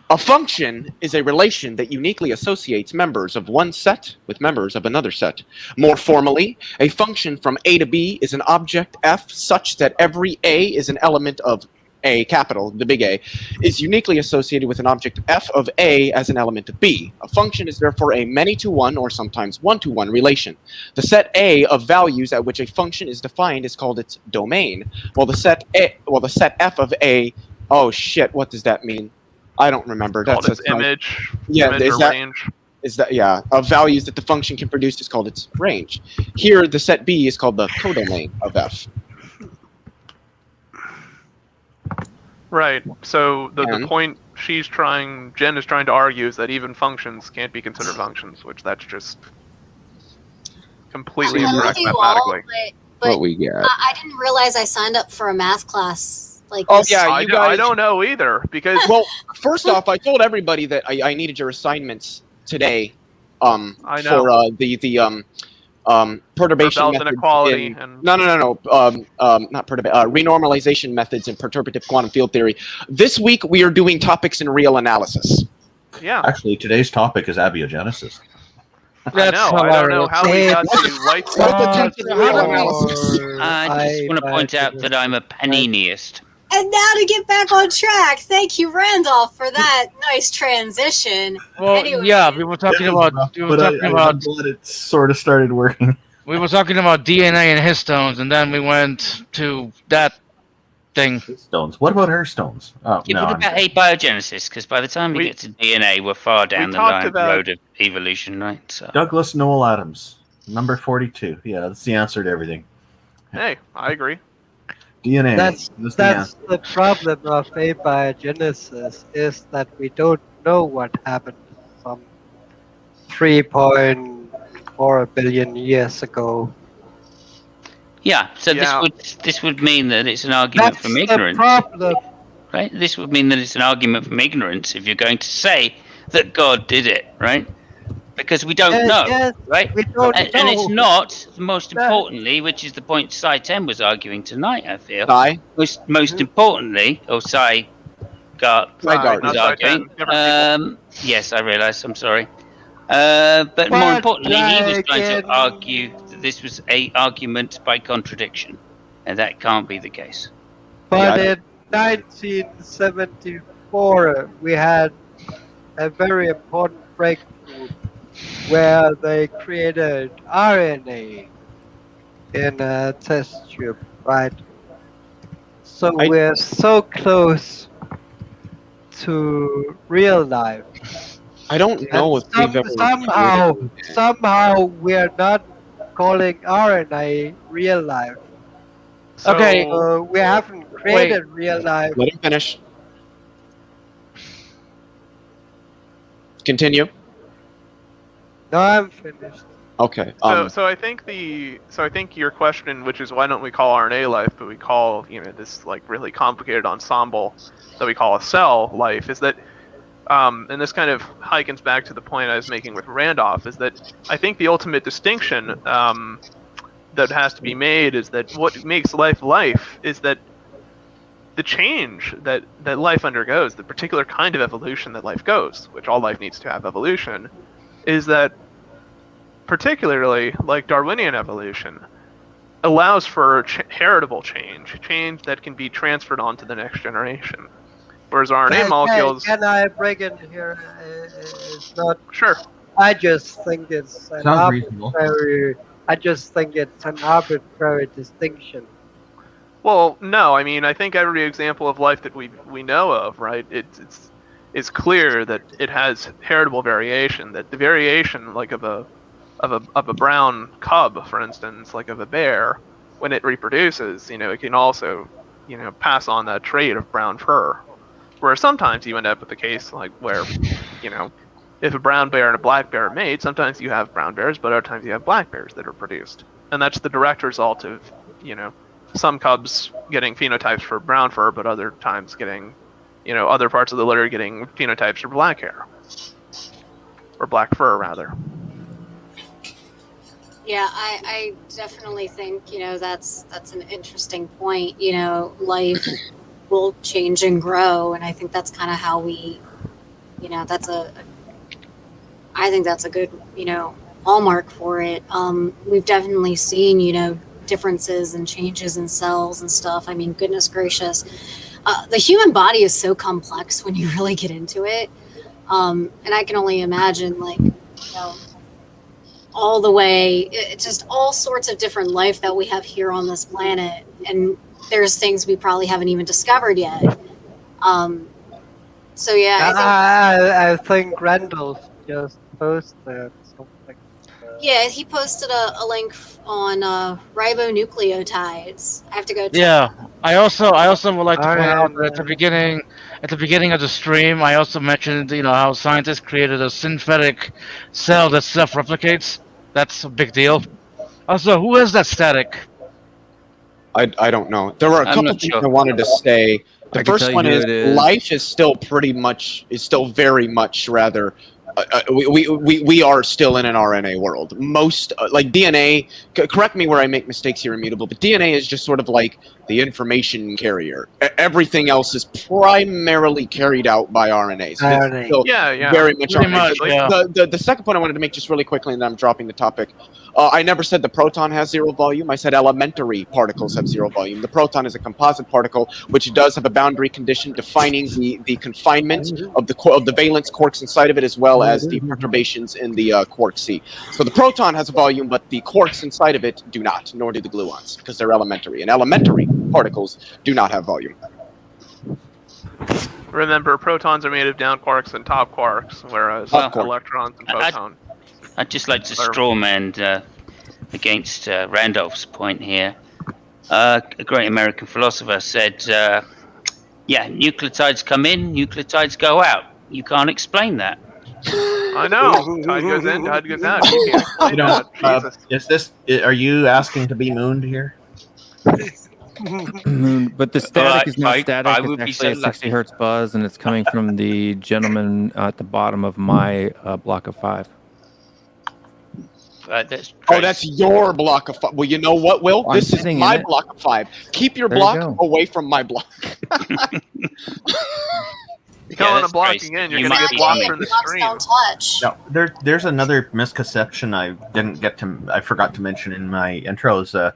A function is a relation that uniquely associates members of one set with members of another set. More formally, a function from A to B is an object f such that every A is an element of A, capital, the big A, is uniquely associated with an object f of A as an element of B. A function is therefore a many-to-one or sometimes one-to-one relation. The set A of values at which a function is defined is called its domain, while the set f of A, oh shit, what does that mean? I don't remember. That's its image. Yeah, image or range. Of values that the function can produce is called its range. Here, the set B is called the codomain of f. Right. So the point Jen is trying to argue is that even functions can't be considered functions, which that's just completely incorrect mathematically. But what we get. I didn't realize I signed up for a math class. I don't know either because well, first off, I told everybody that I needed your assignments today. For the perturbation methods inequality not renormalization methods in perturbative quantum field theory. This week we are doing topics in real analysis. Yeah. Actually, today's topic is abiogenesis. I don't know how we got to white analysis. I just want to point out that I'm a Paniniist. And now to get back on track, thank you, Randolph, for that nice transition. Well, anyway, yeah, we were talking about. I'm glad it sort of started working. We were talking about DNA and histones, and then we went to that thing. Histones. What about her stones? Oh, yeah, what about abiogenesis? Because by the time we get to DNA, we're far down the road of evolution, right? So. Douglas Noel Adams, number 42. Yeah, that's the answer to everything. Hey, I agree. DNA. That's the problem of abiogenesis, is that we don't know what happened some 3.4 billion years ago. Yeah, so this would mean that it's an argument from ignorance. That's the problem. Right? This would mean that it's an argument from ignorance if you're going to say that God did it, right? Because we don't know, right? We don't know. And it's not, most importantly, which is the point Psi 10 was arguing tonight, I feel. Psi? Most importantly, or Psi Zygarde was not arguing. Different Yes, I realise. I'm sorry. But more importantly, he was trying to argue that this was a argument by contradiction, and that can't be the case. But in 1974, we had a very important breakthrough where they created RNA in a test tube, right? So we're so close to real life. I don't know if we've ever somehow we're not calling RNA real life. Okay. We haven't created real life. Let him finish. Continue. No, I'm finished. Okay. So I think your question, which is why don't we call RNA life, but we call this like really complicated ensemble that we call a cell life, is that, and this kind of harkens back to the point I was making with Randolph, is that I think the ultimate distinction that has to be made is that what makes life is that the change that life undergoes, the particular kind of evolution that life goes, which all life needs to have evolution, is that particularly like Darwinian evolution allows for heritable change that can be transferred on to the next generation. Whereas RNA molecules... Can I break in here? It's not... Sure. I just think it's an Sounds reasonable. I just think it's an arbitrary distinction. Well, no. I mean, I think every example of life that we know of, right? It's clear that it has heritable variation. That the variation, like of a brown cub, for instance, like of a bear, when it reproduces, it can also, pass on that trait of brown fur. Where sometimes you end up with a case like where, if a brown bear and a black bear mate, sometimes you have brown bears, but other times you have black bears that are produced. And that's the direct result of, some cubs getting phenotypes for brown fur, but other times getting, other parts of the litter getting phenotypes for black hair. Or black fur, rather. Yeah, I definitely think, that's an interesting point. Life will change and grow, and I think that's kind of how we, I think that's a good, hallmark for it. We've definitely seen, differences and changes in cells and stuff. I mean, goodness gracious. The human body is so complex when you really get into it. And I can only imagine, like, all the way, just all sorts of different life that we have here on this planet. And there's things we probably haven't even discovered yet. So, yeah. I think Randall just posted something. Yeah, he posted a link on ribonucleotides. I have to go check. Yeah, I also would like to point out that at the beginning of the stream, I also mentioned how scientists created a synthetic cell that self-replicates. That's a big deal. Also, who is that static? I don't know. There were a couple things I wanted to say. The first one is life is still very much rather. We are still in an RNA world. Most like DNA. Correct me where I make mistakes here, Immutable. But DNA is just sort of like the information carrier. Everything else is primarily carried out by RNA. So it's still very much RNA. The second point I wanted to make just really quickly, and then I'm dropping the topic. I never said the proton has zero volume. I said elementary particles have zero volume. The proton is a composite particle, which does have a boundary condition defining the confinement of the valence quarks inside of it, as well as the perturbations in the quark C. So the proton has a volume, but the quarks inside of it do not, nor do the gluons, because they're elementary. And elementary particles do not have volume. Remember, protons are made of down quarks and top quarks, whereas electrons and photons. I'd just like to strawman against Randolph's point here. A great American philosopher said, nucleotides come in, nucleotides go out. You can't explain that. I know. Tide goes in, tide goes out. You can't explain that. Jesus. Are you asking to be mooned here? But the static is not static. It's actually a 60 hertz buzz, and it's coming from the gentleman at the bottom of my block of 5. That's your block of 5. Well, you know what, Will? This is my block of 5. Keep your block away from my block. don't want to that's block crazy. again. You're You going to might get be blocked doing from the Blocks stream. don't touch. No, there's another misconception I forgot to mention in my intros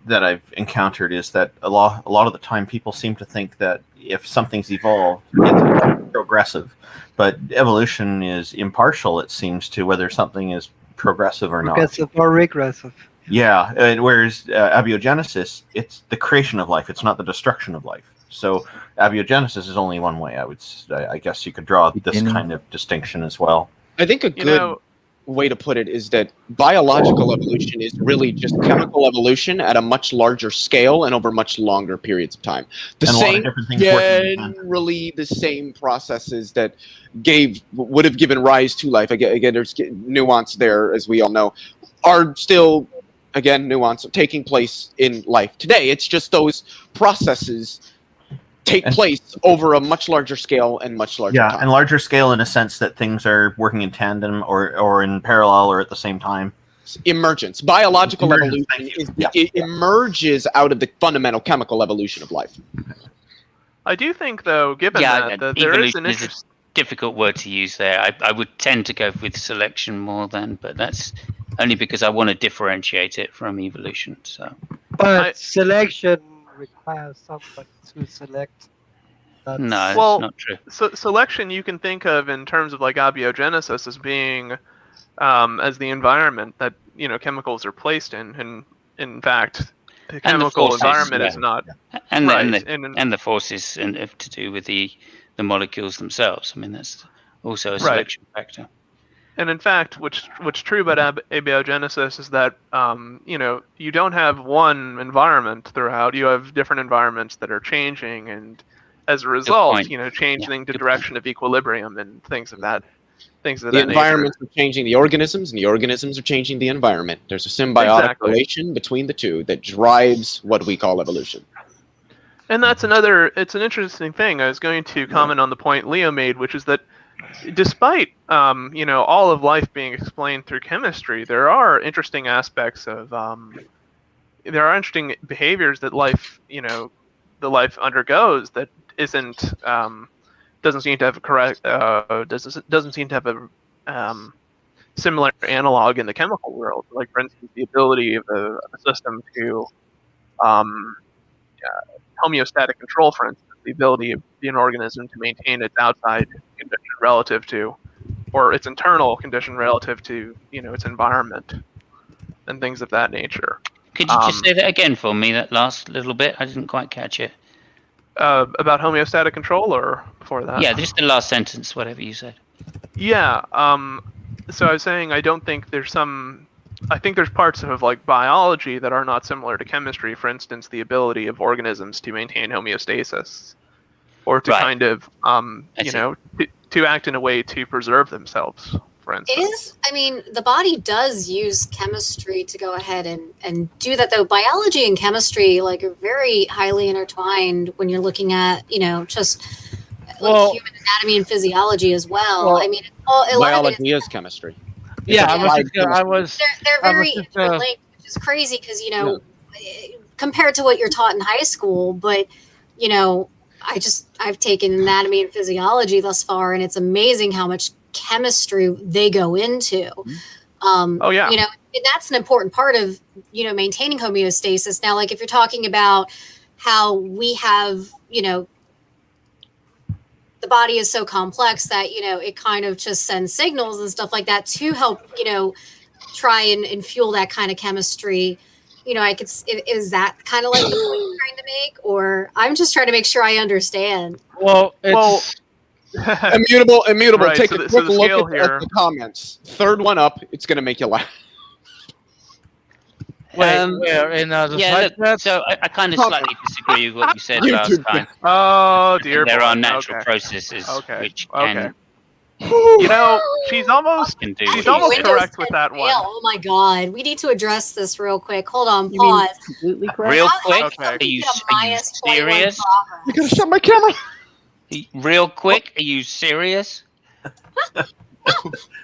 that I've encountered is that a lot of the time people seem to think that if something's evolved, it's progressive, but evolution is impartial. It seems to whether something is progressive or not. Progressive or regressive. Yeah, whereas abiogenesis, it's the creation of life. It's not the destruction of life. So abiogenesis is only one way. I guess you could draw this kind of distinction as well. I think a good way to put it is that biological evolution is really just chemical evolution at a much larger scale and over much longer periods of time. The And a lot of same, different things working in generally the same processes that would have given rise to life. Again, there's nuance there, as we all know, are still, again, nuance taking place in life today. It's just those processes take place over a much larger scale and much larger time. And larger scale in a sense that things are working in tandem or in parallel or at the same time. Emergence. Biological evolution it emerges out of the fundamental chemical evolution of life. I do think, though, given that there is an evolution is a difficult word to use there. I would tend to go with selection more than, but that's only because I want to differentiate it from evolution. So, but selection requires someone to select. No, that's not true. So selection you can think of in terms of like abiogenesis as being as the environment that chemicals are placed in, and in fact the chemical environment is not. And the forces to do with the molecules themselves. I mean, that's also a selection factor. And in fact, what's true about abiogenesis is that you don't have one environment throughout. You have different environments that are changing, and as a result, changing the direction of equilibrium and things of that nature. The environments are changing the organisms, and the organisms are changing the environment. There's a symbiotic relation between the two that drives what we call evolution. And that's it's an interesting thing. I was going to comment on the point Leo made, which is that despite all of life being explained through chemistry, there are interesting aspects of there are interesting behaviors that life undergoes that doesn't seem to have doesn't seem to have a similar analog in the chemical world. Like, for instance, the ability of a system to homeostatic control, for instance, the ability of an organism to maintain its outside condition relative to, or its internal condition relative to, its environment, and things of that nature. Could you just say that again for me, that last little bit? I didn't quite catch it. About homeostatic control, or before that? Yeah, just the last sentence, whatever you said. Yeah. So I was saying I think there's parts of like biology that are not similar to chemistry. For instance, the ability of organisms to maintain homeostasis, or to kind of to act in a way to preserve themselves. For instance, it is. I mean, the body does use chemistry to go ahead and do that. Though biology and chemistry are very highly intertwined when you're looking at just human anatomy and physiology as well. I mean, biology is chemistry. Yeah, they're very interlinked, which is crazy because compared to what you're taught in high school, but I've taken anatomy and physiology thus far, and it's amazing how much chemistry they go into. And that's an important part of maintaining homeostasis. Now, like if you're talking about how we have the body is so complex that it kind of just sends signals and stuff like that to help try and fuel that kind of chemistry. Is that kind of like what you're trying to make, or I'm just trying to make sure I understand? Immutable. Right, Take a quick look at the comments. Third one up, it's going to make you laugh. Where in the so I kind of slightly disagree with what you said last time. Oh dear. There are natural processes which can. She's almost correct with that one. Oh my God, we need to address this real quick. Hold on, pause. Real quick, are you serious? I gotta shut my camera. Real quick, are you serious?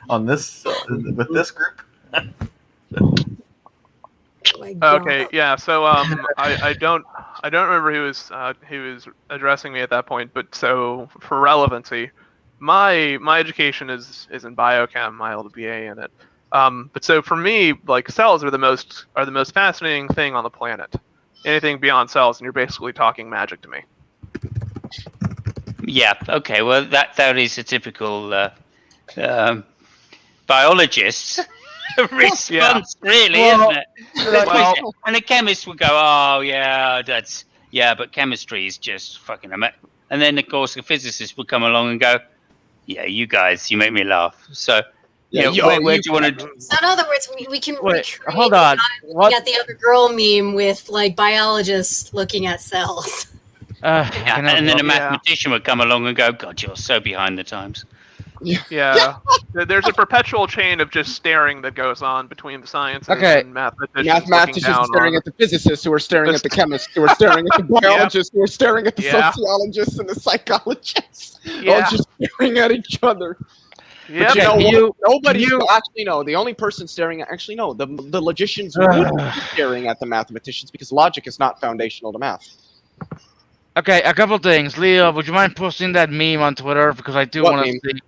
On this with this group? Okay, yeah. So I don't I don't remember who was addressing me at that point, but so for relevancy, my education is in biochem. I held a BA in it. But so for me, like cells are the most fascinating thing on the planet. Anything beyond cells, and you're basically talking magic to me. Yeah. Okay. Well, that is a typical biologist response, really, isn't it? Well, and the chemist would go, "Oh, yeah, but chemistry is just fucking amazing." And then, of course, the physicist would come along and go, "Yeah, you guys, you make me laugh." So, where do you want to? So in other words, we can recreate hold on. looking at the other girl meme with like biologists looking at cells. And then a mathematician would come along and go, "God, you're so behind the times." Yeah. There's a perpetual chain of just staring that goes on between the sciences and mathematicians staring at the physicists who are staring at the chemists who are staring at the biologists who are staring at the sociologists and the psychologists. All just staring at each other. Yeah, nobody's actually the only person staring at the logicians would be staring at the mathematicians because logic is not foundational to math. Okay, a couple things. Leo, would you mind posting that meme on Twitter? Because I do want to see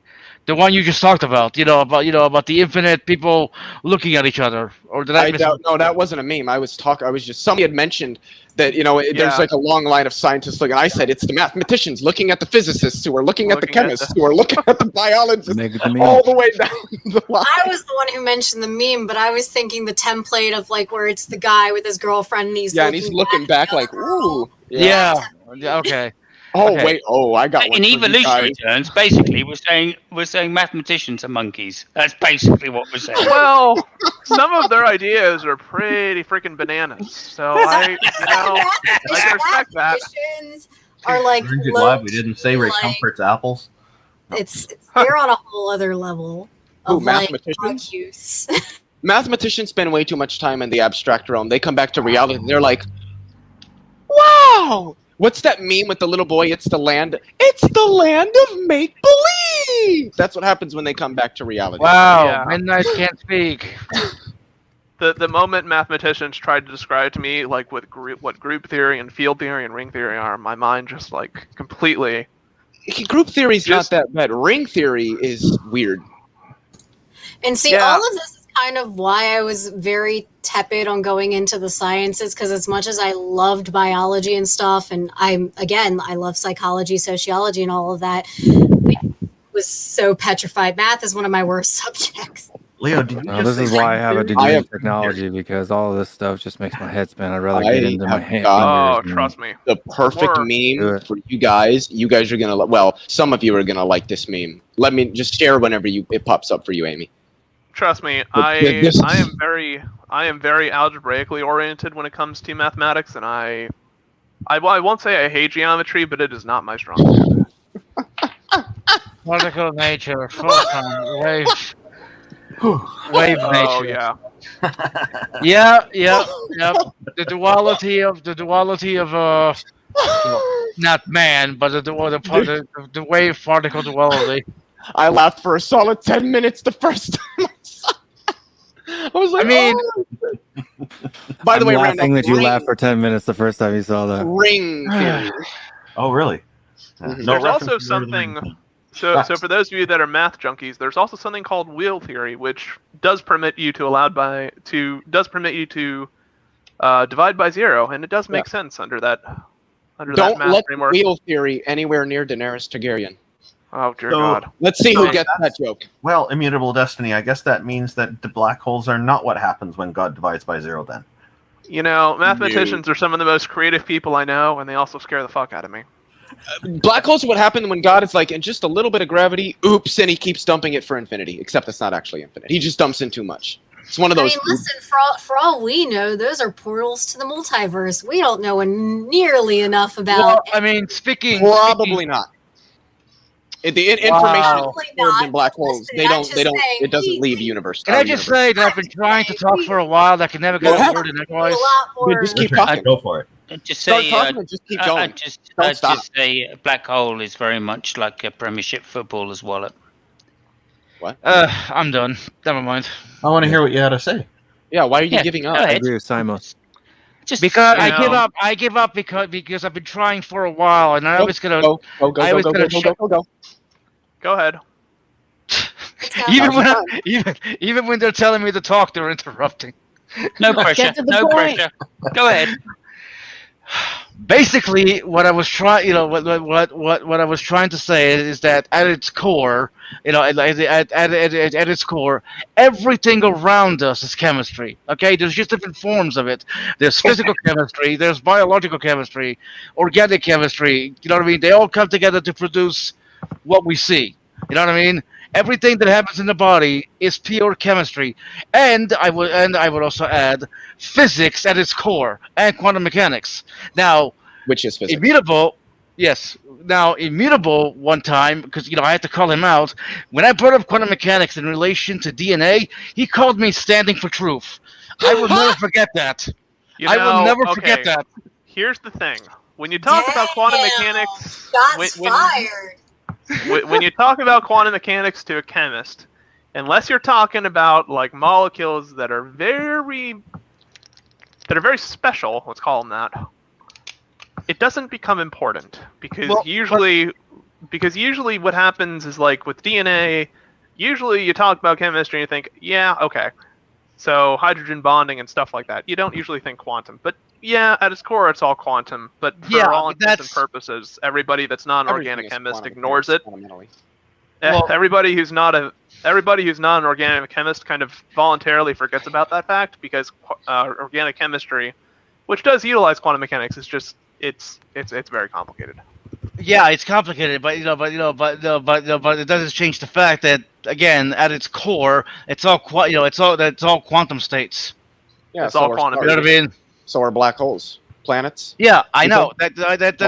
the one you just talked about. About the infinite people looking at each other. Or did I miss it? No, that wasn't a meme. Somebody had mentioned that there's like a long line of scientists looking. I said it's the mathematicians looking at the physicists who are looking at the chemists who are looking at the biologists all the way down the line. I was the one who mentioned the meme, but I was thinking the template of like where it's the guy with his girlfriend and he's looking back like, ooh. Yeah. Okay. Oh okay. wait! Oh, I got one. In evolutionary terms, basically, we're saying mathematicians are monkeys. That's basically what we're saying. Well, some of their ideas are pretty freaking bananas. So I respect that. Are like glad we didn't say Ray Comfort's apples. It's they're on a whole other level of mathematicians? use. Mathematicians spend way too much time in the abstract realm. They come back to reality and they're like, wow! What's that meme with the little boy? It's the land of make-believe! That's what happens when they come back to reality. Wow, Yeah. Midnight can't speak. The moment mathematicians tried to describe to me like what group theory and field theory and ring theory are, my mind just like completely... Group theory is not that bad. Ring theory is weird. And see, all of this is kind of why I was very tepid on going into the sciences, because as much as I loved biology and stuff, and I love psychology, sociology, and all of that, I was so petrified. Math is one of my worst subjects. Leo, did you this is why I have a degree in technology, because all of this stuff just makes my head spin. I'd rather get into my fingers. Oh, trust me. The perfect meme for you guys. You guys are gonna some of you are gonna like this meme. Let me just share whenever it pops up for you, Amy. Trust me, I am very algebraically oriented when it comes to mathematics, and I won't say I hate geometry, but it is not my strong suit. Particle nature, photon, wave nature. Oh yeah. Yeah. The duality of not man, but the wave particle duality. I laughed for a solid 10 minutes the first time I saw it. I was like, By the way, I'm Randall, laughing that you laughed for 10 minutes the first time you saw that. Ring theory. Oh, really? There's also something. So for those of you that are math junkies, there's also something called wheel theory, which does permit you to divide by zero, and it does make sense under that Don't math let framework. wheel theory anywhere near Daenerys Targaryen. Oh dear God! Let's see who gets that joke. Well, immutable destiny. I guess that means that the black holes are not what happens when God divides by zero. Then. Mathematicians are some of the most creative people I know, and they also scare the fuck out of me. Black holes are what happen when God is like, in just a little bit of gravity, oops, and he keeps dumping it for infinity. Except it's not actually infinite. He just dumps in too much. It's one of those. Listen, for all we know, those are portals to the multiverse. We don't know nearly enough about. Well, speaking. Not. The information stored in black holes, they don't. It doesn't leave the universe. Can I just say that I've been trying to talk for a while, that I can never get a word in edgewise. Just keep talking. Go for it. Just Start say, talking and just keep going. Just say a black hole is very much like a Premiership footballer's wallet. What? I'm done. Never mind. I want to hear what you had to say. Yeah, why are you giving up? I agree with Simon. Just because You I give know. up. I give up because I've been trying for a while, and I Go, was gonna. go, go, go, I go, was go, gonna. go, go, go, go. Go ahead. Let's go. Even Now's your when time. even when they're telling me to talk, they're interrupting. no Get pressure. to the No point. pressure. Go ahead. Basically, what I was trying, what I was trying to say is that at its core, at its core, everything around us is chemistry. Okay, there's just different forms of it. There's physical chemistry, there's biological chemistry, organic chemistry. You know what I mean? They all come together to produce what we see. You know what I mean? Everything that happens in the body is pure chemistry, and I would also add physics at its core and quantum mechanics. Now, Which is physics. Immutable, yes. Now, Immutable, one time, because I had to call him out. When I brought up quantum mechanics in relation to DNA, he called me standing for truth. I will never forget that. I will never forget that. Here's the thing: when you talk about quantum mechanics, Shots fired. when you talk about quantum mechanics to a chemist, unless you're talking about like molecules that are very special, let's call them that, it doesn't become important because usually what happens is like with DNA, usually you talk about chemistry and you think, yeah, okay, so hydrogen bonding and stuff like that. You don't usually think quantum, but yeah, at its core, it's all quantum. But for all intents and purposes, everybody that's not an organic chemist ignores it. Everybody who's not an organic chemist kind of voluntarily forgets about that fact because organic chemistry, which does utilize quantum mechanics, is just it's very complicated. Yeah, it's complicated, but it doesn't change the fact that again, at its core, it's all it's all quantum states. Yeah, it's all quantum. You know what I mean? So are black holes, planets. Yeah, I know. That's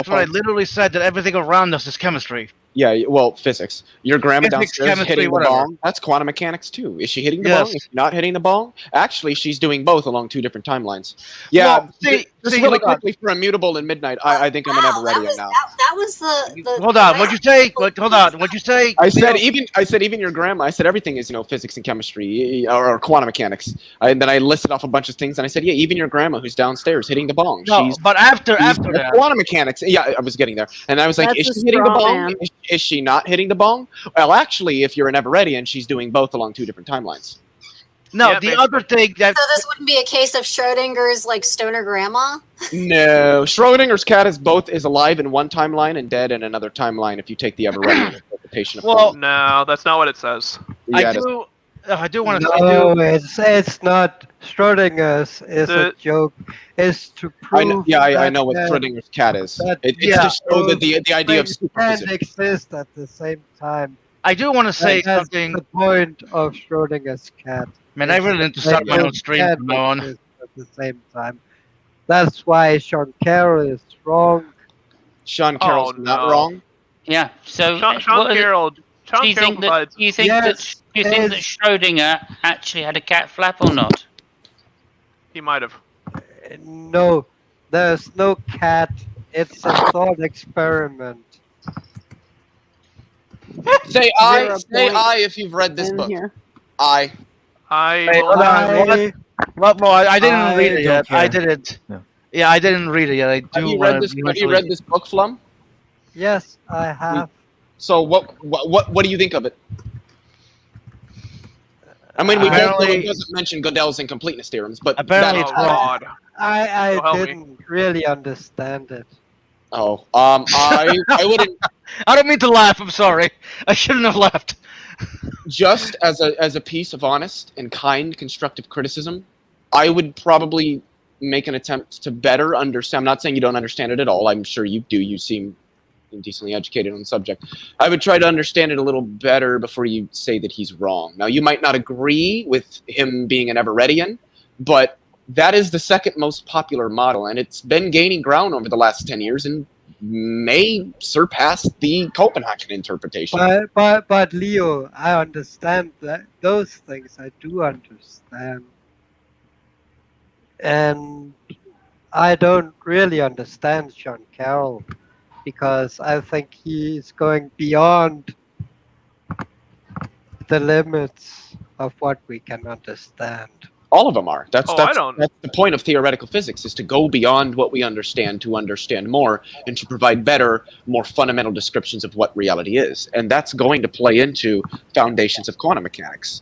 what I literally said. That everything around us is chemistry. Yeah, well, physics. Your grandma Physics, downstairs chemistry, hitting the whatever. bong. That's quantum mechanics too. Is she hitting the Yes. bong? Is she not hitting the bong? Actually, she's doing both along two different timelines. Yeah, Well, just really quickly for Immutable and Midnight, I think I'm an Everettian now. That was the Hold on, what'd you say? Hold on, what'd you say? I said even your grandma. I said everything is physics and chemistry or quantum mechanics. And then I listed off a bunch of things, and I said even your grandma who's downstairs hitting the bong. No, but after that, quantum mechanics. Yeah, I was getting there, and I was like, is she hitting the bong? Is she not hitting the bong? Well, actually, if you're an Everettian, she's doing both along two different timelines. No, the other thing that so this wouldn't be a case of Schrodinger's like stoner grandma. No, Schrodinger's cat is alive in one timeline and dead in another timeline. If you take the Everettian interpretation of Well, no, that's not what it says. Yeah, I do want to No, it's not. Schrodinger's is a joke. It's to prove. I know what Schrodinger's cat is. It's to show that the idea of superposition can't exist at the same time. I do want to say That's something. the point of Schrodinger's cat. Man, I really need to start my own stream from now on. At the same time, that's why Sean Carroll is wrong. Sean Carroll's not wrong. Yeah. So Sean Carroll. Do you think that Schrodinger actually had a cat flap or not? He might have. No, there's no cat. It's a thought experiment. Say I if you've read this book. I didn't read it yet. I didn't. No. Yeah, I didn't read it yet. I do. Have you read this book, Flum? Yes, I have. So what do you think of it? I mean, we both know it doesn't mention Gödel's incompleteness theorems, but apparently it's wrong. I didn't really understand it. Oh, I wouldn't. I don't mean to laugh. I'm sorry. I shouldn't have laughed. Just as a piece of honest and kind constructive criticism, I would probably make an attempt to better understand. I'm not saying you don't understand it at all. I'm sure you do. You seem decently educated on the subject. I would try to understand it a little better before you say that he's wrong. Now, you might not agree with him being an Everettian, but that is the second most popular model, and it's been gaining ground over the last 10 years and may surpass the Copenhagen interpretation. But Leo, I understand that those things. I do understand, and I don't really understand Sean Carroll because I think he's going beyond the limits of what we can understand. All of them are. That's I don't. That's the point of theoretical physics, is to go beyond what we understand to understand more and to provide better, more fundamental descriptions of what reality is. And that's going to play into foundations of quantum mechanics.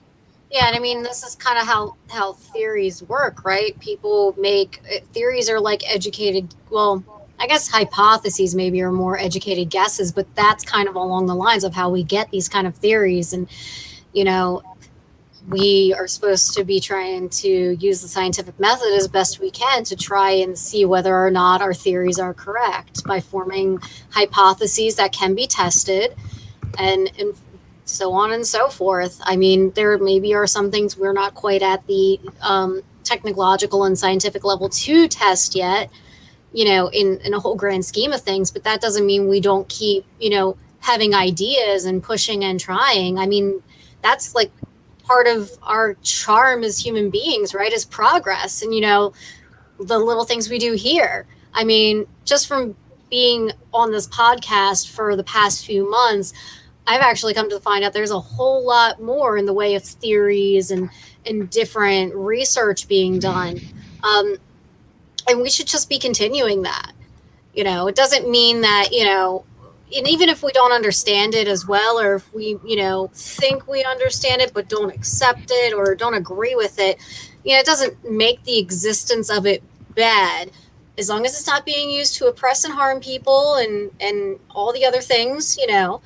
Yeah, and I mean, this is kind of how theories work, right? People make theories are like educated. Well, I guess hypotheses maybe are more educated guesses, but that's kind of along the lines of how we get these kind of theories. And you know, we are supposed to be trying to use the scientific method as best we can to try and see whether or not our theories are correct by forming hypotheses that can be tested and so on and so forth. I mean, there maybe are some things we're not quite at the technological and scientific level to test yet, you know, in a whole grand scheme of things, but that doesn't mean we don't keep, you know, having ideas and pushing and trying. I mean, that's like part of our charm as human beings, right? Is progress. And, you know, the little things we do here. I mean, just from being on this podcast for the past few months, I've actually come to find out there's a whole lot more in the way of theories and different research being done. And we should just be continuing that. You know, it doesn't mean that, you know, and even if we don't understand it as well, or if we, you know, think we understand it but don't accept it or don't agree with it, you know, it doesn't make the existence of it bad, as long as it's not being used to oppress and harm people and all the other things, you know,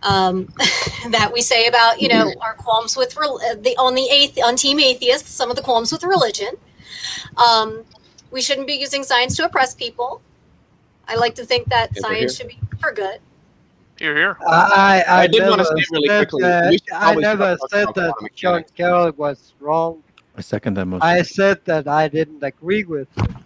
that we say about, you know, our qualms with on Team Atheist, some of the qualms with religion. We shouldn't be using science to oppress people. I like to think that science should be for good. Here. I did want to say really quickly. I never said that John Carroll was wrong. I second that motion. I said that I didn't agree with him.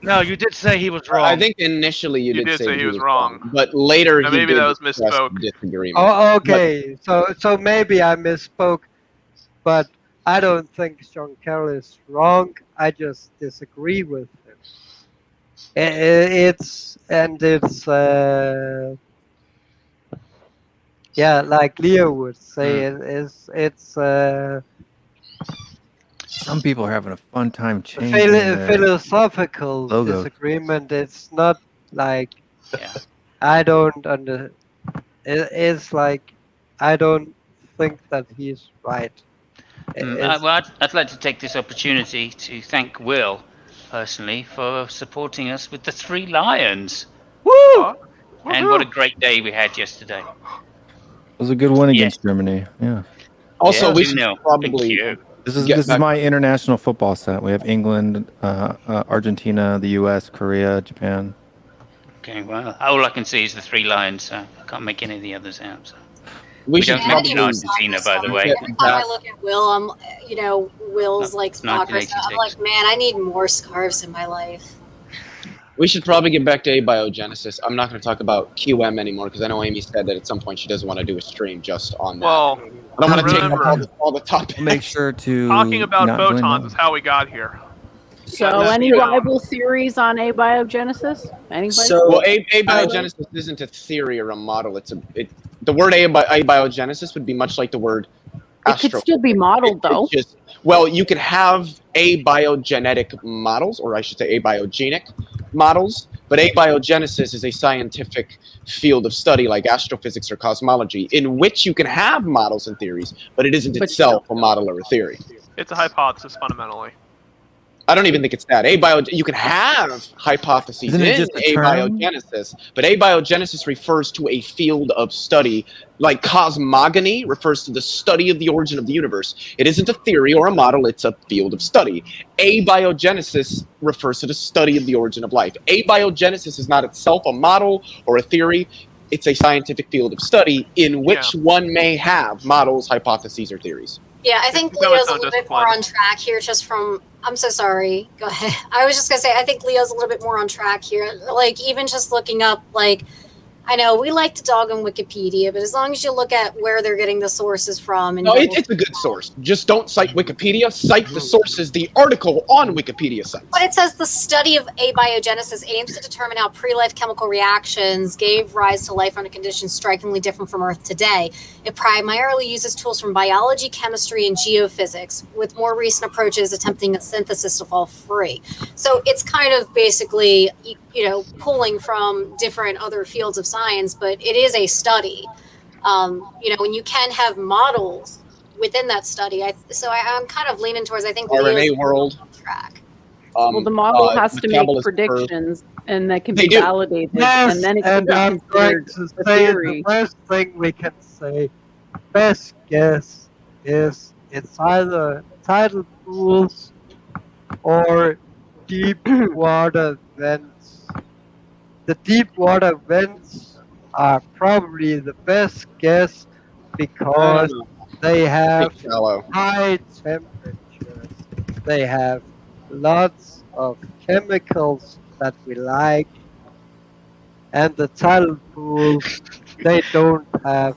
No, you did say he was wrong. I think initially you did say he was wrong, but later No, he maybe did that was misspoke. disagreement. Oh, okay. So maybe I misspoke, but I don't think John Carroll is wrong. I just disagree with him. It's yeah, like Leo would say, it's some people are having a fun time changing philosophical logos. disagreement. It's not like I don't it's like I don't think that he's right. Well, I'd like to take this opportunity to thank Will personally for supporting us with the 3 Lions. Woo! And what a great day we had yesterday. It was a good win against Germany. Yeah. Also, we should probably. This is my international football set. We have England, Argentina, the U.S., Korea, Japan. Okay, well, all I can see is the 3 Lions, so I can't make any of the others out. So. We don't mention Argentina, by the way. Every time I look at Will, you know, Will's like soccer stuff. I'm like, man, I need more scarves in my life. We should probably get back to abiogenesis. I'm not going to talk about QM anymore because I know Amy said that at some point she doesn't want to do a stream just on that. Well, I don't want to take up all the topics. Make sure to talking about photons is how we got here. So, any rival theories on abiogenesis? Anybody? Well, abiogenesis isn't a theory or a model. The word abiogenesis would be much like the word it could still be modeled, though. Well, you can have abiogenetic models, or I should say abiogenic models, but abiogenesis is a scientific field of study like astrophysics or cosmology, in which you can have models and theories, but it isn't itself a model or a theory. It's a hypothesis, fundamentally. I don't even think it's that. You can have hypotheses in abiogenesis, but abiogenesis refers to a field of study, like cosmogony refers to the study of the origin of the universe. It isn't a theory or a model, it's a field of study. Abiogenesis refers to the study of the origin of life. Abiogenesis is not itself a model or a theory. It's a scientific field of study in which one may have models, hypotheses, or theories. Yeah, I think Leo's a little bit more on track here just from... I'm so sorry. Go ahead. I was just going to say, I think Leo's a little bit more on track here. Like, even just looking up, like, I know we like to dog on Wikipedia, but as long as you look at where they're getting the sources from, and No, it's a good source. Just don't cite Wikipedia. Cite the sources, the article on Wikipedia sites. But it says the study of abiogenesis aims to determine how pre-life chemical reactions gave rise to life under conditions strikingly different from Earth today. It primarily uses tools from biology, chemistry, and geophysics, with more recent approaches attempting a synthesis to fall free. So it's kind of basically, pulling from different other fields of science, but it is a study. And you can have models within that study. I'm kind of leaning towards, I think, RNA world track. Well, the model has to make predictions, and that can be validated, and then it can be considered a theory. The first thing we can say, best guess, is it's either tidal pools or deep water vents. The deep water vents are probably the best guess because they have high temperatures. They have lots of chemicals that we like, and the tidal pools, they don't have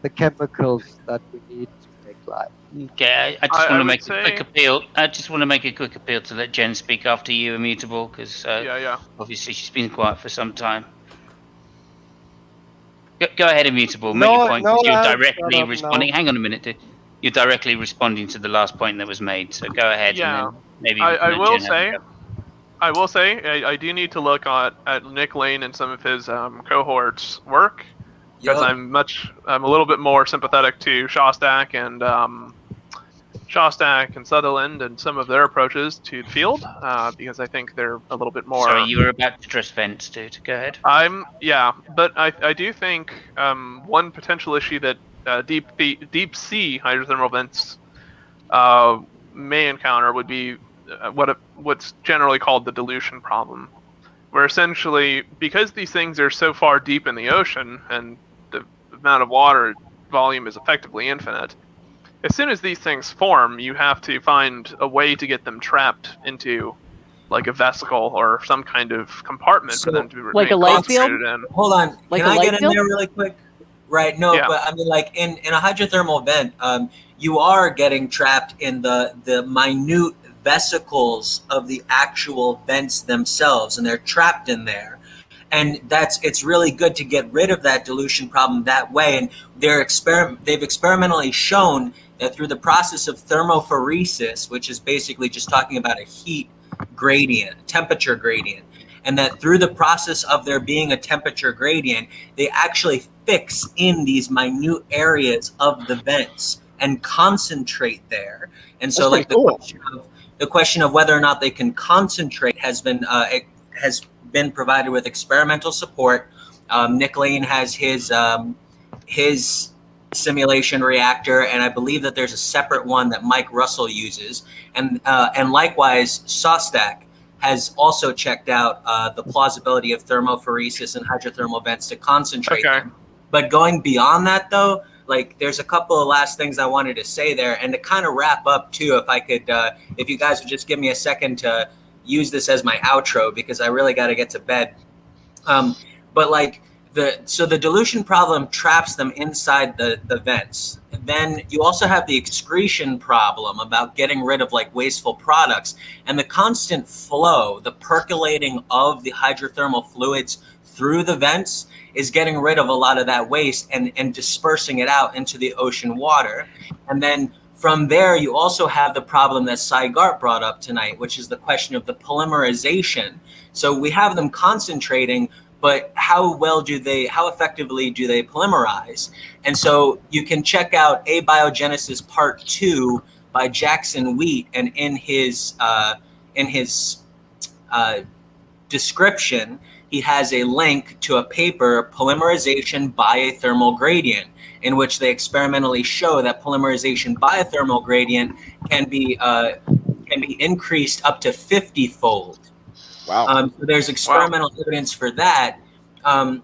the chemicals that we need to make life. Okay, I just want to make a quick appeal. I just want to make a quick appeal to let Jen speak after you, Immutable, because obviously she's been quiet for some time. Go ahead, Immutable. Make your point. You're directly responding. Hang on a minute, dude. You're directly responding to the last point that was made. So go ahead. Yeah. And then maybe I will say I do need to look at Nick Lane and some of his cohorts' work, because I'm a little bit more sympathetic to Shostak and Sutherland and some of their approaches to the field, because I think they're a little bit more. Sorry, you were about to address vents, dude. Go ahead. But I do think one potential issue that deep sea hydrothermal vents may encounter would be what's generally called the dilution problem, where essentially, because these things are so far deep in the ocean and the amount of water volume is effectively infinite, as soon as these things form, you have to find a way to get them trapped into like a vesicle or some kind of compartment for them to remain concentrated in. Hold on, like can I get in there really quick? Right, no, Yeah. but I mean, like in a hydrothermal vent, you are getting trapped in the minute vesicles of the actual vents themselves, and they're trapped in there. And it's really good to get rid of that dilution problem that way. And they've experimentally shown that through the process of thermophoresis, which is basically just talking about a heat gradient, temperature gradient, and that through the process of there being a temperature gradient, they actually fix in these minute areas of the vents and concentrate there. And so, like the question of whether or not they can concentrate has been provided with experimental support. Nick Lane has his simulation reactor, and I believe that there's a separate one that Mike Russell uses, and likewise Shostak has also checked out the plausibility of thermophoresis and hydrothermal vents to concentrate them. But going beyond that, though, like there's a couple of last things I wanted to say there, and to kind of wrap up too, if I could, if you guys would just give me a second to use this as my outro, because I really got to get to bed. But like the dilution problem traps them inside the vents. Then you also have the excretion problem about getting rid of like wasteful products, and the constant flow, the percolating of the hydrothermal fluids through the vents is getting rid of a lot of that waste and dispersing it out into the ocean water. And then from there, you also have the problem that Sygart brought up tonight, which is the question of the polymerization. So we have them concentrating, but how effectively do they polymerize? And so you can check out Abiogenesis Part 2 by Jackson Wheat, and in his description, he has a link to a paper, Polymerization by a Thermal Gradient, in which they experimentally show that polymerization by a thermal gradient can be increased up to 50-fold. Wow. So there's experimental evidence for that. And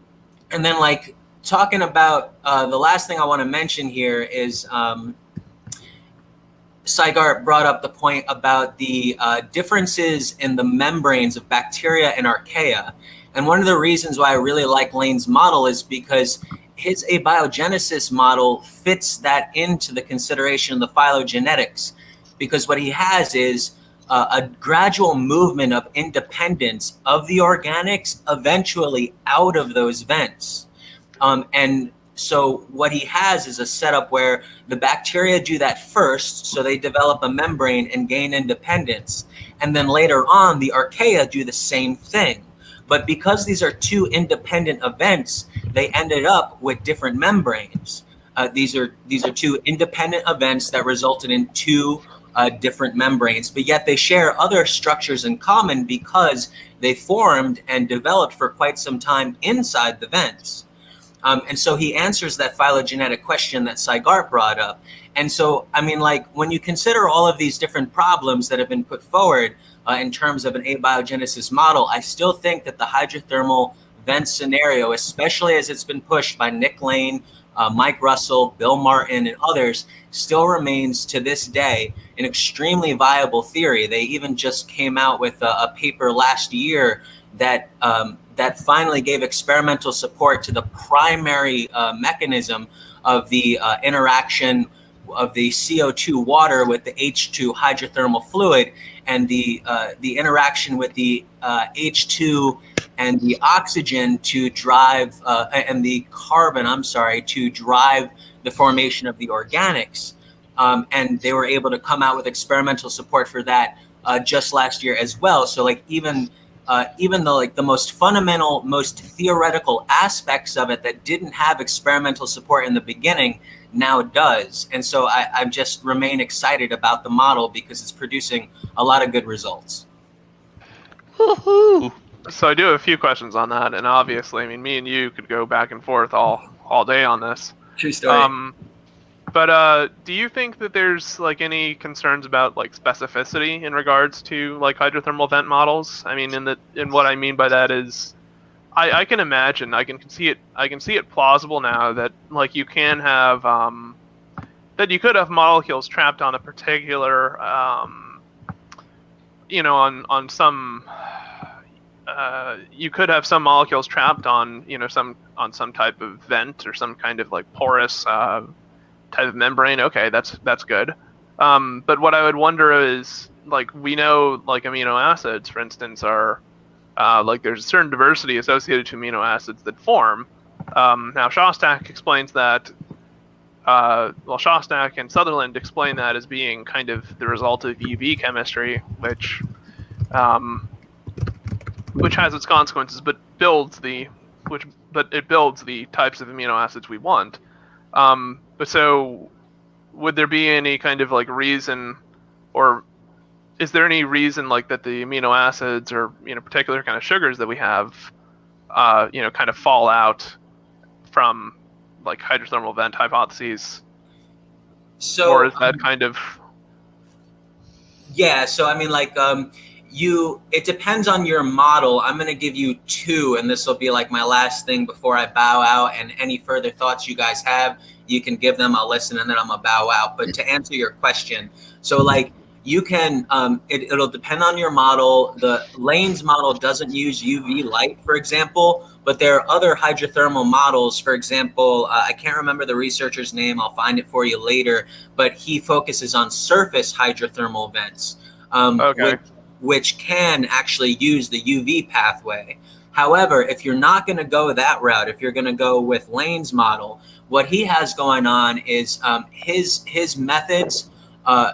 then, like, talking about the last thing I want to mention here is Sygart brought up the point about the differences in the membranes of bacteria and archaea. And one of the reasons why I really like Lane's model is because his abiogenesis model fits that into the consideration of the phylogenetics, because what he has is a gradual movement of independence of the organics eventually out of those vents. And so what he has is a setup where the bacteria do that first, so they develop a membrane and gain independence. And then later on, the archaea do the same thing. But because these are two independent events, they ended up with different membranes. These are two independent events that resulted in two different membranes, but yet they share other structures in common because they formed and developed for quite some time inside the vents. And so he answers that phylogenetic question that Saigar brought up. And so, I mean, like, when you consider all of these different problems that have been put forward in terms of an abiogenesis model, I still think that the hydrothermal vent scenario, especially as it's been pushed by Nick Lane, Mike Russell, Bill Martin, and others, still remains to this day an extremely viable theory. They even just came out with a paper last year that that finally gave experimental support to the primary mechanism of the interaction of the CO2 water with the H2 hydrothermal fluid, and the interaction with the H2 and the oxygen to drive and the carbon, to drive the formation of the organics. And they were able to come out with experimental support for that just last year as well. So like even though like the most fundamental, most theoretical aspects of it that didn't have experimental support in the beginning now does. And so I just remain excited about the model because it's producing a lot of good results. Woohoo! So I do have a few questions on that, and obviously, I mean, me and you could go back and forth all day on this. True story. But do you think that there's like any concerns about like specificity in regards to like hydrothermal vent models? I mean, in what I mean by that is, I can imagine, I can see it plausible now that like you can have that you could have molecules trapped on a particular on some you could have some molecules trapped on some type of vent or some kind of like porous type of membrane. Okay, that's good. But what I would wonder is, like, we know like amino acids, for instance, are like there's a certain diversity associated to amino acids that form. Now Shostak explains that. Shostak and Sutherland explain that as being kind of the result of UV chemistry, which has its consequences, but it builds the types of amino acids we want. But so, would there be any kind of like reason, or is there any reason like that the amino acids or particular kind of sugars that we have, kind of fall out from like hydrothermal vent hypotheses? So, or is that kind of? Yeah. So I mean, like, it depends on your model. I'm going to give you two, and this will be like my last thing before I bow out. And any further thoughts you guys have, you can give them. I'll listen, and then I'm gonna bow out. But to answer your question, so like you can, it'll depend on your model. The Lane's model doesn't use UV light, for example, but there are other hydrothermal models. For example, I can't remember the researcher's name. I'll find it for you later. But he focuses on surface hydrothermal vents, which can actually use the UV pathway. However, if you're not going to go that route, if you're going to go with Lane's model, what he has going on is his methods,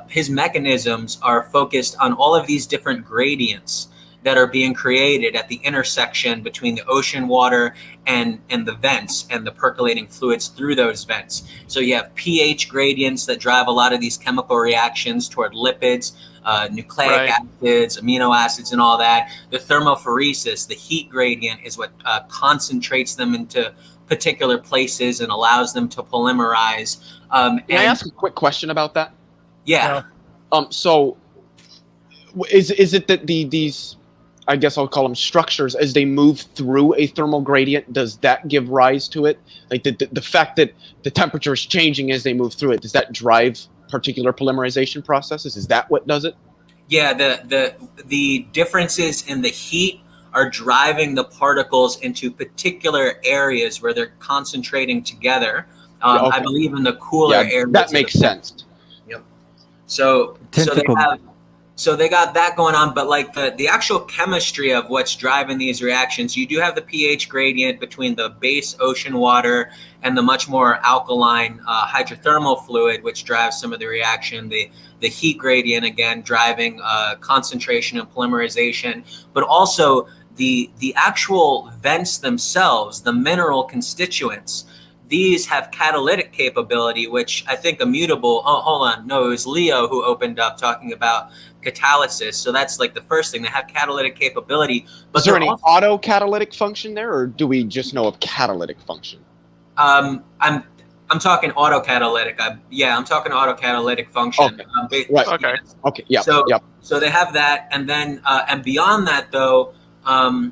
his mechanisms are focused on all of these different gradients that are being created at the intersection between the ocean water and the vents and the percolating fluids through those vents. So you have pH gradients that drive a lot of these chemical reactions toward lipids, nucleic acids, amino acids, and all that. The thermophoresis, the heat gradient, is what concentrates them into particular places and allows them to polymerize. Can I ask a quick question about that? Yeah. So is it that these, I guess I'll call them structures, as they move through a thermal gradient, does that give rise to it? Like the fact that the temperature is changing as they move through it, does that drive particular polymerization processes? Is that what does it? Yeah, the differences in the heat are driving the particles into particular areas where they're concentrating together. I believe in the cooler areas. That makes sense. Yep. So they got that going on, but like the actual chemistry of what's driving these reactions, you do have the pH gradient between the base ocean water and the much more alkaline hydrothermal fluid, which drives some of the reaction. The heat gradient, again, driving concentration and polymerization, but also the actual vents themselves, the mineral constituents. These have catalytic capability, which I think immutable. Oh, hold on. No, it was Leo who opened up talking about catalysis. So that's like the first thing. They have catalytic capability. But is there any auto-catalytic function there, or do we just know of catalytic function? I'm talking autocatalytic. I'm talking autocatalytic function. Okay. Right. Okay. Yes. Okay. Yeah. So they have that, and then and beyond that, though, oh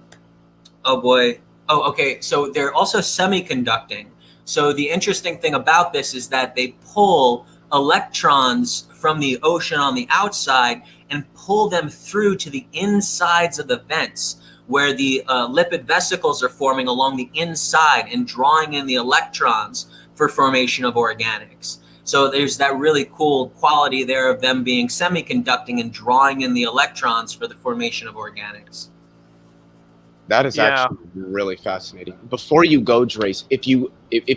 boy. Oh, okay. So they're also semiconducting. So the interesting thing about this is that they pull electrons from the ocean on the outside and pull them through to the insides of the vents, where the lipid vesicles are forming along the inside and drawing in the electrons for formation of organics. So there's that really cool quality there of them being semiconducting and drawing in the electrons for the formation of organics. That is actually really fascinating. Before you go, Drace, if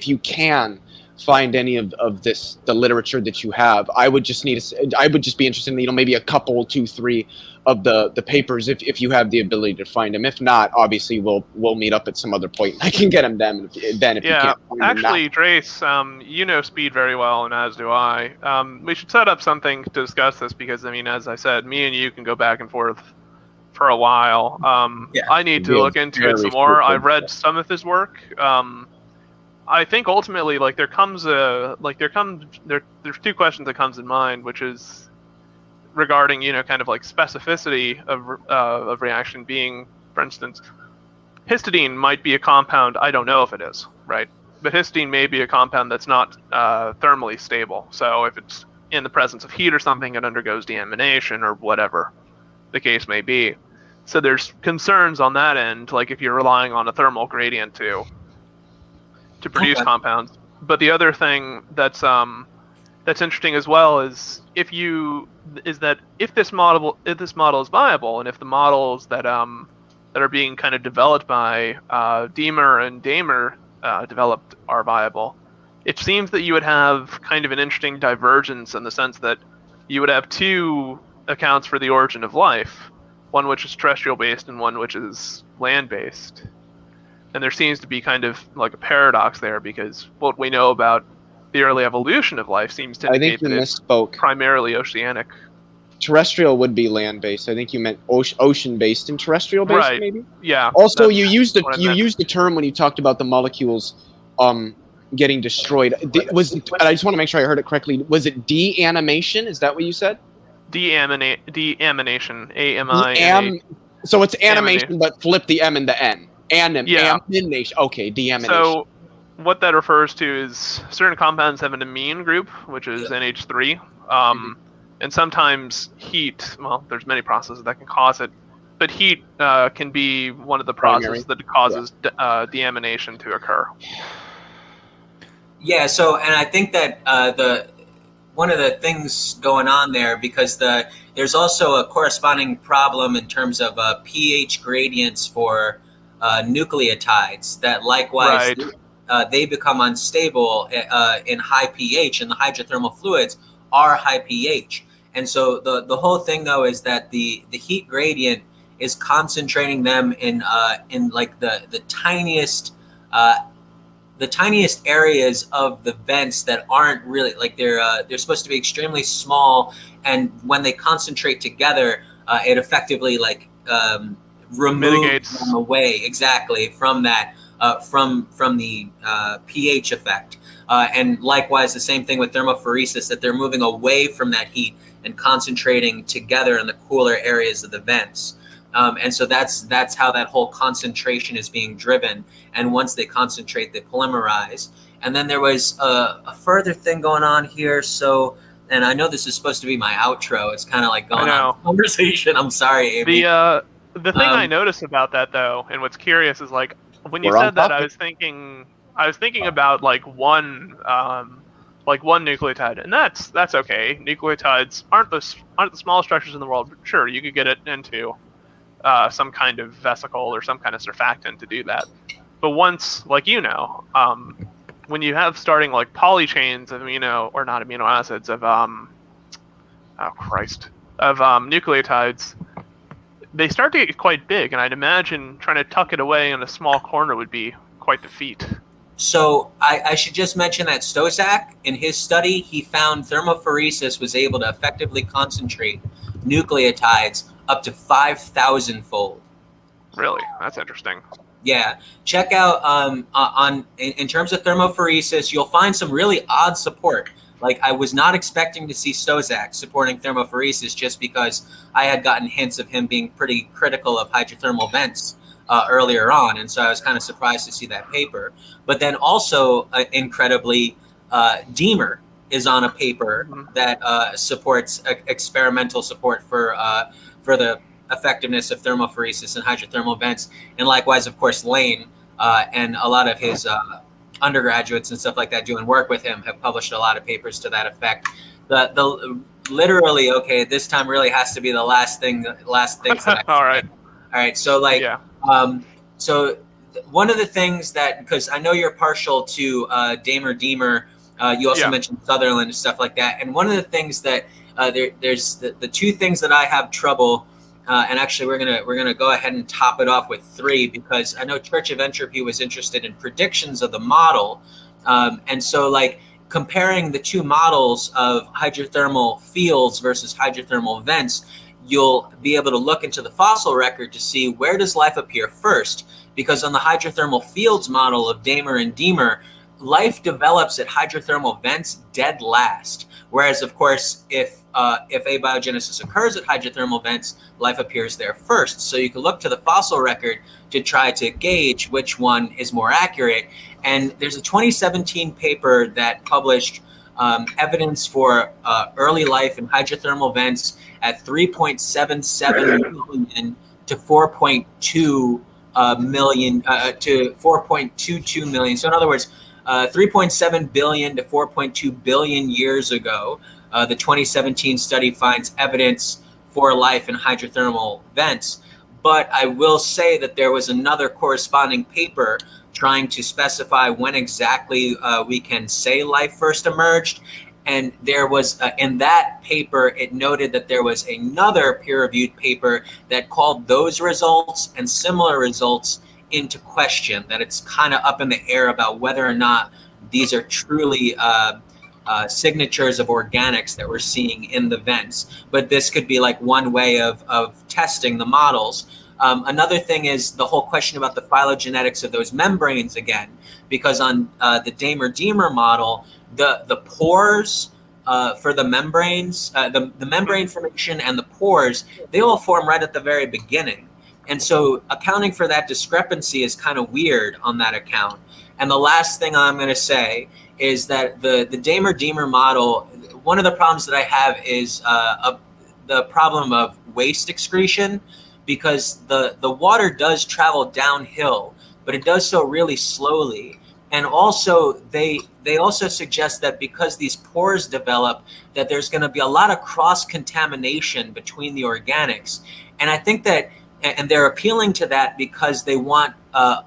you can find any of this, the literature that you have, I would just be interested in, maybe a couple, 2, 3 of the papers if you have the ability to find them. If not, obviously we'll meet up at some other point. I can get them then if you can't find actually, Drace, you know Speed very well, and as do I. We should set up something to discuss this because, I mean, as I said, me and you can go back and forth for a while. I need to look into it some more. I've read some of his work. I think ultimately, like, there's 2 questions that comes in mind, which is regarding, kind of like specificity of reaction being, for instance, histidine might be a compound. I don't know if it is, right? But histidine may be a compound that's not thermally stable. So if it's in the presence of heat or something, it undergoes deamination or whatever the case may be. So there's concerns on that end, like if you're relying on a thermal gradient to produce compounds. But the other thing that's interesting as well is if this model is viable, and if the models that are being kind of developed by Deemer and Damer developed are viable, it seems that you would have kind of an interesting divergence in the sense that you would have 2 accounts for the origin of life, one which is terrestrial based and one which is land based. And there seems to be kind of like a paradox there, because what we know about the early evolution of life seems to indicate that it's primarily oceanic. Terrestrial would be land based. I think you meant ocean based and terrestrial based, right. Maybe. Yeah. Also, you used the term when you talked about the molecules getting destroyed. I just want to make sure I heard it correctly. Was it deanimation? Is that what you said? Deamination. A-M-I-N-A. So it's animation, but flip the M and the N. Amination. Okay, deamination. So what that refers to is certain compounds have an amine group, which is NH3. And sometimes heat, well, there's many processes that can cause it, but heat can be one of the processes that causes deamination to occur. Yeah, so, and I think that one of the things going on there, because there's also a corresponding problem in terms of pH gradients for nucleotides that likewise they become unstable in high pH, and the hydrothermal fluids are high pH. And so the whole thing though is that the heat gradient is concentrating them in like the tiniest areas of the vents that aren't really, like, they're supposed to be extremely small, and when they concentrate together, it effectively like removes them away from that from the pH effect. And likewise, the same thing with thermophoresis, that they're moving away from that heat and concentrating together in the cooler areas of the vents. And so that's how that whole concentration is being driven. And once they concentrate, they polymerize. And then there was a further thing going on here. So, and I know this is supposed to be my outro. It's kind of like going on conversation. I'm sorry, Amy. The thing I noticed about that, though, and what's curious is like when you We're on said that, topic. I was thinking about like one nucleotide, and that's okay. Nucleotides aren't the smallest structures in the world. Sure, you could get it into some kind of vesicle or some kind of surfactant to do that. But once, like when you have starting like polychains of amino acids of nucleotides, they start to get quite big, and I'd imagine trying to tuck it away in a small corner would be quite the feat. So I should just mention that Stozak, in his study, he found thermophoresis was able to effectively concentrate nucleotides up to 5,000-fold. Really? That's interesting. Yeah. Check out in terms of thermophoresis, you'll find some really odd support. Like, I was not expecting to see Stozak supporting thermophoresis just because I had gotten hints of him being pretty critical of hydrothermal vents earlier on, and so I was kind of surprised to see that paper. But then also, incredibly, Deemer is on a paper that supports experimental support for the effectiveness of thermophoresis and hydrothermal vents, and likewise, of course, Lane and a lot of his undergraduates and stuff like that doing work with him have published a lot of papers to that effect. The literally, okay, this time really has to be the last things that I All right. All right, so like, yeah. So one of the things that, because I know you're partial to Deemer, you also mentioned Sutherland and stuff like that, and one of the things that there's the two things that I have trouble, and actually we're gonna go ahead and top it off with three, because I know Church of Entropy was interested in predictions of the model, and so like comparing the two models of hydrothermal fields versus hydrothermal vents, you'll be able to look into the fossil record to see where does life appear first, because on the hydrothermal fields model of Damer and Deemer, life develops at hydrothermal vents dead last. Whereas, of course, if abiogenesis occurs at hydrothermal vents, life appears there first. So you can look to the fossil record to try to gauge which one is more accurate. And there's a 2017 paper that published evidence for early life in hydrothermal vents at 3.77 million to 4.2 million to 4.22 million. So in other words, 3.7 billion to 4.2 billion years ago, the 2017 study finds evidence for life in hydrothermal vents. But I will say that there was another corresponding paper trying to specify when exactly we can say life first emerged. And there was, in that paper, it noted that there was another peer-reviewed paper that called those results and similar results into question, that it's kind of up in the air about whether or not these are truly signatures of organics that we're seeing in the vents. But this could be like one way of testing the models. Another thing is the whole question about the phylogenetics of those membranes again, because on the Damer-Deemer model, the pores for the membranes, the membrane formation and the pores, they all form right at the very beginning. And so accounting for that discrepancy is kind of weird on that account. And the last thing I'm going to say is that the Damer-Deemer model, one of the problems that I have is the problem of waste excretion, because the water does travel downhill, but it does so really slowly. And also, they also suggest that because these pores develop, that there's going to be a lot of cross-contamination between the organics. And I think that, and they're appealing to that because they want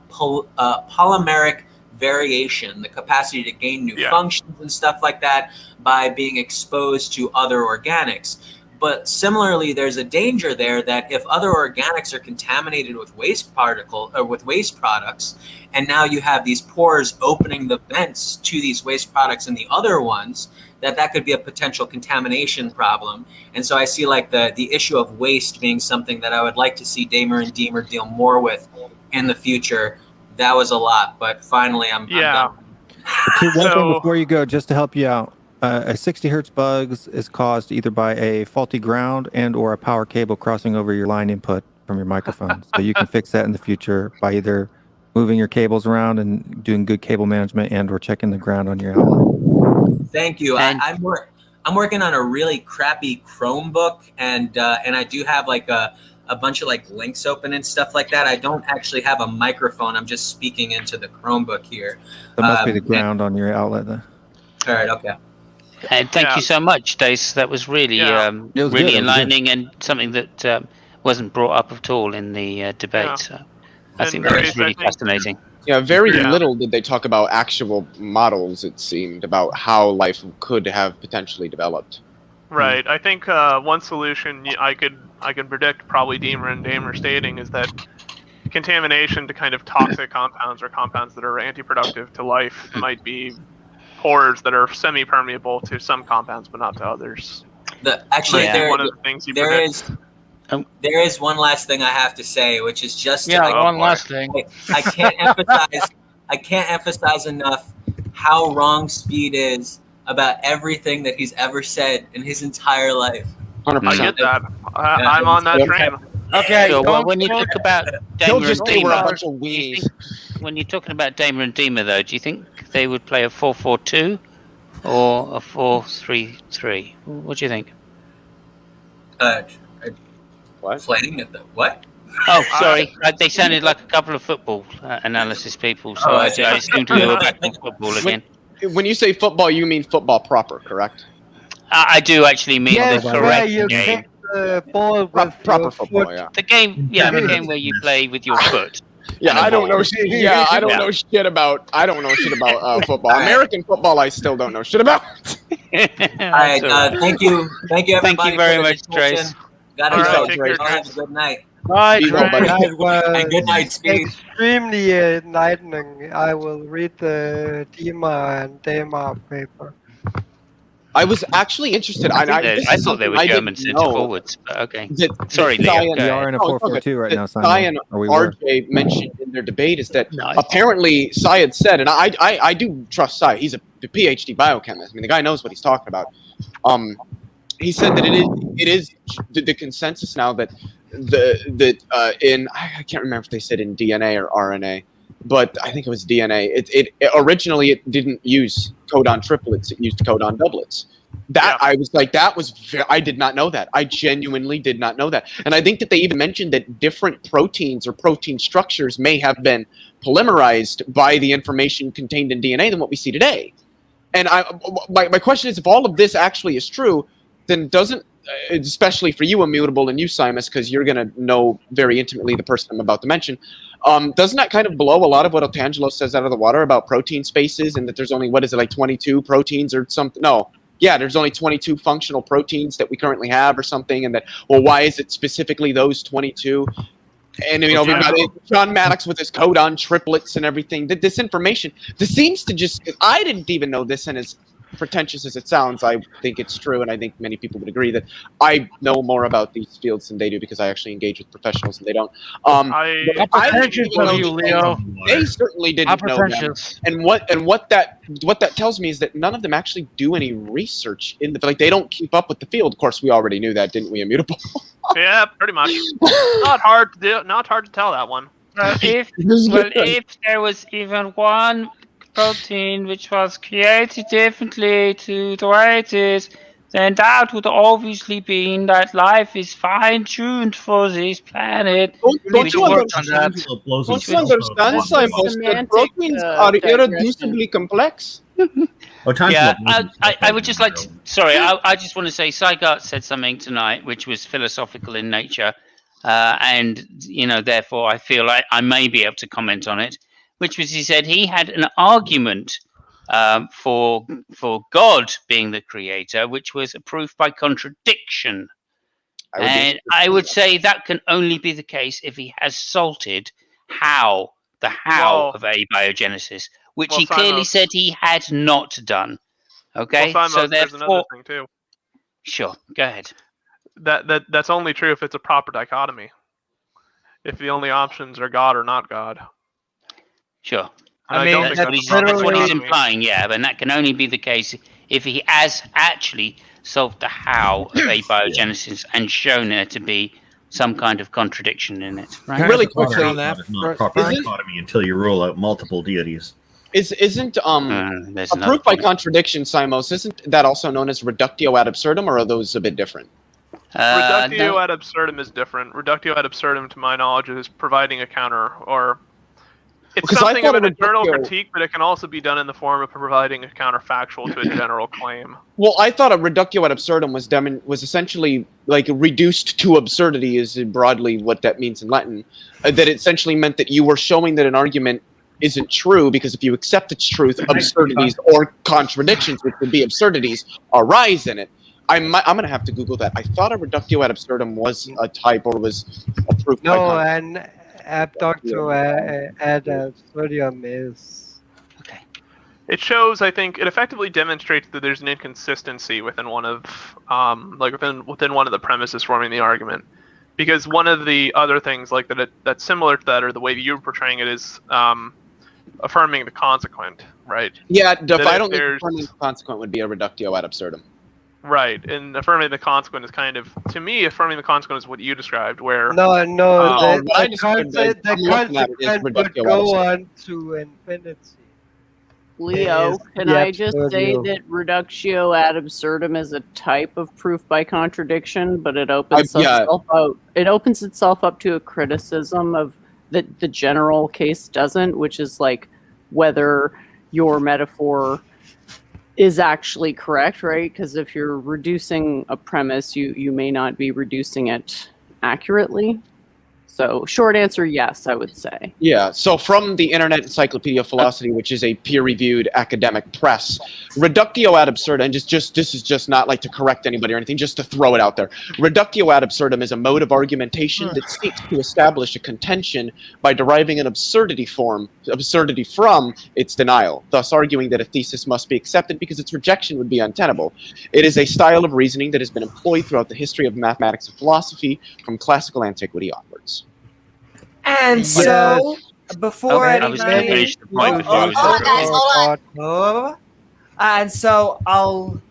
polymeric variation, the capacity to gain new functions and stuff like that by being exposed to other organics. But similarly, there's a danger there that if other organics are contaminated with waste products, and now you have these pores opening the vents to these waste products and the other ones, that could be a potential contamination problem. And so I see like the issue of waste being something that I would like to see Damer and Deemer deal more with in the future. That was a lot, but finally I'm done. One thing before you go, just to help you out. A 60 hertz bug is caused either by a faulty ground and or a power cable crossing over your line input from your microphone. So you can fix that in the future by either moving your cables around and doing good cable management and or checking the ground on your outlet. Thank you. I'm working on a really crappy Chromebook, and I do have like a a bunch of like links open and stuff like that. I don't actually have a microphone. I'm just speaking into the Chromebook here. That must be the ground on your outlet then. All right, okay. And thank you so much, Dace. That was really, really enlightening and something that wasn't brought up at all in the debate. Yeah. So I think that was really fascinating. Yeah, very little did they talk about actual models, it seemed, about how life could have potentially developed. Right. I think one solution I could predict, probably Deemer and Damer stating, is that contamination to kind of toxic compounds or compounds that are anti-productive to life might be pores that are semi-permeable to some compounds but not to others. Actually, one of the things you predict. There is one last thing I have to say, which is just one last thing. I can't emphasize enough how wrong Speed is about everything that he's ever said in his entire life. 100%. I get that. I'm on that train. Okay. So when you talk about Damer and Deemer, when you're talking about Damer and Deemer, though, do you think they would play a 4-4-2 or a 4-3-3? What do you think? What? Playing at the what? Oh, sorry. They sounded like a couple of football analysis people, so I assumed we were back on football again. When you say football, you mean football proper, correct? I do actually mean the correct you game. kick the ball with proper football, yeah. The game, the game where you play with your foot. Yeah, I don't know. Yeah, I don't know shit about. I don't know shit about football. American football, I still don't know shit about. All right. Thank you, everybody. Thank you very much, Trace. Gotta go. Trace. Have a good night. Bye, And good night, Speed. Extremely enlightening. I will read the Dima and Dema paper. I was actually interested. I thought they were German centre forwards, but okay. Sorry, Leo. We are in a 4-4-2 right now, Simon. Cy and RJ mentioned in their debate is that apparently Cy had said, and I do trust Cy. He's a PhD biochemist. I mean, the guy knows what he's talking about. He said that it is the consensus now that in I can't remember if they said in DNA or RNA, but I think it was DNA. It originally it didn't use codon triplets; it used codon doublets. I was like, I did not know that. I genuinely did not know that. And I think that they even mentioned that different proteins or protein structures may have been polymerized by the information contained in DNA than what we see today. And my question is, if all of this actually is true, then doesn't, especially for you, Immutable, and you, Simus, because you're going to know very intimately the person I'm about to mention, doesn't that kind of blow a lot of what Otangelo says out of the water about protein spaces and that there's only, 22 proteins or something? No. Yeah, there's only 22 functional proteins that we currently have or something, and that, well, why is it specifically those 22? And, we've got John Maddox with his codon triplets and everything. This information, this seems to just, I didn't even know this, and as pretentious as it sounds, I think it's true, and I think many people would agree that I know more about these fields than they do because I actually engage with professionals and they don't. They certainly didn't know that. And what that tells me is that none of them actually do any research in the, like, they don't keep up with the field. Of course, we already knew that, didn't we, Immutable? Yeah, pretty much. Not hard to tell that one. If there was even one protein which was created differently to the way it is, then that would obviously mean that life is fine-tuned for this planet. Don't you understand, Simon, that proteins are irreducibly complex? Yeah, I would just like to, sorry, I just want to say Sygart said something tonight which was philosophical in nature, and, therefore I feel like I may be able to comment on it, which was he said he had an argument for God being the creator, which was approved by contradiction. I would say that can only be the case if he has salted the how of abiogenesis, which he clearly said he had not done. Okay, so there's another thing too. Sure, go ahead. That's only true if it's a proper dichotomy. If the only options are God or not God. Sure. I mean, that's what he's implying, yeah, and that can only be the case if he has actually solved the how of abiogenesis and shown there to be some kind of contradiction in it. Right? Really quickly on that. It's not proper dichotomy until you rule out multiple deities. Isn't approved by contradiction, Simos, isn't that also known as reductio ad absurdum, or are those a bit different? Reductio ad absurdum is different. Reductio ad absurdum, to my knowledge, is providing a counter, or it's Because I something thought of an a internal reductio- critique, but it can also be done in the form of providing a counterfactual to a general claim. Well, I thought a reductio ad absurdum was essentially like reduced to absurdity, is broadly what that means in Latin. That it essentially meant that you were showing that an argument isn't true, because if you accept its truth, absurdities or contradictions, which would be absurdities, arise in it. I'm going to have to Google that. I thought a reductio ad absurdum was a type, or was a proof by No, contradiction. and abductio ad absurdum is. It shows, I think, it effectively demonstrates that there's an inconsistency within one of, within one of the premises forming the argument. Because one of the other things like that's similar to that, or the way that you're portraying it, is affirming the consequent, right? Yeah, That I don't think there's- affirming the consequent would be a reductio ad absurdum. Right, and affirming the consequent is kind of, to me, affirming the consequent is what you described, where No, what I the described as- consequent I'm looking at it is would reductio ad go absurdum. on to infinity. Leo, Is can the I just say absurdium. that reductio ad absurdum is a type of proof by contradiction, but it opens itself out. It opens itself up to a criticism of that the general case doesn't, which is like whether your metaphor is actually correct, right? Because if you're reducing a premise, you may not be reducing it accurately. So short answer, yes, I would say. Yeah, so from the Internet Encyclopedia of Philosophy, which is a peer-reviewed academic press, reductio ad absurdum, and this is just not like to correct anybody or anything, just to throw it out there. Reductio ad absurdum is a mode of argumentation that seeks to establish a contention by deriving an absurdity from its denial, thus arguing that a thesis must be accepted because its rejection would be untenable. It is a style of reasoning that has been employed throughout the history of mathematics and philosophy from classical antiquity onwards. And so, before I was going to anybody, finish the point before it was over. And so I'll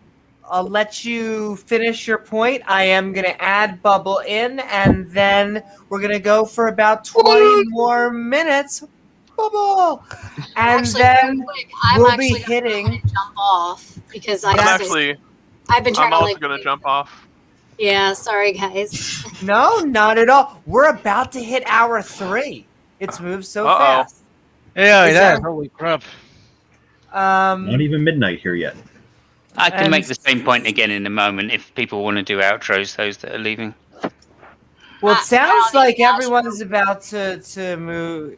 let you finish your point. I am going to add Bubble in, and then we're going to go for about 20 more minutes. Bubble, and Actually, then real quick, I'm we'll actually be gonna go ahead hitting. and jump off because I've been trying I'm to also like. going to jump off. Yeah, sorry guys. No, not at all. We're about to hit hour 3. It's moved so fast. Yeah, Is it has. that- Holy crap. Not even midnight here yet. I can And- make the same point again in a moment if people want to do outros, those that are leaving. Well, it sounds like everyone's about to move.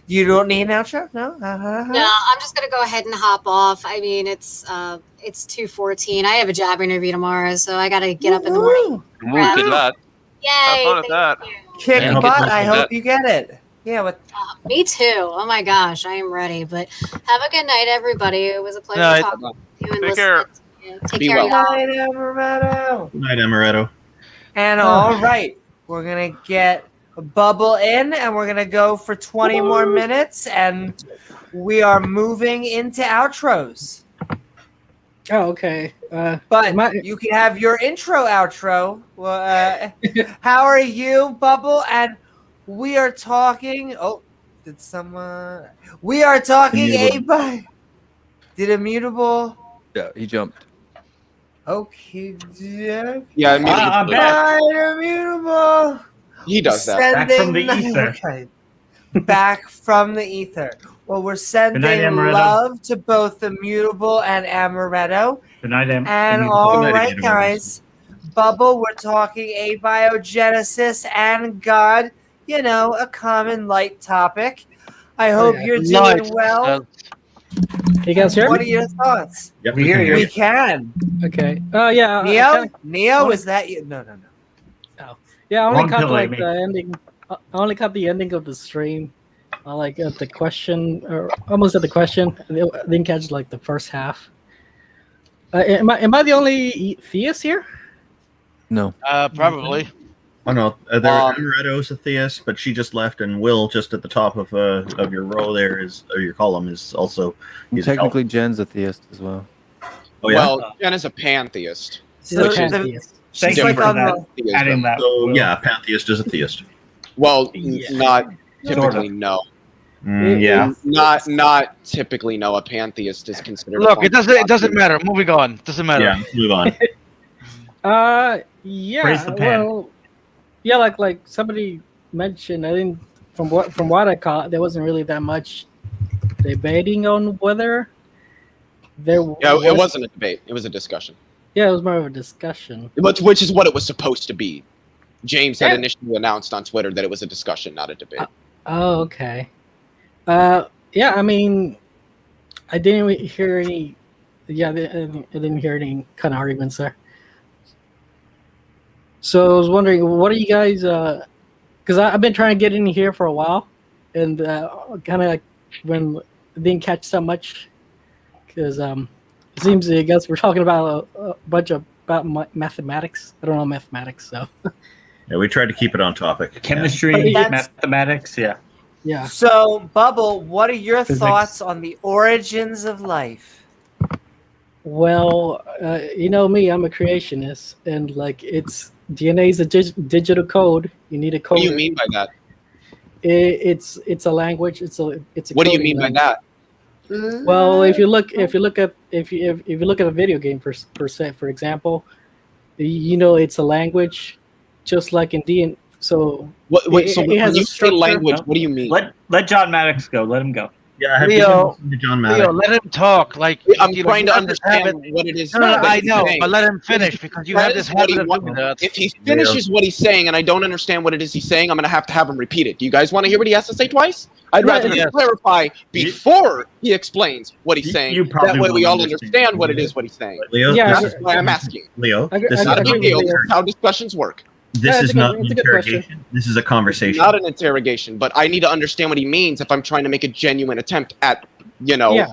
You don't need an outro? No? No, I'm just gonna go ahead and hop off. I mean, it's 2:14. I have a job interview tomorrow, so I gotta get up in the morning. Ooh, good luck. Yay! Have fun with that. Kick Yeah, butt. good I luck. hope you get it. Yeah, but Me too. Oh my gosh, I am ready. But have a good night, everybody. It was a pleasure Night. talking with you and Take listening care. to you. Take Be care, well. y'all. night, Amaretto. Good night, Amaretto. And all right, we're gonna get a Bubble in, and we're gonna go for 20 more minutes, and we are moving into outros. Oh, okay. But you can have your intro outro. How are you, Bubble? And we are talking. Oh, did someone? We are talking Immutable. Did Immutable? Yeah, he jumped. Okay, Yeah, I'm back. Immutable. He does that. Back from the Sending- ether. Okay. Back from the ether. Well, we're sending Good night, Amaretto. love to both Immutable and Amaretto. Good night, And Immutable. all Good night, right, Immutable. guys. Bubble, we're talking abiogenesis and God. You know, a common light topic. I hope yeah. you're doing Light. well. You guys hear What are me? your thoughts? Yep, We hear you. We can. Okay. Oh yeah. Neo? Neo, is that you? No. Yeah, I only Wrong caught pillow, like you the ending. I only caught the ending of the stream. Like at the question, or almost at the question. I didn't catch like the first half. Am I the only theist here? No. Probably. Oh no, Amaretto's a theist, but she just left, and Will just at the top of your row there or your column is also. He's Technically, Jen's a theist as well. Oh yeah. Well, Jen is a pantheist. She's a which is pantheist. Thank different you for than that. theism. Adding that. So Will. yeah, pantheist is a theist. Well, Yeah. not typically. Sort of. No, Yeah. not typically. No, a pantheist is considered. Look, it doesn't matter. Moving on. Doesn't matter. Yeah. Move on. Yeah. Praise the pan. Well, yeah, like somebody mentioned. I think from what I caught, there wasn't really that much debating on whether there. It wasn't a debate. It was a discussion. Yeah, it was more of a discussion. Which is what it was supposed to be. James had initially announced on Twitter that it was a discussion, not a debate. Oh, okay. Yeah, I mean, I didn't hear any. Yeah, I didn't hear any kind of arguments there. So I was wondering, what are you guys? Because I've been trying to get in here for a while, and kind of like when I didn't catch so much, because it seems I guess we're talking about a bunch about mathematics. I don't know mathematics, so. Yeah, we tried to keep it on topic. Chemistry, mathematics, yeah. Yeah. So, Bubble, what are your thoughts on the origins of life? Well, you know me, I'm a creationist, and like it's DNA is a digital code. You need a code. What do you mean by that? It's a language. It's a. What do you mean by that? Well, if you look at a video game for example, you know it's a language, just like in D. So when you say language, what do you mean? Let John Maddox go. Let him go. Yeah, have Leo, to John Maddox. Leo, let him talk. Like I'm trying to understand what it is. No, I know, but let him finish because you have this habit of doing that. If he finishes what he's saying and I don't understand what it is he's saying, I'm going to have him repeat it. Do you guys want to hear what he has to say twice? I'd rather him clarify before he explains what he's saying. That way we all understand what it is what he's saying. Leo, that's why I'm asking. Leo, this is not a big deal. This is how discussions work. This is not an interrogation. This is a conversation. Not an interrogation, but I need to understand what he means if I'm trying to make a genuine attempt at,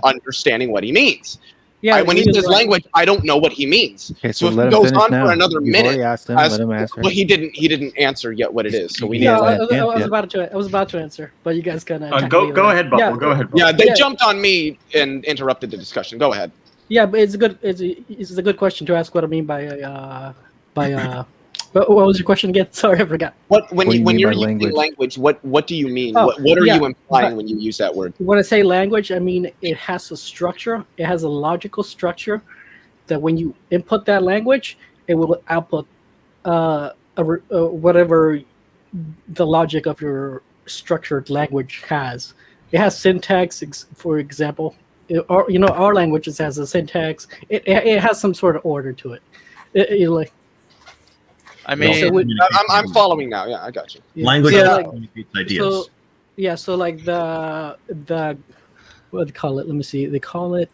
understanding what he means. Yeah. When he says language, I don't know what he means. Okay, so if let it him goes finish on now. for another You've minute, already asked him, let him answer. well, he didn't answer yet what it is. So we need. Yeah, I was about to answer, but you guys kind of go ahead, Bubble. Yeah. Go ahead. Bubble. Yeah, they jumped on me and interrupted the discussion. Go ahead. Yeah, but it's a good question to ask. What I mean by what was your question again? Sorry, I forgot. When you're using language, what do you mean? Oh, what are you implying when you use that word? When I say language, I mean it has a structure. It has a logical structure that when you input that language, it will output whatever the logic of your structured language has. It has syntax, for example. Our languages has a syntax. It has some sort of order to it. I mean, I'm following now. Yeah, I got you. Language communicates ideas. So like the what do they call it? Let me see. They call it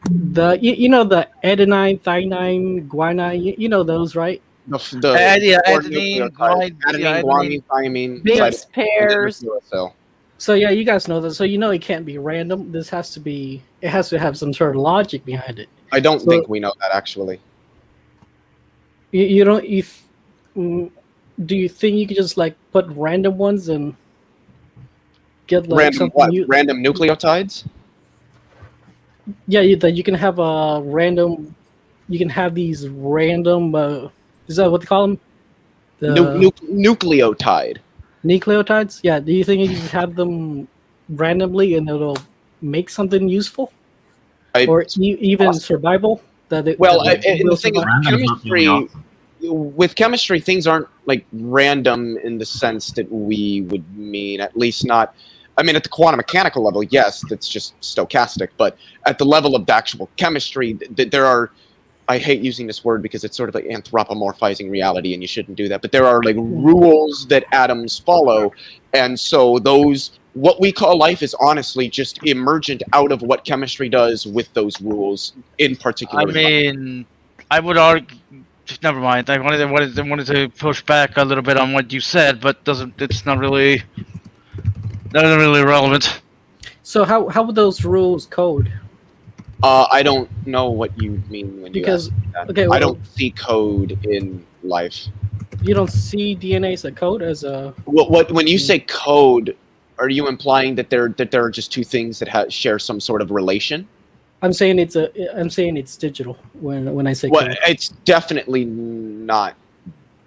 the the adenine, thymine, guanine. You know those, right? Adenine, guanine, thymine, base pairs. So yeah, you guys know that. So it can't be random. This has to be. It has to have some sort of logic behind it. I don't think we know that actually. You don't. Do you think you could just like put random ones and get like random what? Random nucleotides? Yeah, that you can have a random. You can have these random. Is that what they call them? Nucleotide. Nucleotides? Yeah. Do you think you can have them randomly and it'll make something useful, or even survival? The thing is, with chemistry, things aren't like random in the sense that we would mean. At least not. I mean, at the quantum mechanical level, yes, that's just stochastic. But at the level of the actual chemistry, there are. I hate using this word because it's sort of like anthropomorphizing reality, and you shouldn't do that. But there are like rules that atoms follow, and so what we call life is honestly just emergent out of what chemistry does with those rules in particular. I mean, I would argue. Never mind. I wanted to push back a little bit on what you said, but it's not really relevant. So how would those rules code? I don't know what you mean when you ask that. Okay, I don't see code in life. You don't see DNA as a code as a. When you say code, are you implying that there are just two things that share some sort of relation? I'm saying it's digital when I say code. It's definitely not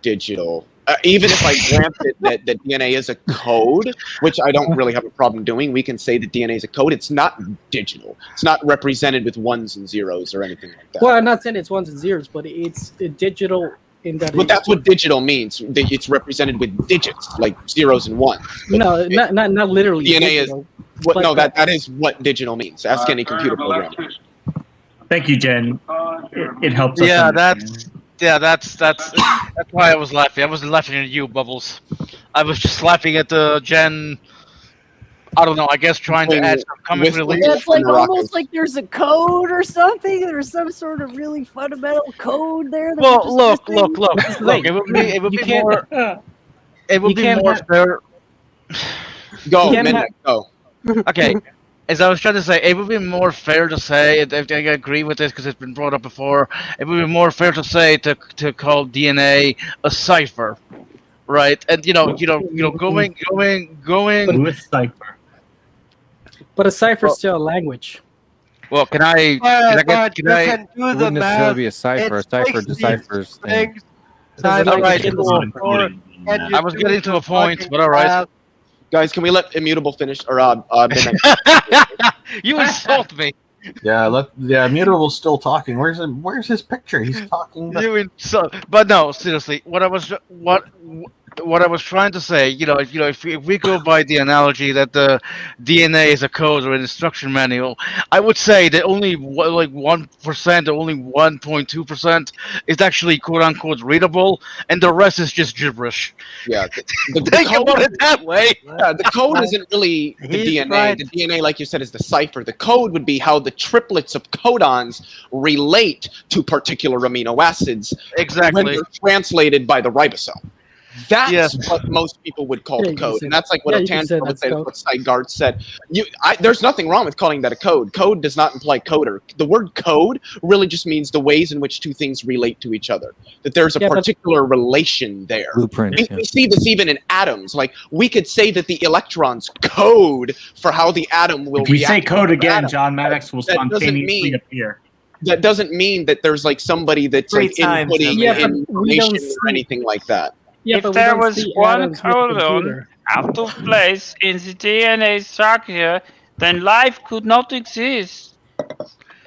digital. even if I granted that DNA is a code, which I don't really have a problem doing, we can say that DNA is a code. It's not digital. It's not represented with ones and zeros or anything like that. Well, I'm not saying it's ones and zeros, but it's digital in that. But that's what digital means. It's represented with digits, like zeros and ones. But no, not literally. DNA digital, is what? No, that is what digital means. Ask any computer programmer. Thank you, Jen. It helps us. Yeah, understand. that's why I was laughing. I wasn't laughing at you, Bubbles. I was just laughing at the Jen. I don't know. I guess trying to add some comic relief. It's like almost like there's a code or something. There's some sort of really fundamental code there. Well, look. It would be more. It would be more fair. Go, Midnight, go. Okay. As I was trying to say, it would be more fair to say, if I agree with this because it's been brought up before, it would be more fair to say to call DNA a cipher, right? And going with cipher. But a cipher is still a language. Well, can I? It wouldn't necessarily be a cipher. A cipher deciphers things. All right. I was getting to a point, but all right. Guys, can we let Immutable finish? Or Midnight? You insult me. Yeah, Mutable's still talking. Where's his picture? He's talking. But no, seriously, what I was trying to say, if we go by the analogy that the DNA is a code or an instruction manual, I would say that only 1% or only 1.2% is actually quote unquote readable, and the rest is just gibberish. Yeah, think about it that way. Yeah, the code isn't really the DNA. Right. The DNA, like you said, is the cipher. The code would be how the triplets of codons relate to particular amino acids. Exactly. When they're translated by the ribosome. That's what most people would call the code, and that's like what Otantra would say. That's what Sigard said. There's nothing wrong with calling that a code. Code does not imply coder. The word code really just means the ways in which two things relate to each other. That there's a particular relation there. Blueprint. We see this even in atoms. Like we could say that the electrons code for how the atom will. If you say code again, John Maddox will spontaneously appear. That doesn't mean that there's like somebody that's like inputting information or anything like that. Yeah, if there was one codon out of place in the DNA structure, then life could not exist.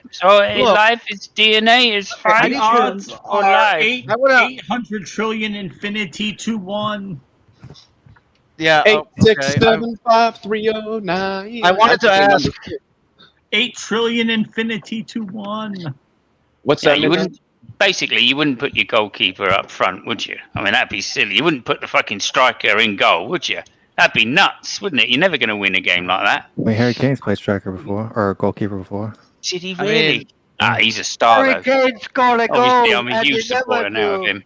So life is DNA is fine odds for are life. 800 trillion infinity to 1. Yeah. 8, 6, 7, 5, 3, 0, 9. I wanted to ask 8 trillion infinity to 1. What's that? You wouldn't. Basically, you wouldn't put your goalkeeper up front, would you? I mean, that'd be silly. You wouldn't put the fucking striker in goal, would you? That'd be nuts, wouldn't it? You're never going to win a game like that. Wait, Harry Kane's played striker before, or goalkeeper before. Did he really? He's a star, Harry Kane scored a goal. Obviously, I'm a huge supporter now of him.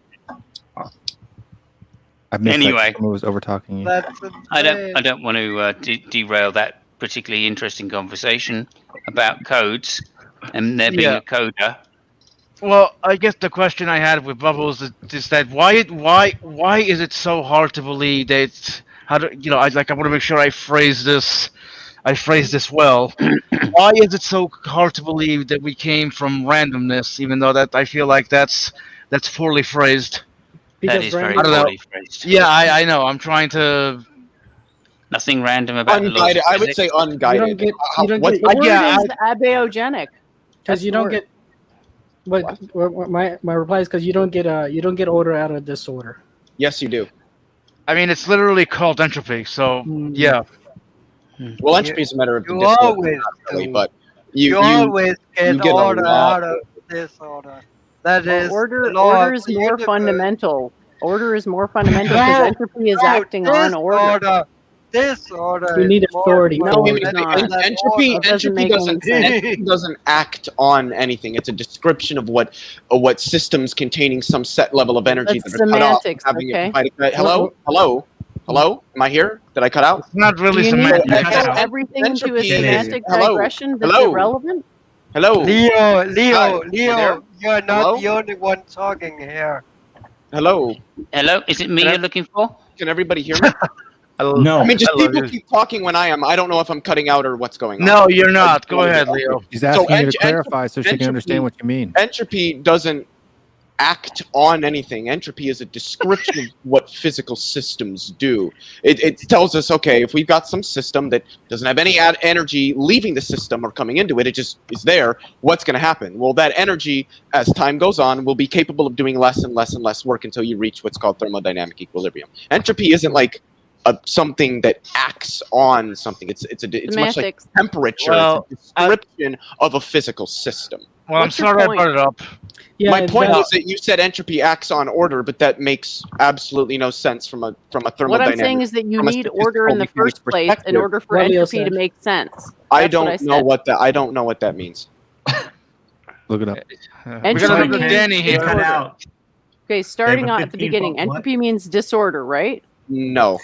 I missed anyway, someone was over talking you. I don't want to derail that particularly interesting conversation about codes and there being a coder. Well, I guess the question I had with Bubbles is that why is it so hard to believe that I want to make sure I phrase this well. Why is it so hard to believe that we came from randomness, even though that I feel like that's poorly phrased? That is very poorly phrased. Yeah, I know. I'm trying to. Nothing random about unguided. I would say unguided. The word is abiogenic. Because you don't get. But my reply is because you don't get order out of disorder. Yes, you do. I mean, it's literally called entropy. So yeah. Well, entropy is a matter of disorder, but you always get order out of disorder. That is order is more fundamental. Order is more fundamental because entropy is acting on order. Disorder. You need authority. No, it's not. Entropy doesn't act on anything. It's a description of what systems containing some set level of energy That's that are semantics, cut off. Hello. Am I here? Did I cut out? It's not really semantics. Everything into a semantic digression that's irrelevant. Hello. Leo, you're not the only one talking here. Hello. Is it me you're looking for? Can everybody hear me? No. I mean, just people keep talking when I am. I don't know if I'm cutting out or what's going on. No, you're not. Go ahead, Leo. He's asking you to clarify so she can understand what you mean. Entropy doesn't act on anything. Entropy is a description of what physical systems do. It tells us, okay, if we've got some system that doesn't have any energy leaving the system or coming into it, it just is there, what's going to happen? Well, that energy, as time goes on, will be capable of doing less and less and less work until you reach what's called thermodynamic equilibrium. Entropy isn't like something that acts on something. It's much like temperature. Well, it's a description of a physical system. Well, I'm sorry I brought it up. Yeah, my point is that you said entropy acts on order, but that makes absolutely no sense from a thermodynamic. What I'm saying is that you need order in the first place in order for entropy to make sense. I don't know what that means. Look it up. Entropy means Danny here. disorder. Okay, starting on at the beginning. Entropy means disorder, right? No.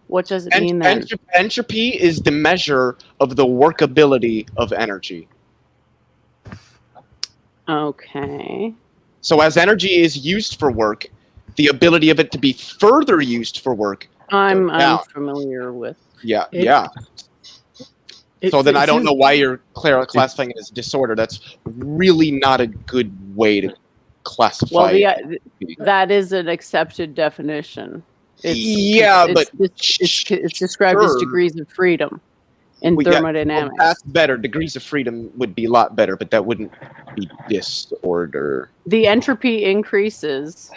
What does it mean then? Entropy is the measure of the workability of energy. Okay. So as energy is used for work, the ability of it to be further used for work. I'm familiar with. Yeah. So then I don't know why you're classifying it as disorder. That's really not a good way to classify it. That is an accepted definition. It's described as degrees of freedom in thermodynamics. Well, that's better. Degrees of freedom would be a lot better, but that wouldn't be disorder. The entropy increases,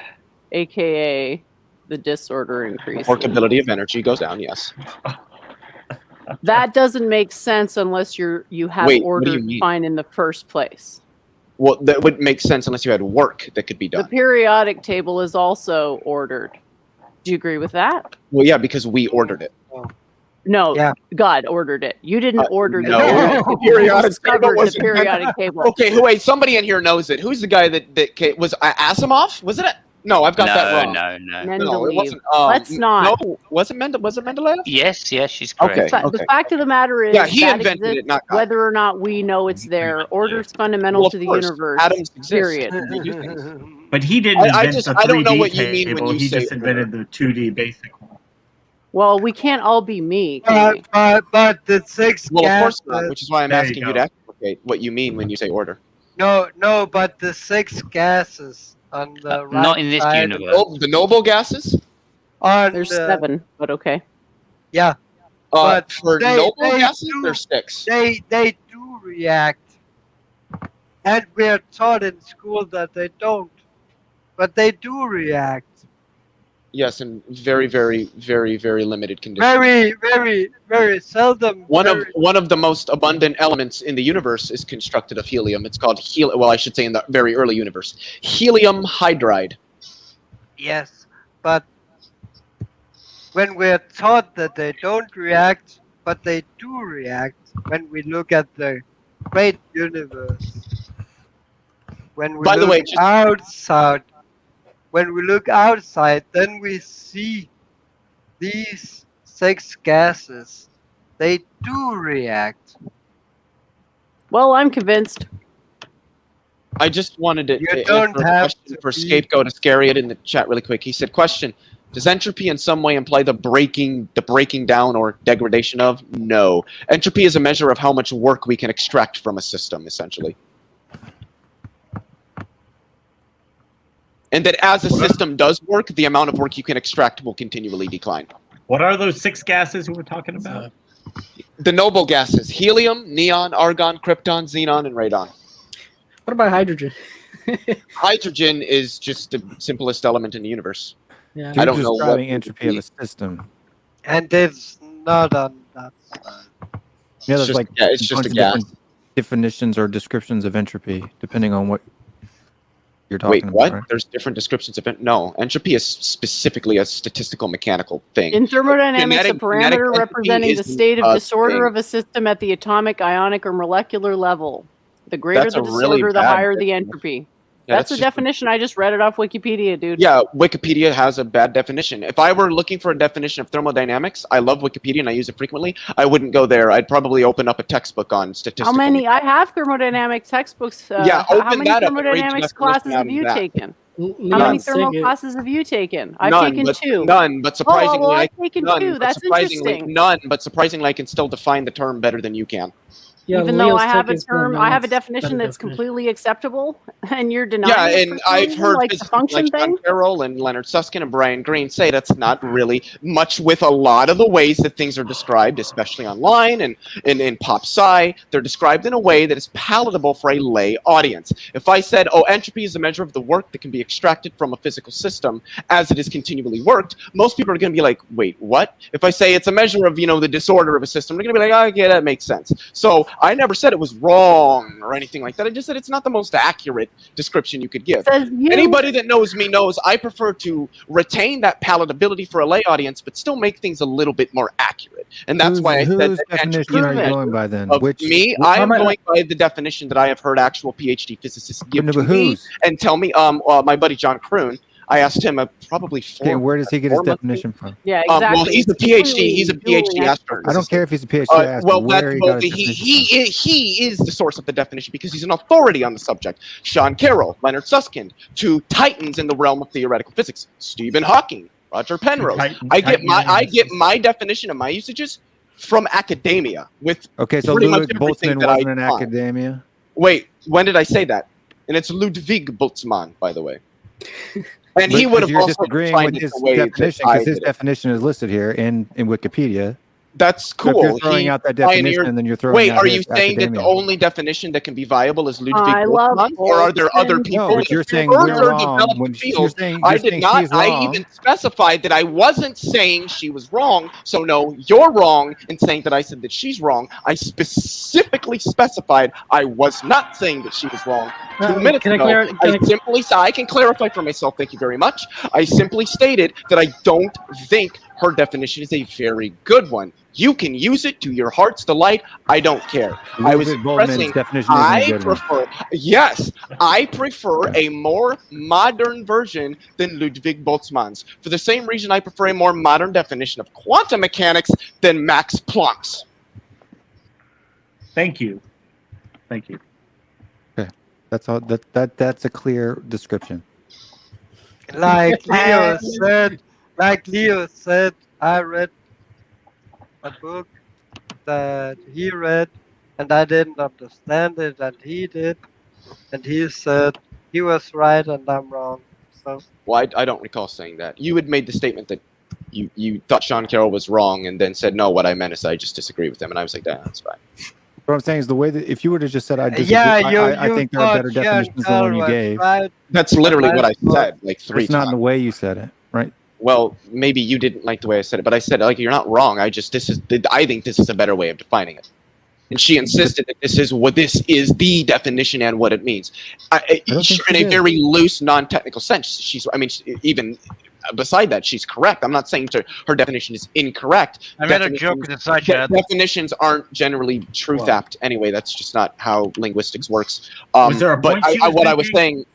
aka the disorder increases. Workability of energy goes down. Yes. That doesn't make sense unless you have order defined in the first place. Well, that would make sense unless you had work that could be done. The periodic table is also ordered. Do you agree with that? Well, yeah, because we ordered it. No, God ordered it. You didn't order the periodic table. Okay, wait, somebody in here knows it. Who's the guy that was Asimov? Was it? No, I've got that wrong. No, it wasn't. Let's not. No, was it Mendeleev? Yes, she's correct. Okay. The fact of the matter is, he invented it, not God. Whether or not we know it's there, order is fundamental to the universe. Atoms exist. Period. But he didn't invent the 3D I don't know what you mean table. when you he say just invented the 2D basic one. Well, we can't all be me. But the six Well, of course gases. not, which is why I'm asking you to explicate what you mean when you say order. No, but the six gases on the right not in this side. universe. The noble gases? There's 7, but okay. Yeah. But for noble gases, there's 6. They do react. And we're taught in school that they don't. But they do react. Yes, in very, very, very, very limited conditions. Very, very, very seldom. One of the most abundant elements in the universe is constructed of helium. It's called well, I should say in the very early universe, helium hydride. Yes, but when we're taught that they don't react, but they do react, when we look at the great universe, when we look outside. When we look outside, then we see these 6 gases. They do react. Well, I'm convinced. I just wanted to don't answer a have question for Scapegoat Iscariot in the chat really quick. He said, question, does entropy in some way imply the breaking down or degradation of? No. Entropy is a measure of how much work we can extract from a system, essentially. And that as a system does work, the amount of work you can extract will continually decline. What are those 6 gases we were talking about? The noble gases: helium, neon, argon, krypton, xenon, and radon. What about hydrogen? Hydrogen is just the simplest element in the universe. Yeah. I don't know what entropy of a system. And it's not on that side. Yeah, there's it's just a gas. Definitions or descriptions of entropy, depending on what you're talking about. Wait, what? Right? There's different descriptions of it. No, entropy is specifically a statistical mechanical thing. In thermodynamics, a parameter representing the state of disorder thing. of a system at the atomic, ionic, or molecular level. The greater That's the a disorder, really the bad higher the definition. entropy. Yeah, that's the definition. I just read it off Wikipedia, dude. Yeah, Wikipedia has a bad definition. If I were looking for a definition of thermodynamics, I love Wikipedia and I use it frequently. I wouldn't go there. I'd probably open up a textbook on statistics. How many? I have thermodynamics textbooks. Yeah, how open many that up. thermodynamics classes have you taken? How many thermo classes have you taken? I've taken 2. None, but surprisingly, I've taken 2. That's interesting. None, but surprisingly, I can still define the term better than you can. Yeah, Even though Leo's I have a take is gonna term, be I have a better definition that's definition. completely acceptable, and you're denying Yeah, it for and some I've reason, heard like the physicists function like Sean thing. Carroll and Leonard Susskind and Brian Greene say that's not really much with a lot of the ways that things are described, especially online and in pop sci. They're described in a way that is palatable for a lay audience. If I said, oh, entropy is a measure of the work that can be extracted from a physical system as it is continually worked, most people are going to be like, wait, what? If I say it's a measure of, the disorder of a system, they're going to be like, oh, yeah, that makes sense. So I never said it was wrong or anything like that. I just said it's not the most accurate description you could give. Anybody that knows me knows I prefer to retain that palatability for a lay audience, but still make things a little bit more accurate. And that's why I said Whose that definition are you going by then? of Which me, I am going by the definition that I have heard actual PhD physicists give No, to but me whose? and tell me. My buddy John Kroon, I asked him probably Okay, where does he get his definition from? Yeah, exactly. Well, he's a PhD. He's a PhD astrophysicist. I don't care if he's a PhD astrophysicist. Well, Where he got his he is the source of the definition because he's an authority on the subject. Sean Carroll, Leonard Susskind, two titans in the realm of theoretical physics. Stephen Hawking, Roger Penrose. I get my definition of my usages from academia. With Okay, so pretty much Ludwig everything Boltzmann that I wasn't in find. academia? Wait, when did I say that? And it's Ludwig Boltzmann, by the way. And he But would have you're also disagreeing defined with it his the way that definition I because his did it. definition is listed here in Wikipedia. That's cool. So if you're throwing He out that pioneered- definition, then you're throwing Wait, out are his you saying that the academia. only definition that can be viable is Ludwig I love Boltzmann, or are there other Boltzmann. people? No, but you're that saying further we're wrong developed when the you're field? saying I you're did saying not. she's I wrong. even specified that I wasn't saying she was wrong. So no, you're wrong in saying that I said that she's wrong. I specifically specified I was not saying that she was wrong. 2 minutes can I ago, clar- can I- simply said I can clarify for myself. Thank you very much. I simply stated that I don't think her definition is a very good one. You can use it to your heart's delight. I don't care. I was Ludwig Boltzmann's expressing definition isn't a I good one. prefer. Yes, I prefer a more modern version than Ludwig Boltzmann's. For the same reason, I prefer a more modern definition of quantum mechanics than Max Planck's. Thank you. Thank you. Okay, that's all. That's a clear description. Like Leo said, I read a book that he read, and I didn't understand it, and he did, and he said he was right and I'm wrong. So Well, I don't recall saying that. You had made the statement that you thought Sean Carroll was wrong, and then said, no, what I meant is I just disagree with him, and I was like, that's fine. What I'm saying is the way that if you would have just said I disagree, yeah, I you think there are thought better definitions than the one you was gave. right. That's literally what I said, like three It's not in times. the way you said it, right? Well, maybe you didn't like the way I said it, but I said, like, you're not wrong. I think this is a better way of defining it. And she insisted that this is the definition and what it means. In a very loose, non-technical sense. Even beside that, she's correct. I'm not saying her definition is incorrect. I made a joke in the side chat. Definitions aren't generally truth apt anyway. That's just not how linguistics works. Was there a but point she was what I was making? saying,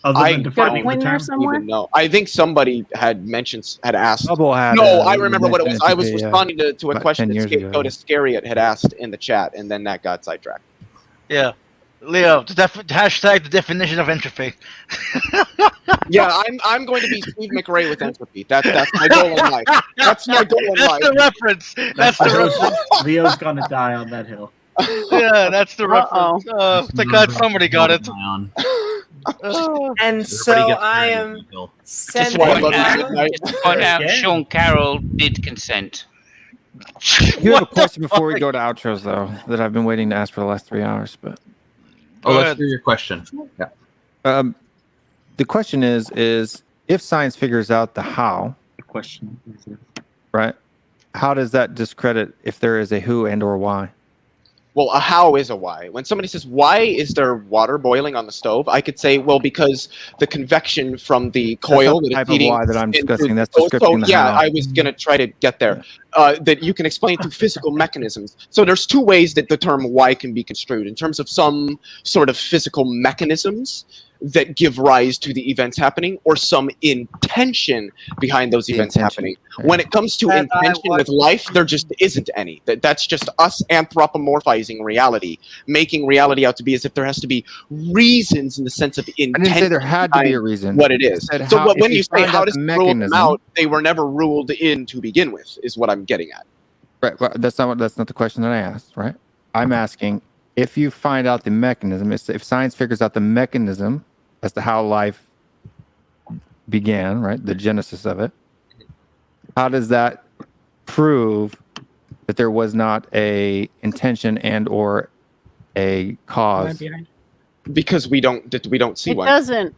Other I than defining the term? even know. I think somebody had asked. Double had I remember what it was. I was today, responding to a about question 10 that years ago. Scapegoat Iscariot had asked in the chat, and then that got sidetracked. Yeah. Leo, hashtag the definition of entropy. Yeah, I'm going to be Steve McRae with entropy. That's my goal in life. That's my goal in life. That's the reference. That's the reference. Leo's gonna die on that hill. Yeah, that's the reference. Thank God somebody got it. And so I am sending Point out. out Sean Carroll did consent. You have a question before we go to outros, though, that I've been waiting to ask for the last 3 hours. But let's hear your question. Yeah. The question is if science figures out the how, The question is, right? How does that discredit if there is a who and or why? Well, a how is a why. When somebody says, why is there water boiling on the stove? I could say, well, because the convection from the coil That's not the that type is heating of why that I'm into- discussing. That's So, describing the yeah, how. I was going to try to get there. That you can explain through physical mechanisms. So there's two ways that the term why can be construed. In terms of some sort of physical mechanisms that give rise to the events happening, or some intention behind those events happening. When it comes to And I intention with life, there just isn't any. That's just us anthropomorphizing reality, making reality out to be as if there has to be reasons in the sense of intent. I didn't say there had to be a reason. What it I is. said So how- when if you say find how out does the it rule them mechanism- out, they were never ruled in to begin with, is what I'm getting at. Right. Well, that's not the question that I asked, right? I'm asking if you find out the mechanism, if science figures out the mechanism as to how life began, right, the genesis of it, how does that prove that there was not a intention and or a cause? Because we don't see It one. doesn't.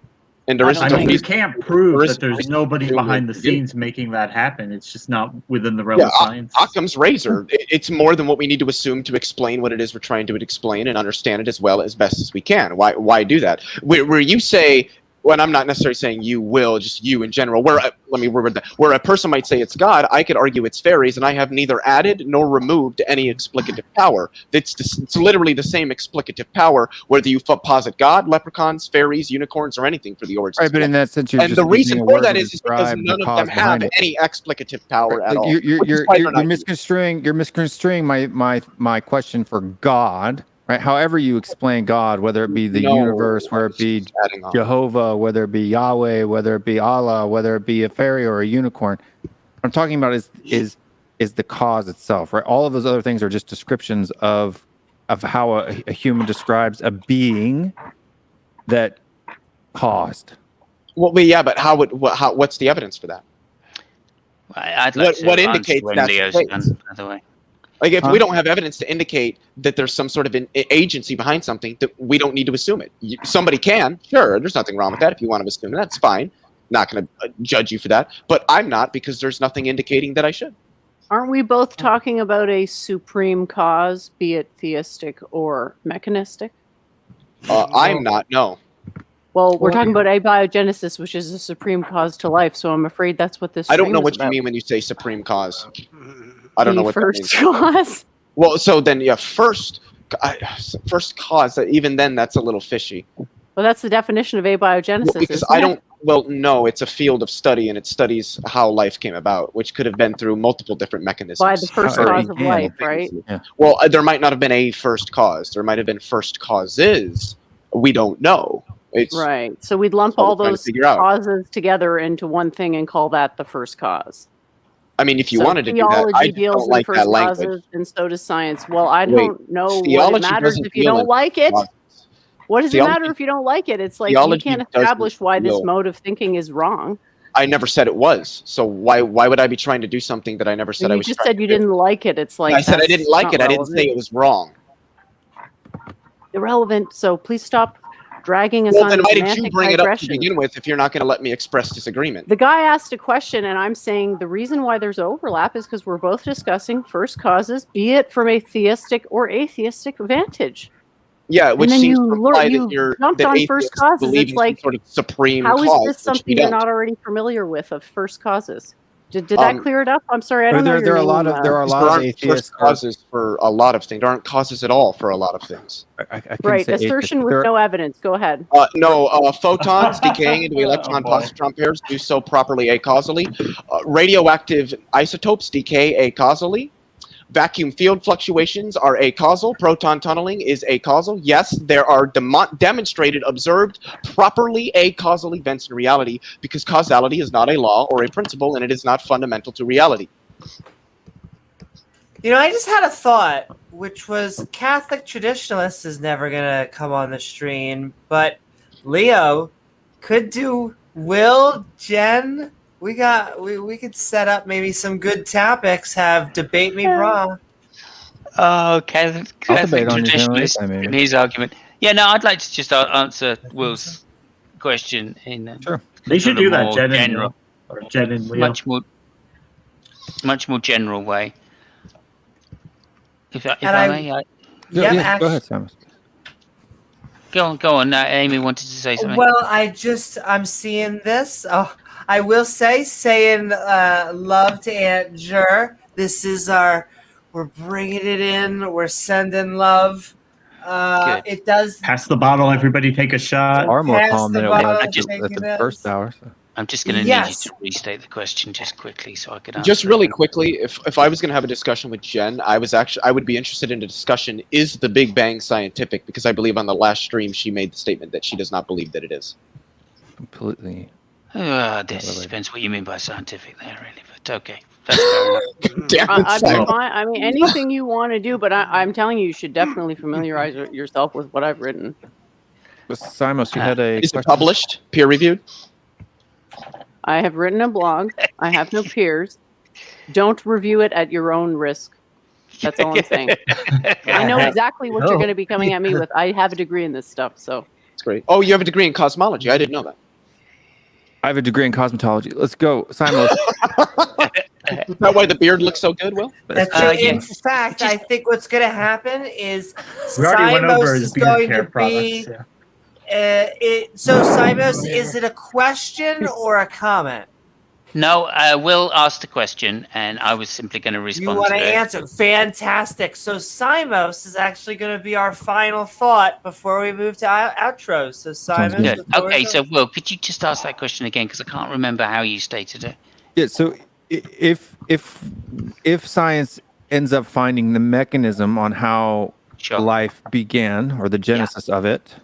And there isn't I mean, a you reason. can't prove there that isn't a there's reason nobody to behind the begin with. scenes making that happen. It's just not within the realm Yeah, of science. Occam's razor. It's more than what we need to assume to explain what it is we're trying to explain and understand it as well as best as we can. Why do that? Where you say, well, I'm not necessarily saying you will, just you in general. Where a person might say it's God, I could argue it's fairies, and I have neither added nor removed any explicative power. It's literally the same explicative power, whether you posit God, leprechauns, fairies, unicorns, or anything for the origins. Right, but in that sense, and the reason for that is because none of them have any explicative power at all. You're misconstruing my question for God. Right. However you explain God, whether it be the universe, whether it be Jehovah, whether it be Yahweh, whether it be Allah, whether it be a fairy or a unicorn, what I'm talking about is the cause itself. Right. All of those other things are just descriptions of how a human describes a being that caused. Well, yeah, but what's the evidence for that? I'd like what to indicates when that's Leo's the case? done, by the way. Like, if we don't have evidence to indicate that there's some sort of an agency behind something, that we don't need to assume it. Somebody can, sure, there's nothing wrong with that. If you want to assume it, that's fine. Not going to judge you for that. But I'm not, because there's nothing indicating that I should. Aren't we both talking about a supreme cause, be it theistic or mechanistic? I'm not, no. Well, we're talking about abiogenesis, which is a supreme cause to life, so I'm afraid that's what this I don't know stream what is you about. mean when you say supreme cause. I don't know what first that means. cause. Well, so then, yeah, first cause, even then, that's a little fishy. Well, that's the definition of abiogenesis. Well, because I don't, well, no, it's a field of study, and it studies how life came about, which could have been through multiple different mechanisms. By the first cause of life, right? Yeah. Well, there might not have been a first cause. There might have been first causes. We don't know. Right. So we'd lump all those causes together into one thing and call that the first cause. I mean, if you wanted to do that, I theology deals don't like in that first language. causes, and so does science. Well, I don't know what it theology matters doesn't if you deal don't in like it. causes. What does it Theology- matter if you don't like it? It's like we theology can't doesn't establish why this deal- mode of thinking is wrong. I never said it was. So why would I be trying to do something that I never said I You was just trying said you to do? didn't like it. It's like I said I that's didn't like not it. I didn't say relevant. it was wrong. Irrelevant. So please stop dragging us Well, on then a why did you semantic bring it up to digression. begin with if you're not going to let me express disagreement? The guy asked a question, and I'm saying the reason why there's overlap is because we're both discussing first causes, be it from a theistic or atheistic vantage. Yeah, which then seems you to imply you that you're jumped that on first atheists causes. believe It's in like, some sort of supreme how is cause, this which something we you're don't. not already familiar with of first causes? Did that clear it up? I'm sorry, I don't know. There are a lot of aren't atheists first causes for a lot of things. There aren't causes at all for a lot of things. I Right, assertion with no evidence. Go ahead. No, photons decaying into electron-positron pairs do so properly acausally. Radioactive isotopes decay acausally. Vacuum field fluctuations are acausal. Proton tunneling is acausal. Yes, there are demonstrated, observed, properly acausal events in reality, because causality is not a law or a principle, and it is not fundamental to reality. You know, I just had a thought, which was Catholic traditionalist is never going to come on the stream, but Leo could do Will, Jen. We could set up maybe some good topics, have debate me raw. Oh, Catholic traditionalist in his argument. Yeah, no, I'd like to just answer Will's question in Sure. They should do that, Jen and general, Neil, or Jen and Leo. much more general way. If I may, go ahead, Samus. Go on. Amy wanted to say something. Well, I'm seeing this. Oh, I will saying love to Aunt Jer. This is we're bringing it in. We're sending love. It does. Pass the bottle. Everybody take a shot. Far more calm than it was at the first hour. So. I'm just going to need you to restate the question just quickly so I could answer. Just really quickly, if I was going to have a discussion with Jen, I would be interested in a discussion, is the Big Bang scientific? Because I believe on the last stream she made the statement that she does not believe that it is. Completely. This depends what you mean by scientific there, really. Right. Okay. That's fair enough. I'd be fine. I mean, anything you want to do, but I'm telling you, you should definitely familiarize yourself with what I've written. Simos, you had a Is question? it published, peer reviewed? I have written a blog. I have no peers. Don't review it at your own risk. That's all I'm saying. I know exactly what you're going to be coming at me with. I have a degree in this stuff, so. That's great. Oh, you have a degree in cosmology. I didn't know that. I have a degree in cosmetology. Let's go, Simon. Is that why the beard looks so good, Will? In fact, I think what's going to happen is We already went over Simos his is beard going care to products. be. Yeah. So, Simos, is it a question or a comment? No, Will asked the question, and I was simply going to respond You want to to it. answer? Fantastic. So, Simos is actually going to be our final thought before we move to outros. So, Simos. Good. Okay, so Will, could you just ask that question again, because I can't remember how you stated it. Yeah. So if science ends up finding the mechanism on how life began or the genesis of it,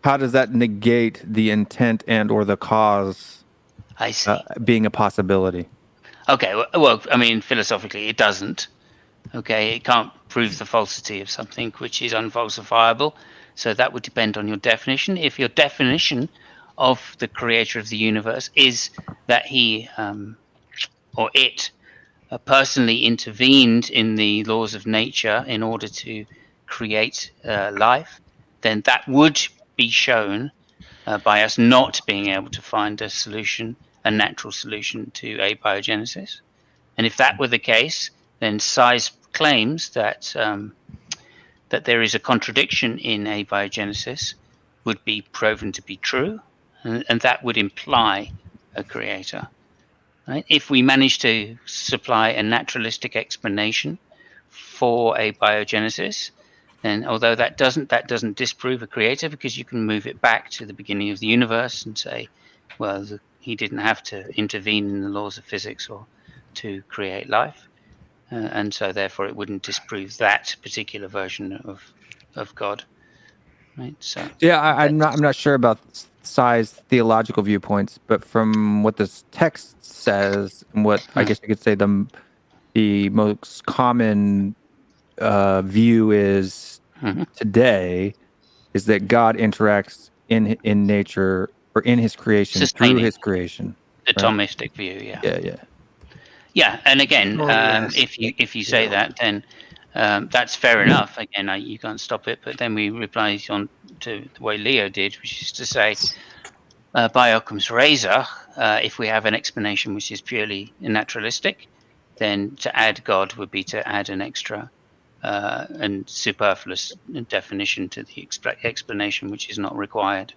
how does that negate the intent and or the cause? I see. Being a possibility. Okay. Well, I mean, philosophically, it doesn't. Okay, it can't prove the falsity of something which is unfalsifiable. So that would depend on your definition. If your definition of the creator of the universe is that he or it personally intervened in the laws of nature in order to create life, then that would be shown by us not being able to find a solution, a natural solution to abiogenesis. And if that were the case, then Sai's claims that that there is a contradiction in abiogenesis would be proven to be true, and that would imply a creator. Right? If we manage to supply a naturalistic explanation for abiogenesis, and although that doesn't disprove a creator, because you can move it back to the beginning of the universe and say, well, he didn't have to intervene in the laws of physics or to create life, and so therefore it wouldn't disprove that particular version of God. Right. So yeah, I'm not sure about Sai's theological viewpoints, but from what this text says, and what I guess you could say the most common view is today is that God interacts in nature or in his creation through his creation. The Thomistic view, yeah. Yeah, and again, if you say that, then that's fair enough. Again, you can't stop it. But then we reply on to the way Leo did, which is to say, by Occam's razor, if we have an explanation which is purely naturalistic, then to add God would be to add an extra and superfluous definition to the explanation which is not required.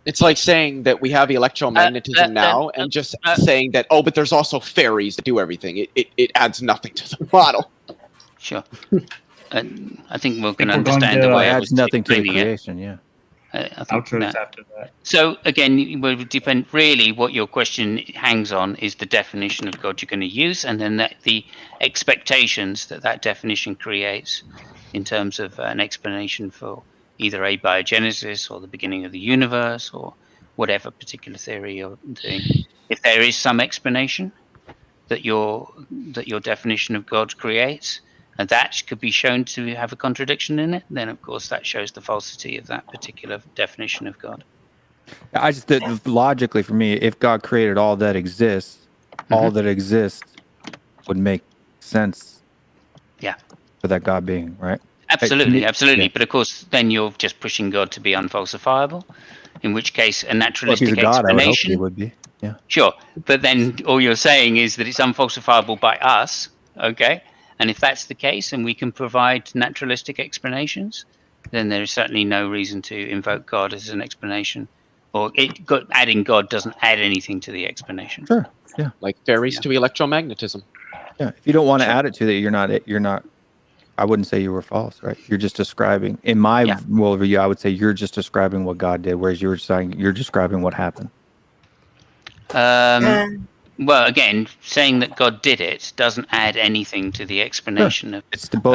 It's like saying that we have electromagnetism now and just saying that, oh, but there's also fairies that do everything. It adds nothing to the model. Sure. I think we're going to understand the way I was nothing to the explaining creation, yeah. I think Outros after that. So again, it would depend. Really, what your question hangs on is the definition of God you're going to use, and then the expectations that definition creates in terms of an explanation for either abiogenesis or the beginning of the universe or whatever particular theory you're doing. If there is some explanation that your definition of God creates, and that could be shown to have a contradiction in it, then of course that shows the falsity of that particular definition of God. I just logically for me, if God created all that exists, all that exists would make sense. Yeah. For that God being, right? Absolutely. But of course, then you're just pushing God to be unfalsifiable. In which case, a naturalistic if he's a God, explanation I would hope he would be. Yeah. Sure, but then all you're saying is that it's unfalsifiable by us. Okay. And if that's the case, and we can provide naturalistic explanations, then there is certainly no reason to invoke God as an explanation. Or adding God doesn't add anything to the explanation. Sure. Yeah. Like fairies to electromagnetism. Yeah. If you don't want to add it to that, you're not. I wouldn't say you were false, right? You're just describing. In my worldview, I would say you're just describing what God did, whereas you're saying you're describing what happened. Well, again, saying that God did it doesn't add anything to the explanation of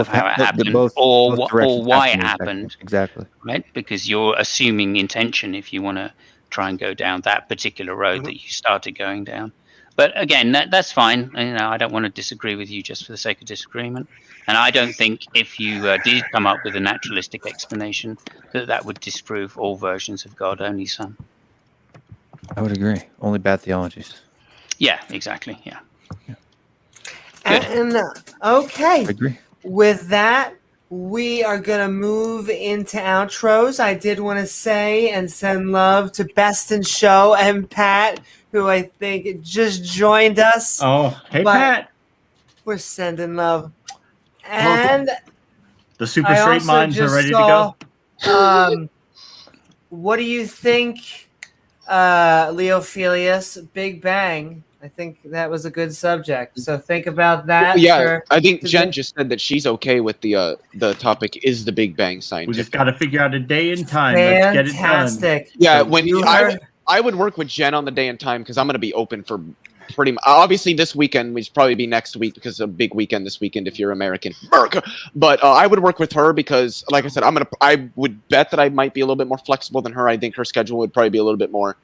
how it happened or why it happened. Exactly. Right? Because you're assuming intention if you want to try and go down that particular road that you started going down. But again, that's fine. I don't want to disagree with you just for the sake of disagreement. And I don't think if you did come up with a naturalistic explanation that would disprove all versions of God, only some. I would agree. Only bad theologies. Yeah, exactly. Yeah. And okay. I agree. With that, we are going to move into outros. I did want to say and send love to Best in Show and Pat, who I think just joined us. Oh, hey, But Pat. we're sending love. And the super I straight also minds are just ready saw, to go. What do you think, Leophilius, Big Bang? I think that was a good subject. So think about that. Yeah, I think Jen just said that she's okay with the topic is the Big Bang scientific. We just got to figure out a day and time. Let's get it done. Fantastic. Yeah, So I would work with Jen on the day and time because I'm going to be open for pretty much. Obviously, this weekend, which probably be next week because it's a big weekend this weekend if you're American. But I would work with her because, like I said, I would bet that I might be a little bit more flexible than her. I think her schedule would probably be a little bit more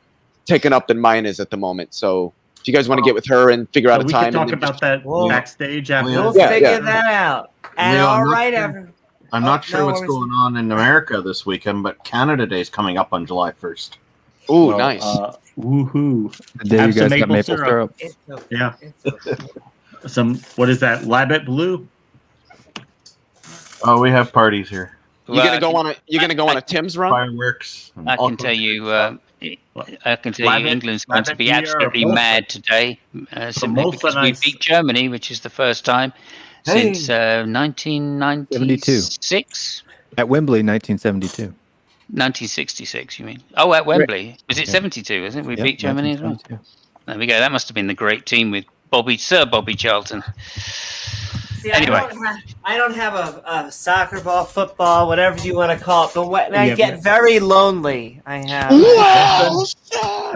taken up than mine is at the moment. So if you guys want to get with her and figure out a time, we can talk about that backstage after. We'll figure that out. And Leo, all right, everyone. I'm not sure what's going on in America this weekend, but Canada Day is coming up on July 1st. Ooh, nice. Woohoo. The day you guys got maple syrup. Yeah. What is that? Labatt Blue? Oh, we have parties here. You're gonna go on a Tim's run? Fireworks. I can tell you, England's going to be absolutely mad today, simply because we beat Germany, which is the first time since 1996. At Wembley, 1972. 1966, you mean? Oh, at Wembley. Was it 72, is it? We beat Germany as well? There we go. That must have been the great team with Sir Bobby Charlton. See, anyway. I don't have a soccer ball, football, whatever you want to call it. But when I get very lonely, I have.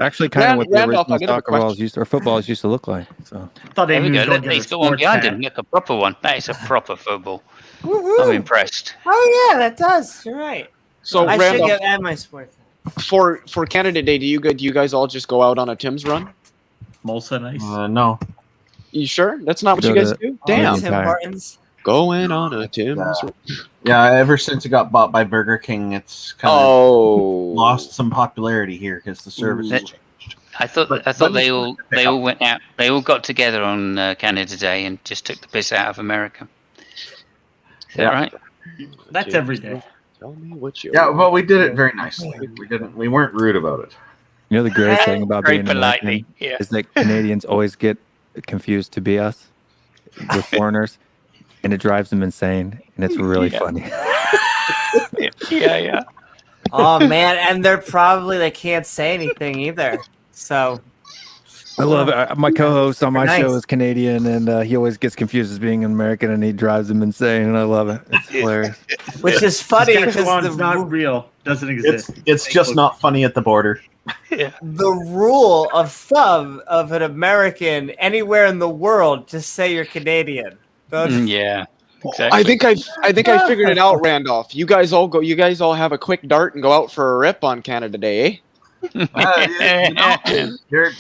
Actually, kind of what the original soccer balls used to, or footballs used to look like. So there we go. He's got one behind him. Look, a proper one. That is a proper football. I'm impressed. Oh yeah, that does. You're right. So I should Randolph, add my sports. For Canada Day, do you guys all just go out on a Tim's run? Molson Ice? No. You sure? That's not what you guys do? Damn. Tim Hortons. Going on a Tim's run. Yeah, ever since it got bought by Burger King, it's kind of lost some popularity here because the service has changed. I thought they all went out. They all got together on Canada Day and just took the piss out of America. Is that right? That's every day. Tell me what you. Yeah, well, we did it very nicely. We weren't rude about it. You know the greatest thing about Very being politely, American is that Canadians always get confused to be us with foreigners, and it drives them insane, and it's really funny. Yeah. Oh man, and they can't say anything either. So I love it. My co-host on my Nice. show is Canadian, and he always gets confused as being an American, and he drives them insane, and I love it. It's hilarious. Which is funny because Saskatchewan's not real. Doesn't exist. It's just not funny at the border. the rule of thumb of an American anywhere in the world, just say you're Canadian. Yeah. Exactly. I think I figured it out, Randolph. You guys all have a quick dart and go out for a rip on Canada Day, eh?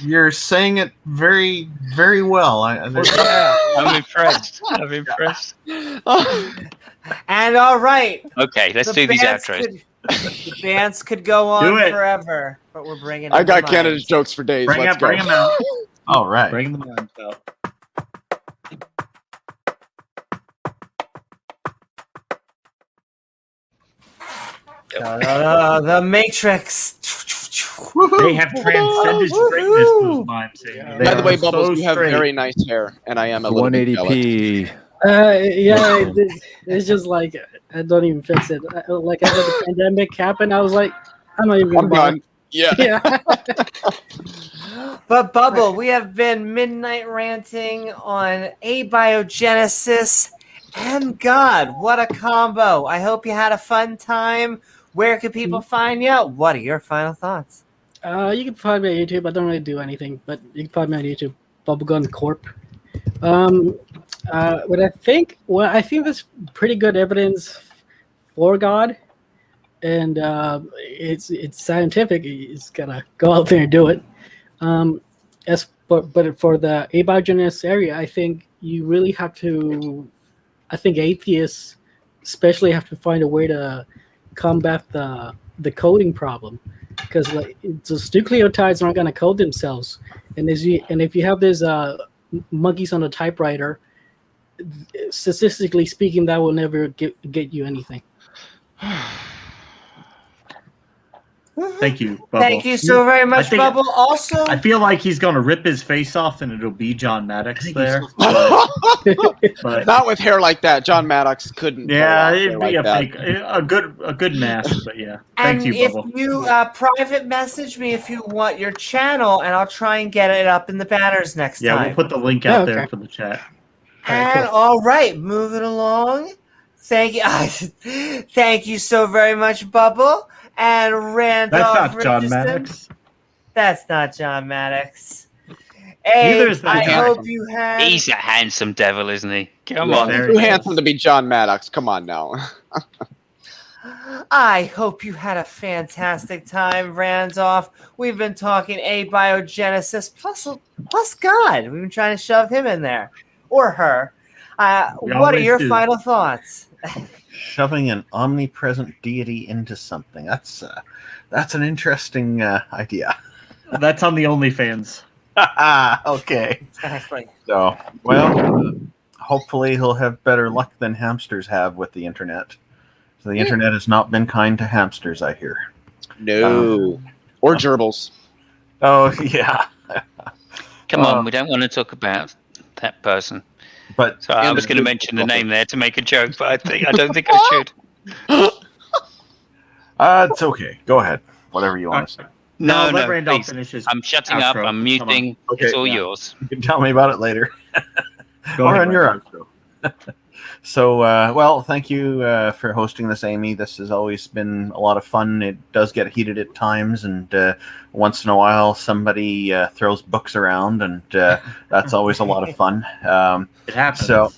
You're saying it very, very well. I'm impressed. And all right. Okay, let's do these outros. The bands could go on forever, but we're bringing. I got Canada's jokes for days. Bring Let's go. them out. All right. Bring them out. The Matrix. They have transcended greatness, those mimes. By the way, Bubbles, you have very nice hair, and I am a little bit 180p. It's just like I don't even fix it. Like after the pandemic happened, I was like, I'm not even gonna bother. done. Yeah. But Bubble, we have been Midnight Ranting on Abiogenesis and God. What a combo. I hope you had a fun time. Where can people find you? What are your final thoughts? You can find me on YouTube. I don't really do anything, but you can find me on YouTube, Bubblegum Corp. I think there's pretty good evidence for God, and it's scientific. You just gotta go out there and do it. but for the abiogenesis area, I think you really have to. I think atheists, especially, have to find a way to combat the coding problem, because like those nucleotides aren't going to code themselves, and if you have these monkeys on a typewriter, statistically speaking, that will never get you anything. Thank you, Bubble. Thank you so very much, Bubble. Also, I feel like he's going to rip his face off and it'll be John Maddox there. But not with hair like that. John Maddox couldn't. Yeah, it'd be like a that. fake, a good mask, but yeah. and Thank you, if Bubble. you private message me if you want your channel, and I'll try and get it up in the banners next Yeah, time. we'll put the link out there for the chat. And all right, moving along. Thank you, thank you so very much, Bubble and Randolph. That's not John Richardson. Maddox. That's not John Maddox. Hey, Neither is that I guy. hope you had. He's a handsome devil, isn't he? Come Yeah, on. too handsome to be John Maddox. Come on now. I hope you had a fantastic time, Randolph. We've been talking abiogenesis plus God. We've been trying to shove him in there or her. We What are always your do. final thoughts? Shoving an omnipresent deity into something. That's an interesting idea. That's on the OnlyFans. Okay. Exactly. So, well, hopefully he'll have better luck than hamsters have with the internet. So the internet has not been kind to hamsters, I hear. No. Or gerbils. Oh, yeah. Come on, we don't want to talk about that person. But so I was going to mention the name there to make a joke, but I don't think I should. It's okay. Go ahead. Whatever you want to say. No, let Randolph please. finish his I'm shutting up. outro. I'm muting. Okay, It's all yeah. yours. You can tell me about it later. Go or ahead, on your Randolph. outro. So, well, thank you for hosting this, Amy. This has always been a lot of fun. It does get heated at times, and once in a while somebody throws books around, and that's always a lot of fun. It happens. So,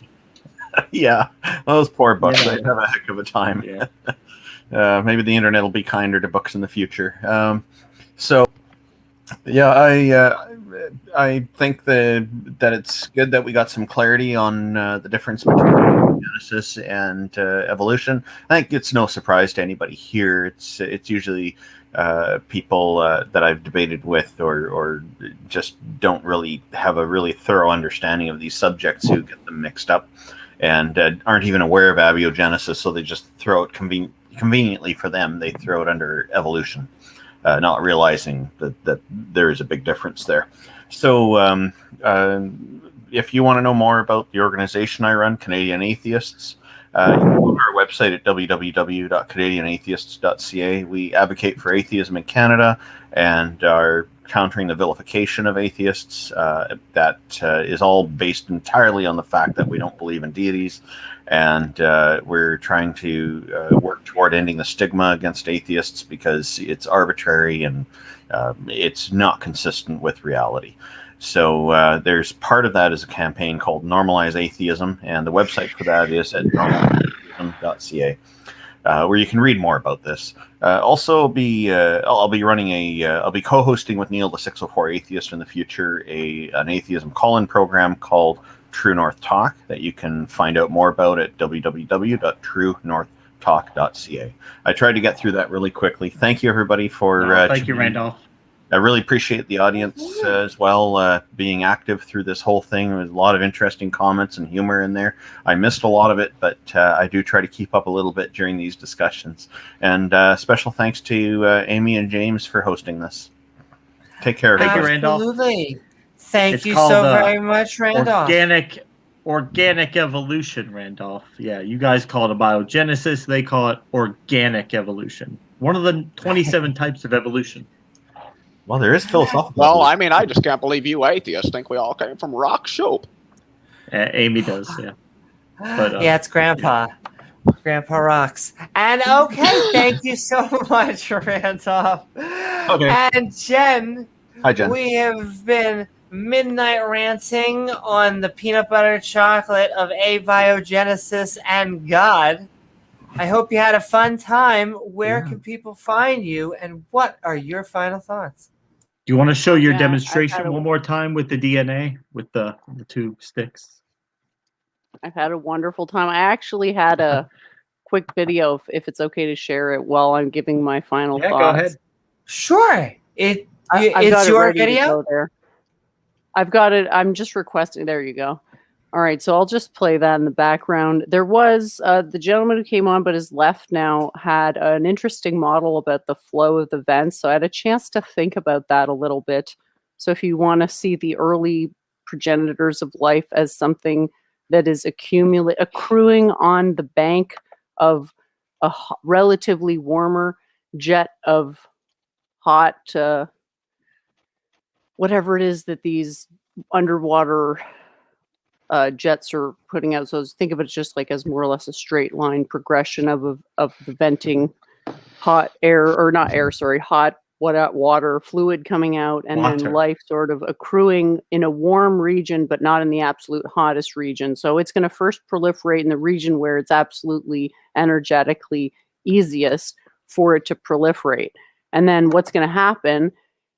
yeah, those poor books, Yeah. they have a heck of a time. Yeah. Maybe the internet will be kinder to books in the future. So, yeah, I think that it's good that we got some clarity on the difference between Genesis and evolution. I think it's no surprise to anybody here. It's usually people that I've debated with or just don't really have a really thorough understanding of these subjects who get them mixed up and aren't even aware of abiogenesis, so they just throw it conveniently for them. They throw it under evolution. Not realizing that there is a big difference there. So if you want to know more about the organization I run, Canadian Atheists, you can go to our website at www.canadianatheists.ca. We advocate for atheism in Canada and are countering the vilification of atheists. That is all based entirely on the fact that we don't believe in deities. And we're trying to work toward ending the stigma against atheists because it's arbitrary and it's not consistent with reality. So there's part of that is a campaign called Normalize Atheism, and the website for that is at normalizeatheism.ca, where you can read more about this. Also, I'll be co-hosting with Neil, the 604 Atheist, in the future, an atheism call-in program called True North Talk that you can find out more about at www.truenorthtalk.ca. I tried to get through that really quickly. Thank you, everybody, for Thank you, Randolph. I really appreciate the audience as well being active through this whole thing. There's a lot of interesting comments and humor in there. I missed a lot of it, but I do try to keep up a little bit during these discussions. And special thanks to Amy and James for hosting this. Take care, Thank you, everybody. Randolph. Absolutely. Thank It's you called, so very much, Randolph. Organic evolution, Randolph. Yeah, you guys call it abiogenesis. They call it organic evolution. One of the 27 types of evolution. Well, there is philosophical. Well, I mean, I just can't believe you atheists think we all came from rock soup. Amy does, yeah. But, yeah, it's Grandpa. Grandpa rocks. And okay, thank you so much, Randolph. Okay. And Jen, Hi, Jen. we have been Midnight Ranting on the peanut butter chocolate of abiogenesis and God. I hope you had a fun time. Where can people find you, and what are your final thoughts? you want to show your Yeah, demonstration one more time with the DNA, with the two sticks? I've had a wonderful time. I actually had a quick video, if it's okay to share it while I'm giving my final thoughts. Go ahead. Sure. I've It's got it your ready video? to go there. I've got it. I'm just requesting. There you go. All right, so I'll just play that in the background. There was the gentleman who came on but is left now had an interesting model about the flow of the vents. So I had a chance to think about that a little bit. So if you want to see the early progenitors of life as something that is accruing on the bank of a relatively warmer jet of hot, whatever it is that these underwater jets are putting out. So think of it just like as more or less a straight line progression of the venting hot air, or not air, sorry, hot water fluid coming out, and then life sort of accruing in a warm region, but not in the absolute hottest region. So it's going to first proliferate in the region where it's absolutely energetically easiest for it to proliferate. And then what's going to happen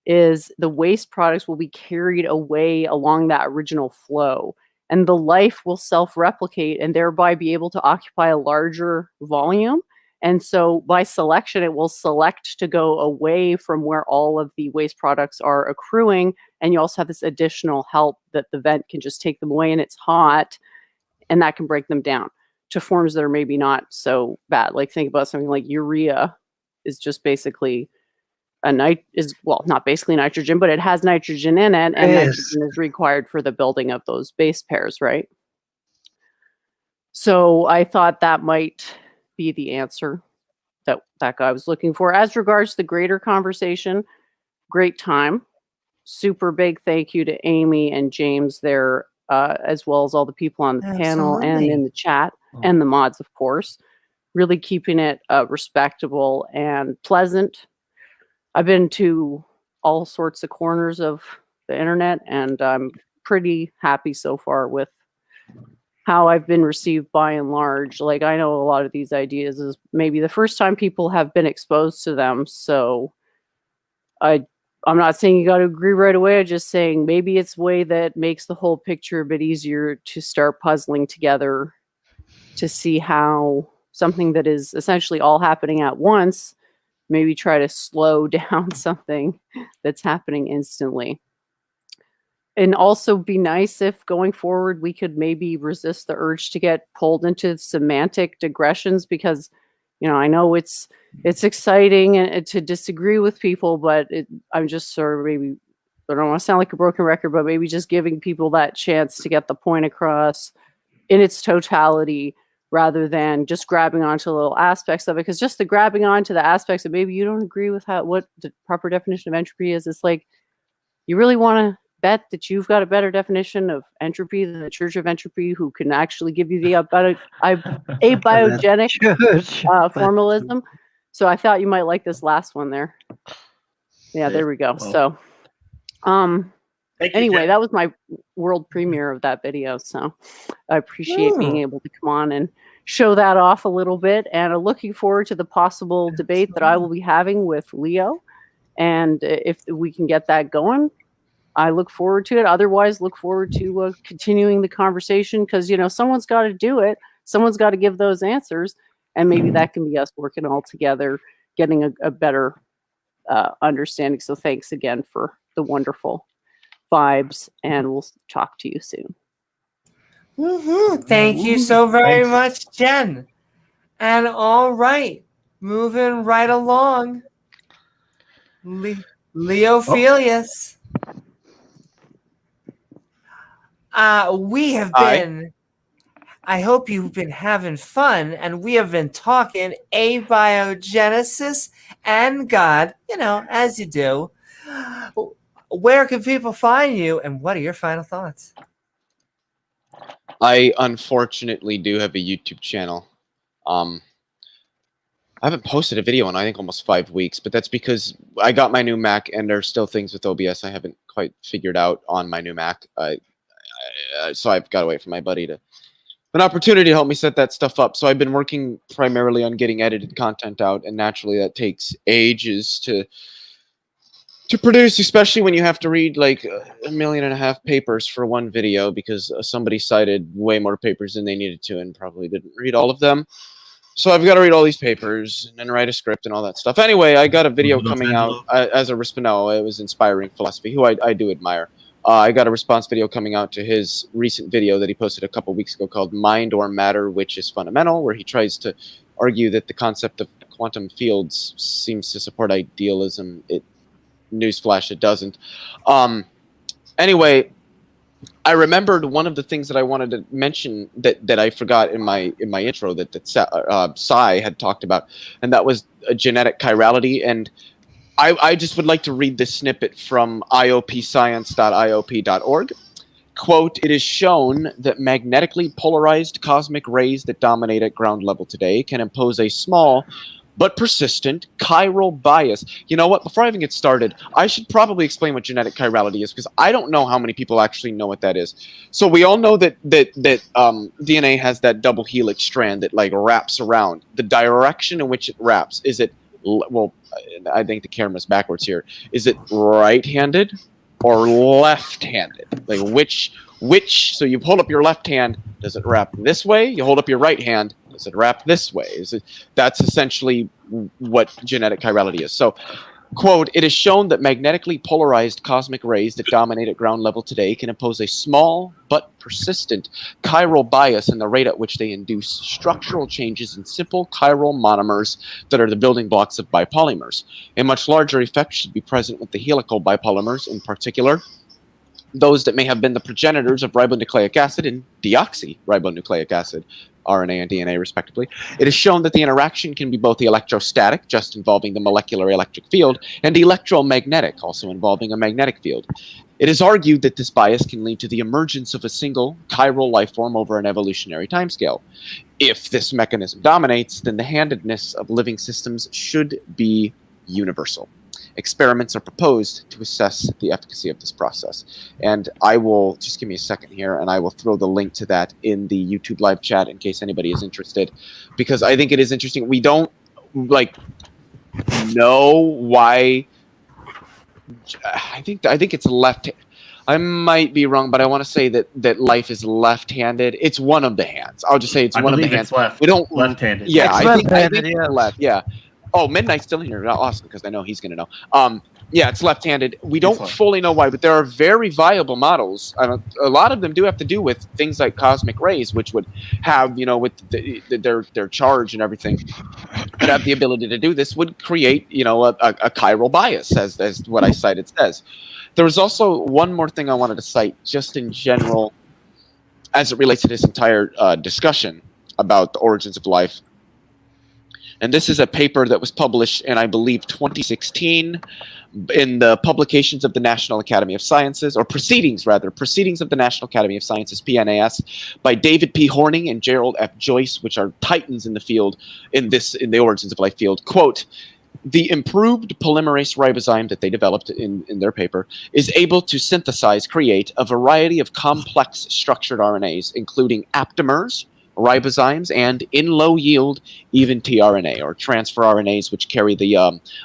is the waste products will be carried away along that original flow. And the life will self-replicate and thereby be able to occupy a larger volume. And so by selection, it will select to go away from where all of the waste products are accruing. And you also have this additional help that the vent can just take them away and it's hot, and that can break them down to forms that are maybe not so bad. Like think about something like urea is just basically not basically nitrogen, but it has nitrogen in it, and nitrogen is required for the building of those base pairs, right? So I thought that might be the answer that guy was looking for. As regards to the greater conversation, great time. Super big thank you to Amy and James there, as well as all the people on the panel and in the chat, and the mods, of course. Really keeping it respectable and pleasant. I've been to all sorts of corners of the internet, and I'm pretty happy so far with how I've been received by and large. Like, I know a lot of these ideas is maybe the first time people have been exposed to them. So I'm not saying you got to agree right away. I'm just saying maybe it's a way that makes the whole picture a bit easier to start puzzling together to see how something that is essentially all happening at once, maybe try to slow down something that's happening instantly. And also be nice if going forward we could maybe resist the urge to get pulled into semantic digressions, because I know it's exciting and to disagree with people, but I'm just sort of maybe, I don't want to sound like a broken record, but maybe just giving people that chance to get the point across in its totality, rather than just grabbing onto little aspects of it. Because just the grabbing onto the aspects that maybe you don't agree with what the proper definition of entropy is, it's like, you really want to bet that you've got a better definition of entropy than the Church of Entropy, who can actually give you the abiogenic formalism. So I thought you might like this last one there. Yeah, there we go. So anyway, that was my world premiere of that video. So I appreciate being able to come on and show that off a little bit, and I'm looking forward to the possible debate that I will be having with Leo. And if we can get that going, I look forward to it. Otherwise, look forward to continuing the conversation, because someone's got to do it. Someone's got to give those answers, and maybe that can be us working all together, getting a better understanding. So thanks again for the wonderful vibes, and we'll talk to you soon. Thank you so very much, Jen. And all right, moving right along, Leophilius. We have been, I hope you've been having fun, and we have been talking abiogenesis and God, as you do. Where can people find you, and what are your final thoughts? I unfortunately do have a YouTube channel. I haven't posted a video in, I think, almost 5 weeks, but that's because I got my new Mac, and there are still things with OBS I haven't quite figured out on my new Mac. So I've got to wait for my buddy to an opportunity to help me set that stuff up. So I've been working primarily on getting edited content out, and naturally that takes ages to to produce, especially when you have to read like 1.5 million papers for one video because somebody cited way more papers than they needed to and probably didn't read all of them. So I've got to read all these papers and then write a script and all that stuff. Anyway, I got a video coming out as a response. It was Inspiring Philosophy, who I do admire. I got a response video coming out to his recent video that he posted a couple weeks ago called Mind or Matter, which is fundamental, where he tries to argue that the concept of quantum fields seems to support idealism. Newsflash, it doesn't. Anyway, I remembered one of the things that I wanted to mention that I forgot in my intro that Sai had talked about, and that was genetic chirality. And I just would like to read this snippet from iopscience.iop.org. Quote, "It is shown that magnetically polarized cosmic rays that dominate at ground level today can impose a small but persistent chiral bias." You know what? Before I even get started, I should probably explain what genetic chirality is, because I don't know how many people actually know what that is. So we all know that DNA has that double helix strand that like wraps around. The direction in which it wraps, is it, well, I think the camera's backwards here. Is it right-handed or left-handed? Like which, so you hold up your left hand, does it wrap this way? You hold up your right hand, does it wrap this way? That's essentially what genetic chirality is. So, quote, "It is shown that magnetically polarized cosmic rays that dominate at ground level today can impose a small but persistent chiral bias in the rate at which they induce structural changes in simple chiral monomers that are the building blocks of bipolymers. A much larger effect should be present with the helical bipolymers, in particular those that may have been the progenitors of ribonucleic acid and deoxyribonucleic acid, RNA and DNA respectively. It is shown that the interaction can be both electrostatic, just involving the molecular electric field, and electromagnetic, also involving a magnetic field. It is argued that this bias can lead to the emergence of a single chiral life form over an evolutionary timescale. If this mechanism dominates, then the handedness of living systems should be universal. Experiments are proposed to assess the efficacy of this process." And I will, just give me a second here, and I will throw the link to that in the YouTube live chat in case anybody is interested, because I think it is interesting. We don't know why. I think it's left. I might be wrong, but I want to say that life is left-handed. It's one of the hands. I'll just say it's one of the hands. Left. We don't left-handed. Yeah, I think yeah. left. Yeah. Oh, Midnight's still here. Awesome, because I know he's going to know. Yeah, it's left-handed. We don't fully know why, but there are very viable models. A lot of them do have to do with things like cosmic rays, which would have, with their charge and everything, would have the ability to do this, would create, a chiral bias, as what I cited says. There was also one more thing I wanted to cite, just in general, as it relates to this entire discussion about the origins of life. And this is a paper that was published in, I believe, 2016 in the Publications of the National Academy of Sciences, or Proceedings of the National Academy of Sciences, PNAS, by David P. Horning and Gerald F. Joyce, which are titans in the field, in the origins of life field. Quote, "The improved polymerase ribozyme that they developed in their paper is able to create a variety of complex structured RNAs, including aptamers, ribozymes, and in low yield even tRNA, or transfer RNAs, which carry the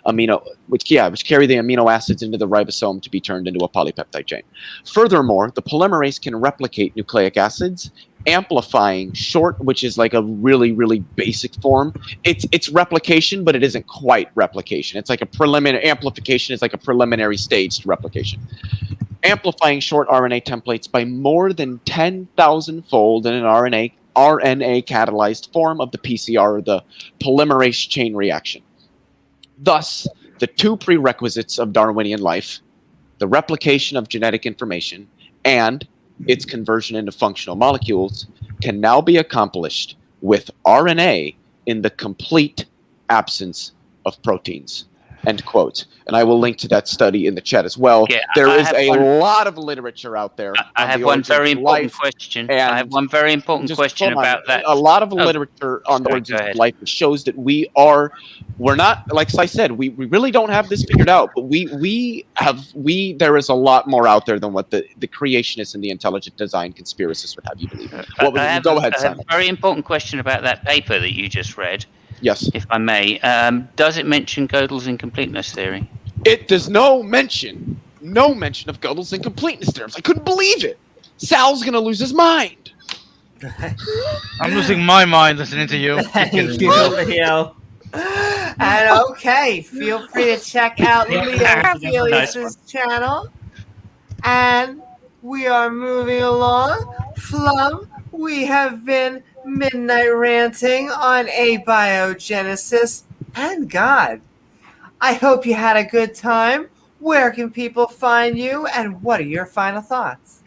amino acids into the ribosome to be turned into a polypeptide chain. Furthermore, the polymerase can replicate nucleic acids, amplifying short, which is like a really, really basic form. It's replication, but it isn't quite replication. It's like a preliminary amplification. It's like a preliminary stage to replication. Amplifying short RNA templates by more than 10,000-fold in an RNA catalyzed form of the PCR, the polymerase chain reaction. Thus, the two prerequisites of Darwinian life, the replication of genetic information and its conversion into functional molecules, can now be accomplished with RNA in the complete absence of proteins." End quote. And I will link to that study in the chat as well. Yeah, there is a lot of literature out there. I have one very important question. I have one very important question about that. A lot of literature on the origins of life that shows that we're not, like I said, we really don't have this figured out, but there is a lot more out there than what the creationists and the intelligent design conspiracists would have you believe. Go ahead, Simon. I have a very important question about that paper that you just read. Yes. If I may. Does it mention Gödel's incompleteness theory? It does no mention of Gödel's incompleteness terms. I couldn't believe it. Sal's gonna lose his mind. I'm losing my mind listening to you. Thank you, Leo. And okay, feel free to check out Leo Felius's channel. And we are moving along. Flum, we have been Midnight Ranting on Abiogenesis and God. I hope you had a good time. Where can people find you, and what are your final thoughts?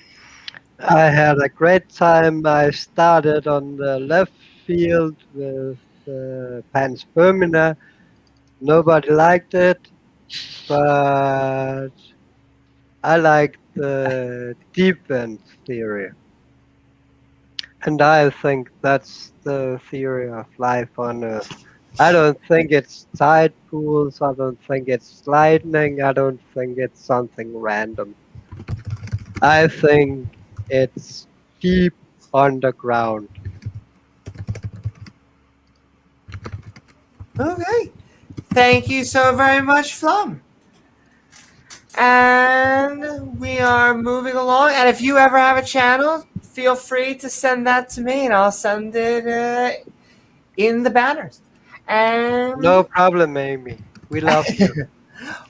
I had a great time. I started on the left field with panspermia. Nobody liked it, but I liked the deep end theory. And I think that's the theory of life on Earth. I don't think it's tide pools. I don't think it's lightning. I don't think it's something random. I think it's deep underground. Okay. Thank you so very much, Flum. And we are moving along. And if you ever have a channel, feel free to send that to me, and I'll send it in the banners. And No problem, Amy. We love you.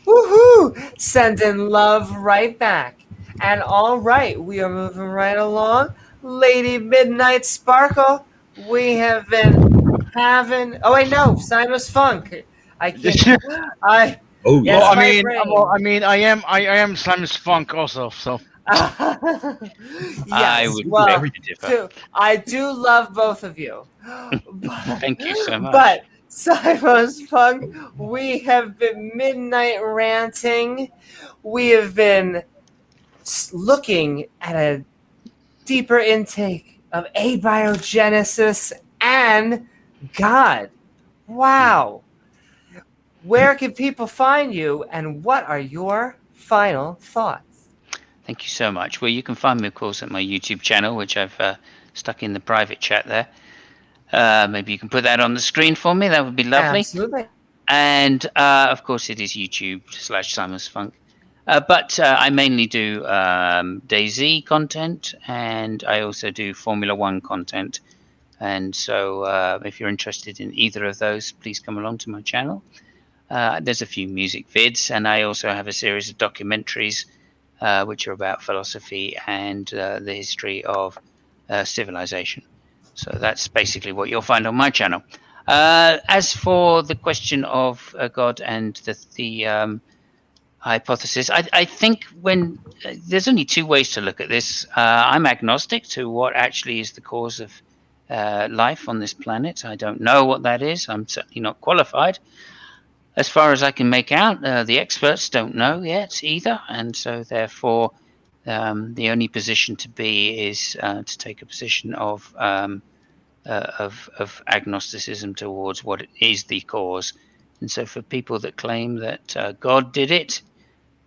Woohoo! Sending love right back. And all right, we are moving right along. Lady Midnight Sparkle, we have been having. Oh wait, no, Simus Funk. I can't. Oh yes, Well, my brain. I am Simon's Funk also. So I Yes, would well, beg to differ. I do love both of you. Thank you so much. But Simon's Funk, we have been Midnight Ranting. We have been looking at a deeper intake of abiogenesis and God. Wow. Where can people find you, and what are your final thoughts? Thank you so much. Well, you can find me, of course, at my YouTube channel, which I've stuck in the private chat there. Maybe you can put that on the screen for me. That would be lovely. Absolutely. And, of course, it is YouTube/SimusFunk. But I mainly do DayZ content, and I also do Formula One content. And so if you're interested in either of those, please come along to my channel. There's a few music vids, and I also have a series of documentaries which are about philosophy and the history of civilization. So that's basically what you'll find on my channel. As for the question of God and the hypothesis, I think when there's only two ways to look at this. I'm agnostic to what actually is the cause of life on this planet. I don't know what that is. I'm certainly not qualified. As far as I can make out, the experts don't know yet either, and so therefore the only position to be is to take a position of agnosticism towards what is the cause. And so for people that claim that God did it,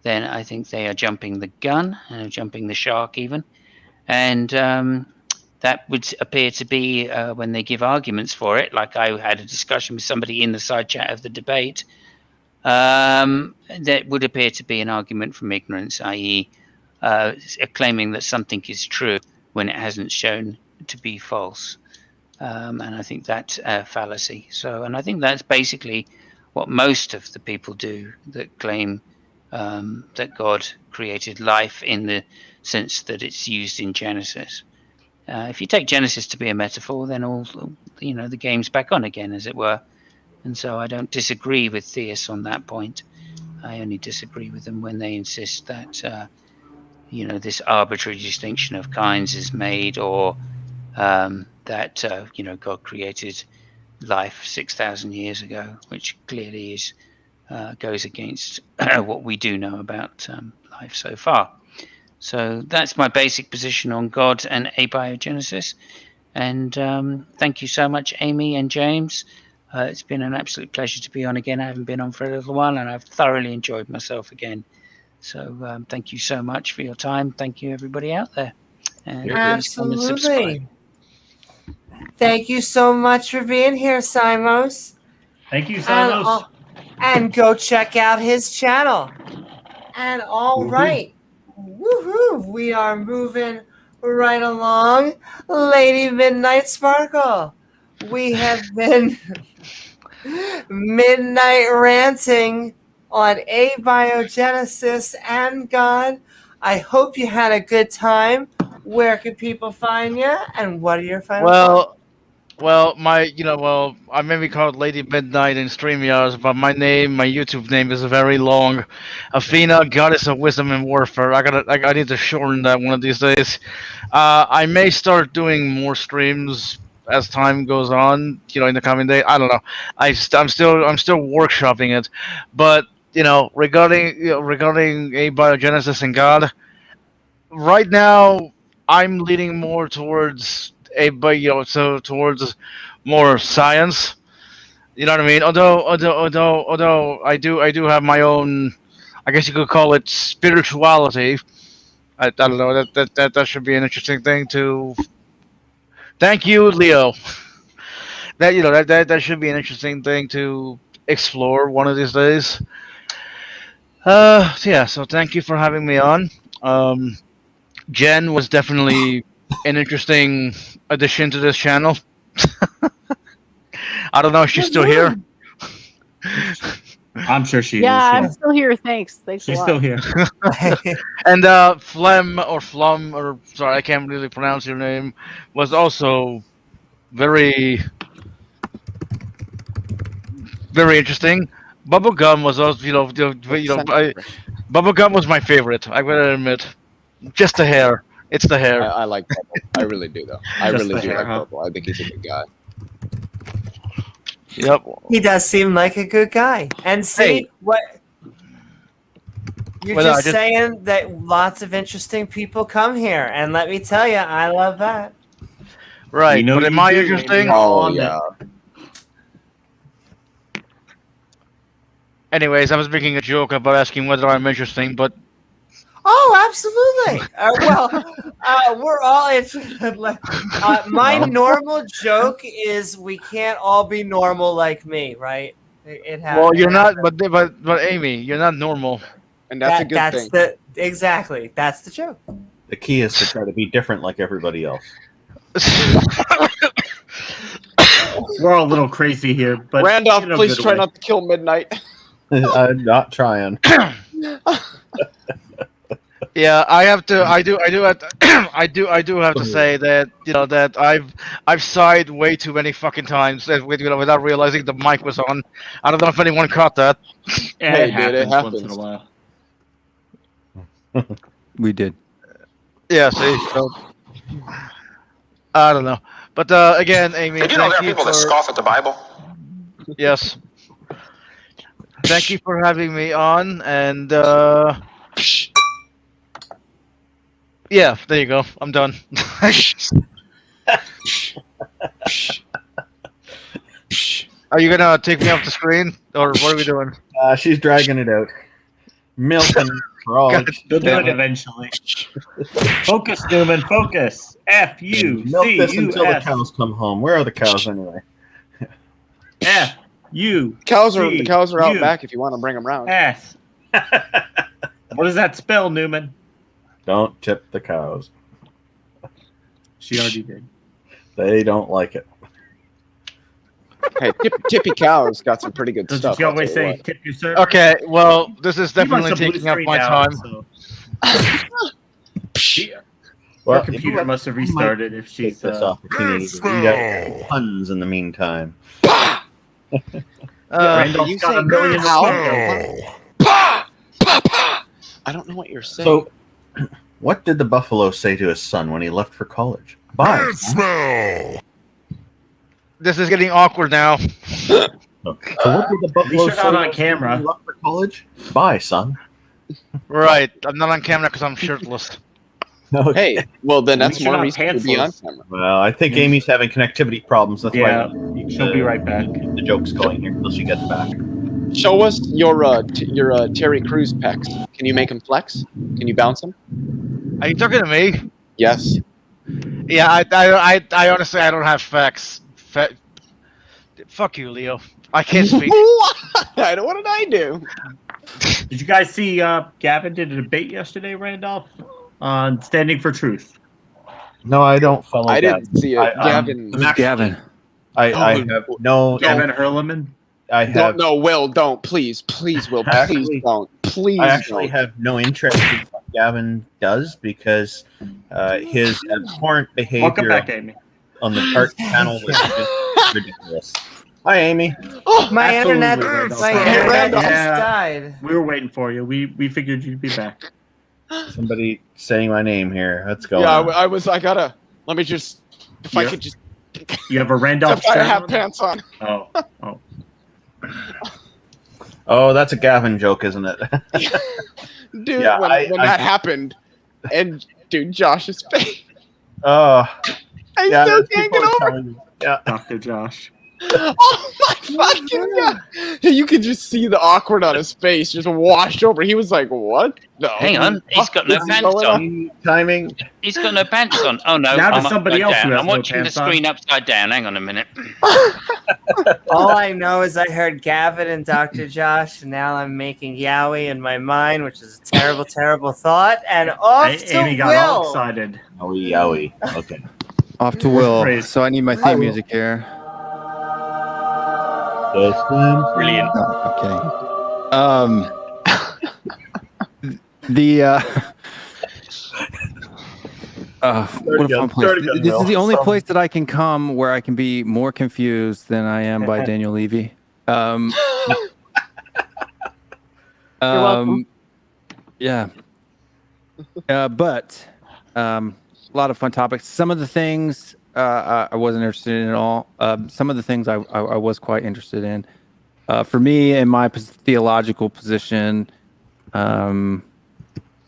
then I think they are jumping the gun, jumping the shark even. And that would appear to be when they give arguments for it, like I had a discussion with somebody in the side chat of the debate, that would appear to be an argument from ignorance, i.e. Claiming that something is true when it hasn't shown to be false. And I think that's a fallacy. And I think that's basically what most of the people do that claim that God created life in the sense that it's used in Genesis. If you take Genesis to be a metaphor, then all the game's back on again, as it were. And so I don't disagree with theists on that point. I only disagree with them when they insist that this arbitrary distinction of kinds is made, or that God created life 6,000 years ago, which clearly is goes against what we do know about life so far. So that's my basic position on God and abiogenesis. And thank you so much, Amy and James. It's been an absolute pleasure to be on again. I haven't been on for a little while, and I've thoroughly enjoyed myself again. So thank you so much for your time. Thank you, everybody out there. And absolutely. Thank you so much for being here, Simos. Thank you, Simos. and go check out his channel. And all right, woohoo! We are moving right along, Lady Midnight Sparkle. We have been Midnight Ranting on Abiogenesis and God. I hope you had a good time. Where can people find you, and what are your final thoughts? Well, I may be called Lady Midnight in StreamYards, but my YouTube name is very long. Athena, Goddess of Wisdom and Warfare. I need to shorten that one of these days. I may start doing more streams as time goes on, in the coming day. I don't know. I'm still workshopping it, but regarding Abiogenesis and God, right now I'm leaning more towards towards more science. You know what I mean? Although I do have my own, I guess you could call it spirituality. I don't know, that should be an interesting thing to. Thank you, Leo. That should be an interesting thing to explore one of these days. So thank you for having me on. Jen was definitely an interesting addition to this channel. I don't know if she's still here. I'm sure she is. Yeah, I'm still here. Thanks. She's a lot. still here. And Flum, or sorry, I can't really pronounce your name, was also very, very interesting. Bubblegum was also, Bubblegum was my favorite. I gotta admit, just the hair. It's the hair. I like Bubble. I really do, though. I really do like Bubble. I think he's a good guy. Yep. He does seem like a good guy. And see what you're just saying that lots of interesting people come here, and let me tell you, I love that. Right, but am I interesting? Oh yeah. Anyways, I was making a joke about asking whether I'm interesting, but Oh, absolutely. We're all interested. My normal joke is we can't all be normal like me, right? It happens. Well, you're not, but Amy, you're not normal, and that's a good thing. Exactly. That's the joke. The key is to try to be different like everybody else. We're all a little crazy here, but Randolph, please try not to kill Midnight. I'm not trying. Yeah, I do have to say that that I've sighed way too many fucking times without realizing the mic was on. I don't know if anyone caught that. It happens once in a while. We did. Yeah, see, so I don't know, but again, Amy, Did you know there are people that scoff at the Bible? Yes. Thank you for having me on, and yeah, there you go. I'm done. Are you gonna take me off the screen, or what are we doing? She's dragging it out. Milk and frogs. They'll do it eventually. Focus, Newman. Focus. F-U-C-U-S. Milk this until the cows come home. Where are the cows anyway? F-U. The cows are out back if you want to bring them around. S. What does that spell, Newman? Don't tip the cows. She already did. They don't like it. Hey, Tippy Cow's got some pretty good stuff. You always say tip your server. Okay, well, this is definitely taking up my time. Her computer must have restarted if she's this opportunity. We got tons in the meantime. Randall's got a million. I don't know what you're saying. So, what did the buffalo say to his son when he left for college? Bye. This is getting awkward now. So what did the buffalo say on camera when he left for college? Bye, son. Right. I'm not on camera because I'm shirtless. Okay. Hey, well then that's more reason to be on camera. Well, I think Amy's having connectivity problems. That's why she'll be right back. The joke's going here until she gets back. Show us your Terry Crews pecs. Can you make him flex? Can you bounce him? Are you talking to me? Yes. Yeah, I honestly I don't have facts. Fuck you, Leo. I can't speak. What did I do? Did you guys see Gavin did a debate yesterday, Randolph, on standing for truth? No, I don't follow. I Gavin. didn't see it. Gavin. Who's Gavin? I have no. Gavin Herleman. I have. No, Will, don't. Please, Will, please don't. Please I actually don't. have no interest in what Gavin does because his abhorrent behavior Welcome back, Amy. on the Tart channel was just ridiculous. Hi, Amy. Oh, My internet Randolph. just Yeah. died. We were waiting for you. We figured you'd be back. Somebody saying my name here. Let's go. Yeah, I gotta. Let me just. If I could just. You have a Randolph. Except I have pants on. Oh. Oh, that's a Gavin joke, isn't it? Dude, Yeah, when that happened, and dude, Josh's face. Oh, I yeah, still there's can't people get over. telling me- Yeah, Dr. Josh. Oh my fucking god! You could just see the awkward on his face just washed over. He was like, "What? No." Hang on, he's got no What's pants going on. timing. He's got no pants on. Oh no, Now to I'm somebody upside else who down. has I'm no watching the pants on. screen upside down. Hang on a minute. All I know is I heard Gavin and Dr. Josh, and now I'm making Yowie in my mind, which is a terrible, terrible thought. And off to Amy got all Will. excited. Yowie. Okay. Off to Will. Praise. So I need my theme music here. Brilliant. No, I'm kidding. What a fun place. This is the only place that I can come where I can be more confused than I am by Daniel Levy. You're welcome. Yeah. But a lot of fun topics. Some of the things I wasn't interested in at all. Some of the things I was quite interested in. For me, in my theological position,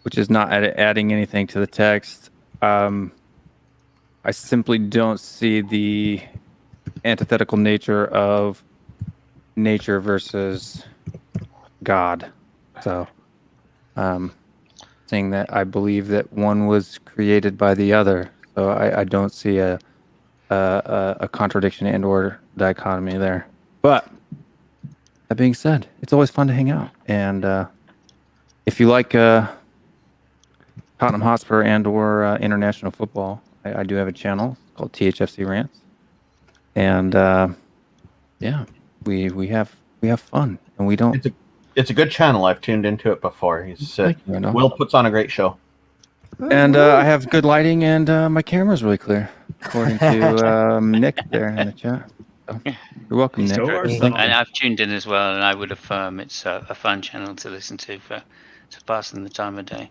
which is not adding anything to the text, I simply don't see the antithetical nature of nature versus God. So, saying that I believe that one was created by the other. So I don't see a contradiction and/or dichotomy there. But that being said, it's always fun to hang out. And if you like Tottenham Hotspur and/or international football, I do have a channel called THFC Rants. And yeah, we have fun, and we don't. It's a good channel. I've tuned into it before. Will puts on a great show. And I have good lighting, and my camera's really clear, according to Nick there in the chat. So, you're welcome, Nick. And I've tuned in as well, and I would affirm it's a fun channel to listen to for passing the time of day.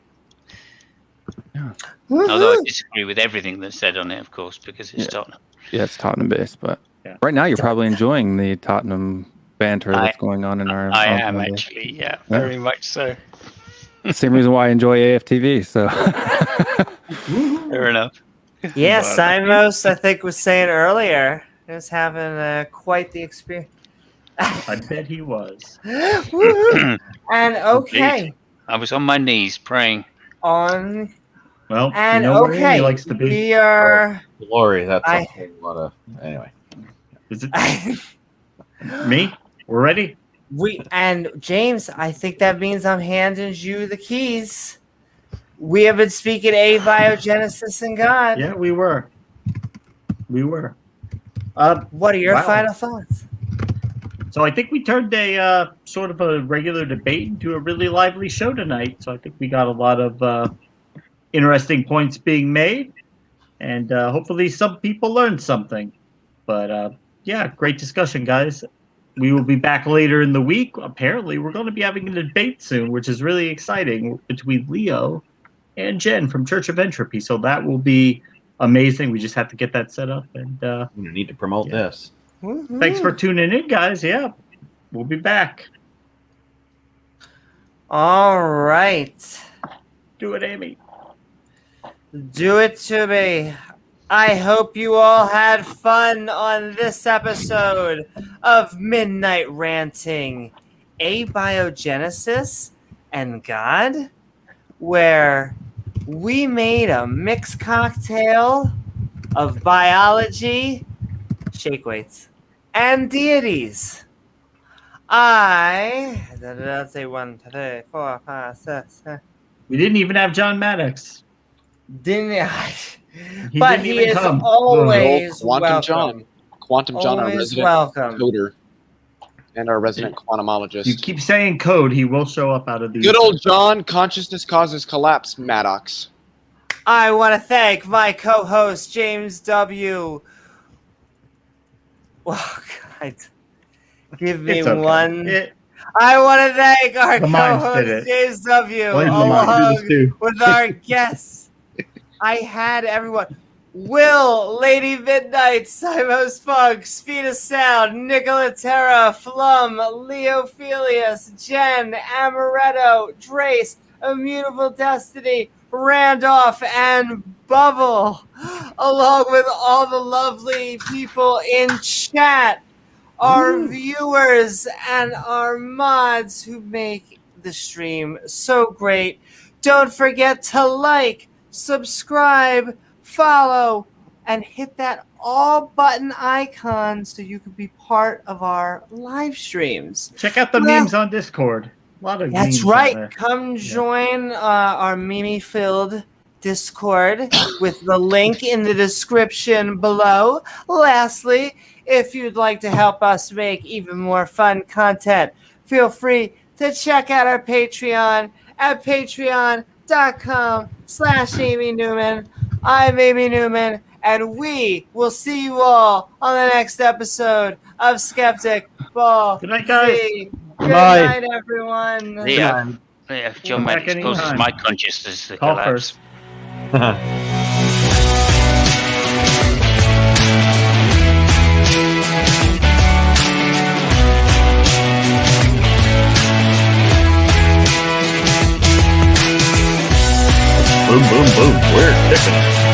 Yeah. Although I disagree with everything that's said on it, of course, because it's Tottenham. Yeah, it's Tottenham based, but right now you're probably enjoying the Tottenham banter that's going on in our. I am actually, yeah, very much so. Same reason why I enjoy AFTV. So fair enough. Yeah, Simos, I think, was saying earlier, he was having quite the experience. I bet he was. And okay. Indeed. I was on my knees praying. Well, and okay, where he likes to be. we are. Glory, that's a whole lot of. Anyway. Is it me? We're ready. And James, I think that means I'm handing you the keys. We have been speaking Abiogenesis God. Yeah, we were. What are your final thoughts? So I think we turned a sort of a regular debate into a really lively show tonight. So I think we got a lot of interesting points being made, and hopefully some people learned something. But yeah, great discussion, guys. We will be back later in the week. Apparently, we're going to be having a debate soon, which is really exciting, between Leo and Jen from Church of Entropy. So that will be amazing. We just have to get that set up. And we need to promote this. Thanks for tuning in, guys. Yeah, we'll be back. All right. Do it, Amy. Do it to me. I hope you all had fun on this episode of Midnight Ranting, Abiogenesis and God, where we made a mixed cocktail of biology, shake weights, and deities. Let's say 1, 2, 3, 4, 5, 6, 7. We didn't even have John Maddox. Didn't He but didn't he even is come. always Quantum welcome. John. Quantum John, our Always resident welcome. coder. And our resident quantumologist. You keep saying code, he will show up out of these. Good old John, consciousness causes collapse, Maddox. I want to thank my co-host, James W. Oh, God. Give me It's okay. one. I want to thank our The minds did co-host, it. James W. Blame the minds. along with our guests. I had everyone. Will, Lady Midnight, Simos Funk, Speed of Sound, Nicola Terra, Flum, Leophilius, Jen, Amaretto, Drace, Immutable Destiny, Randolph, and Bubble, along with all the lovely people in chat, our viewers, and our mods who make the stream so great. Don't forget to like, subscribe, follow, and hit that all button icon so you can be part of our live streams. Check out the memes on Discord. A lot of That's memes right. on there. Come join our meme-filled Discord with the link in the description below. Lastly, if you'd like to help us make even more fun content, feel free to check out our Patreon at patreon.com/Amy Newman. I'm Amy Newman, and we will see you all on the next episode of Skeptic Ball. Good night, guys. Good night, everyone. Yeah, John Back Maddox causes anytime. my consciousness to Call collapse. first. Boom, boom, boom. We're kicking it.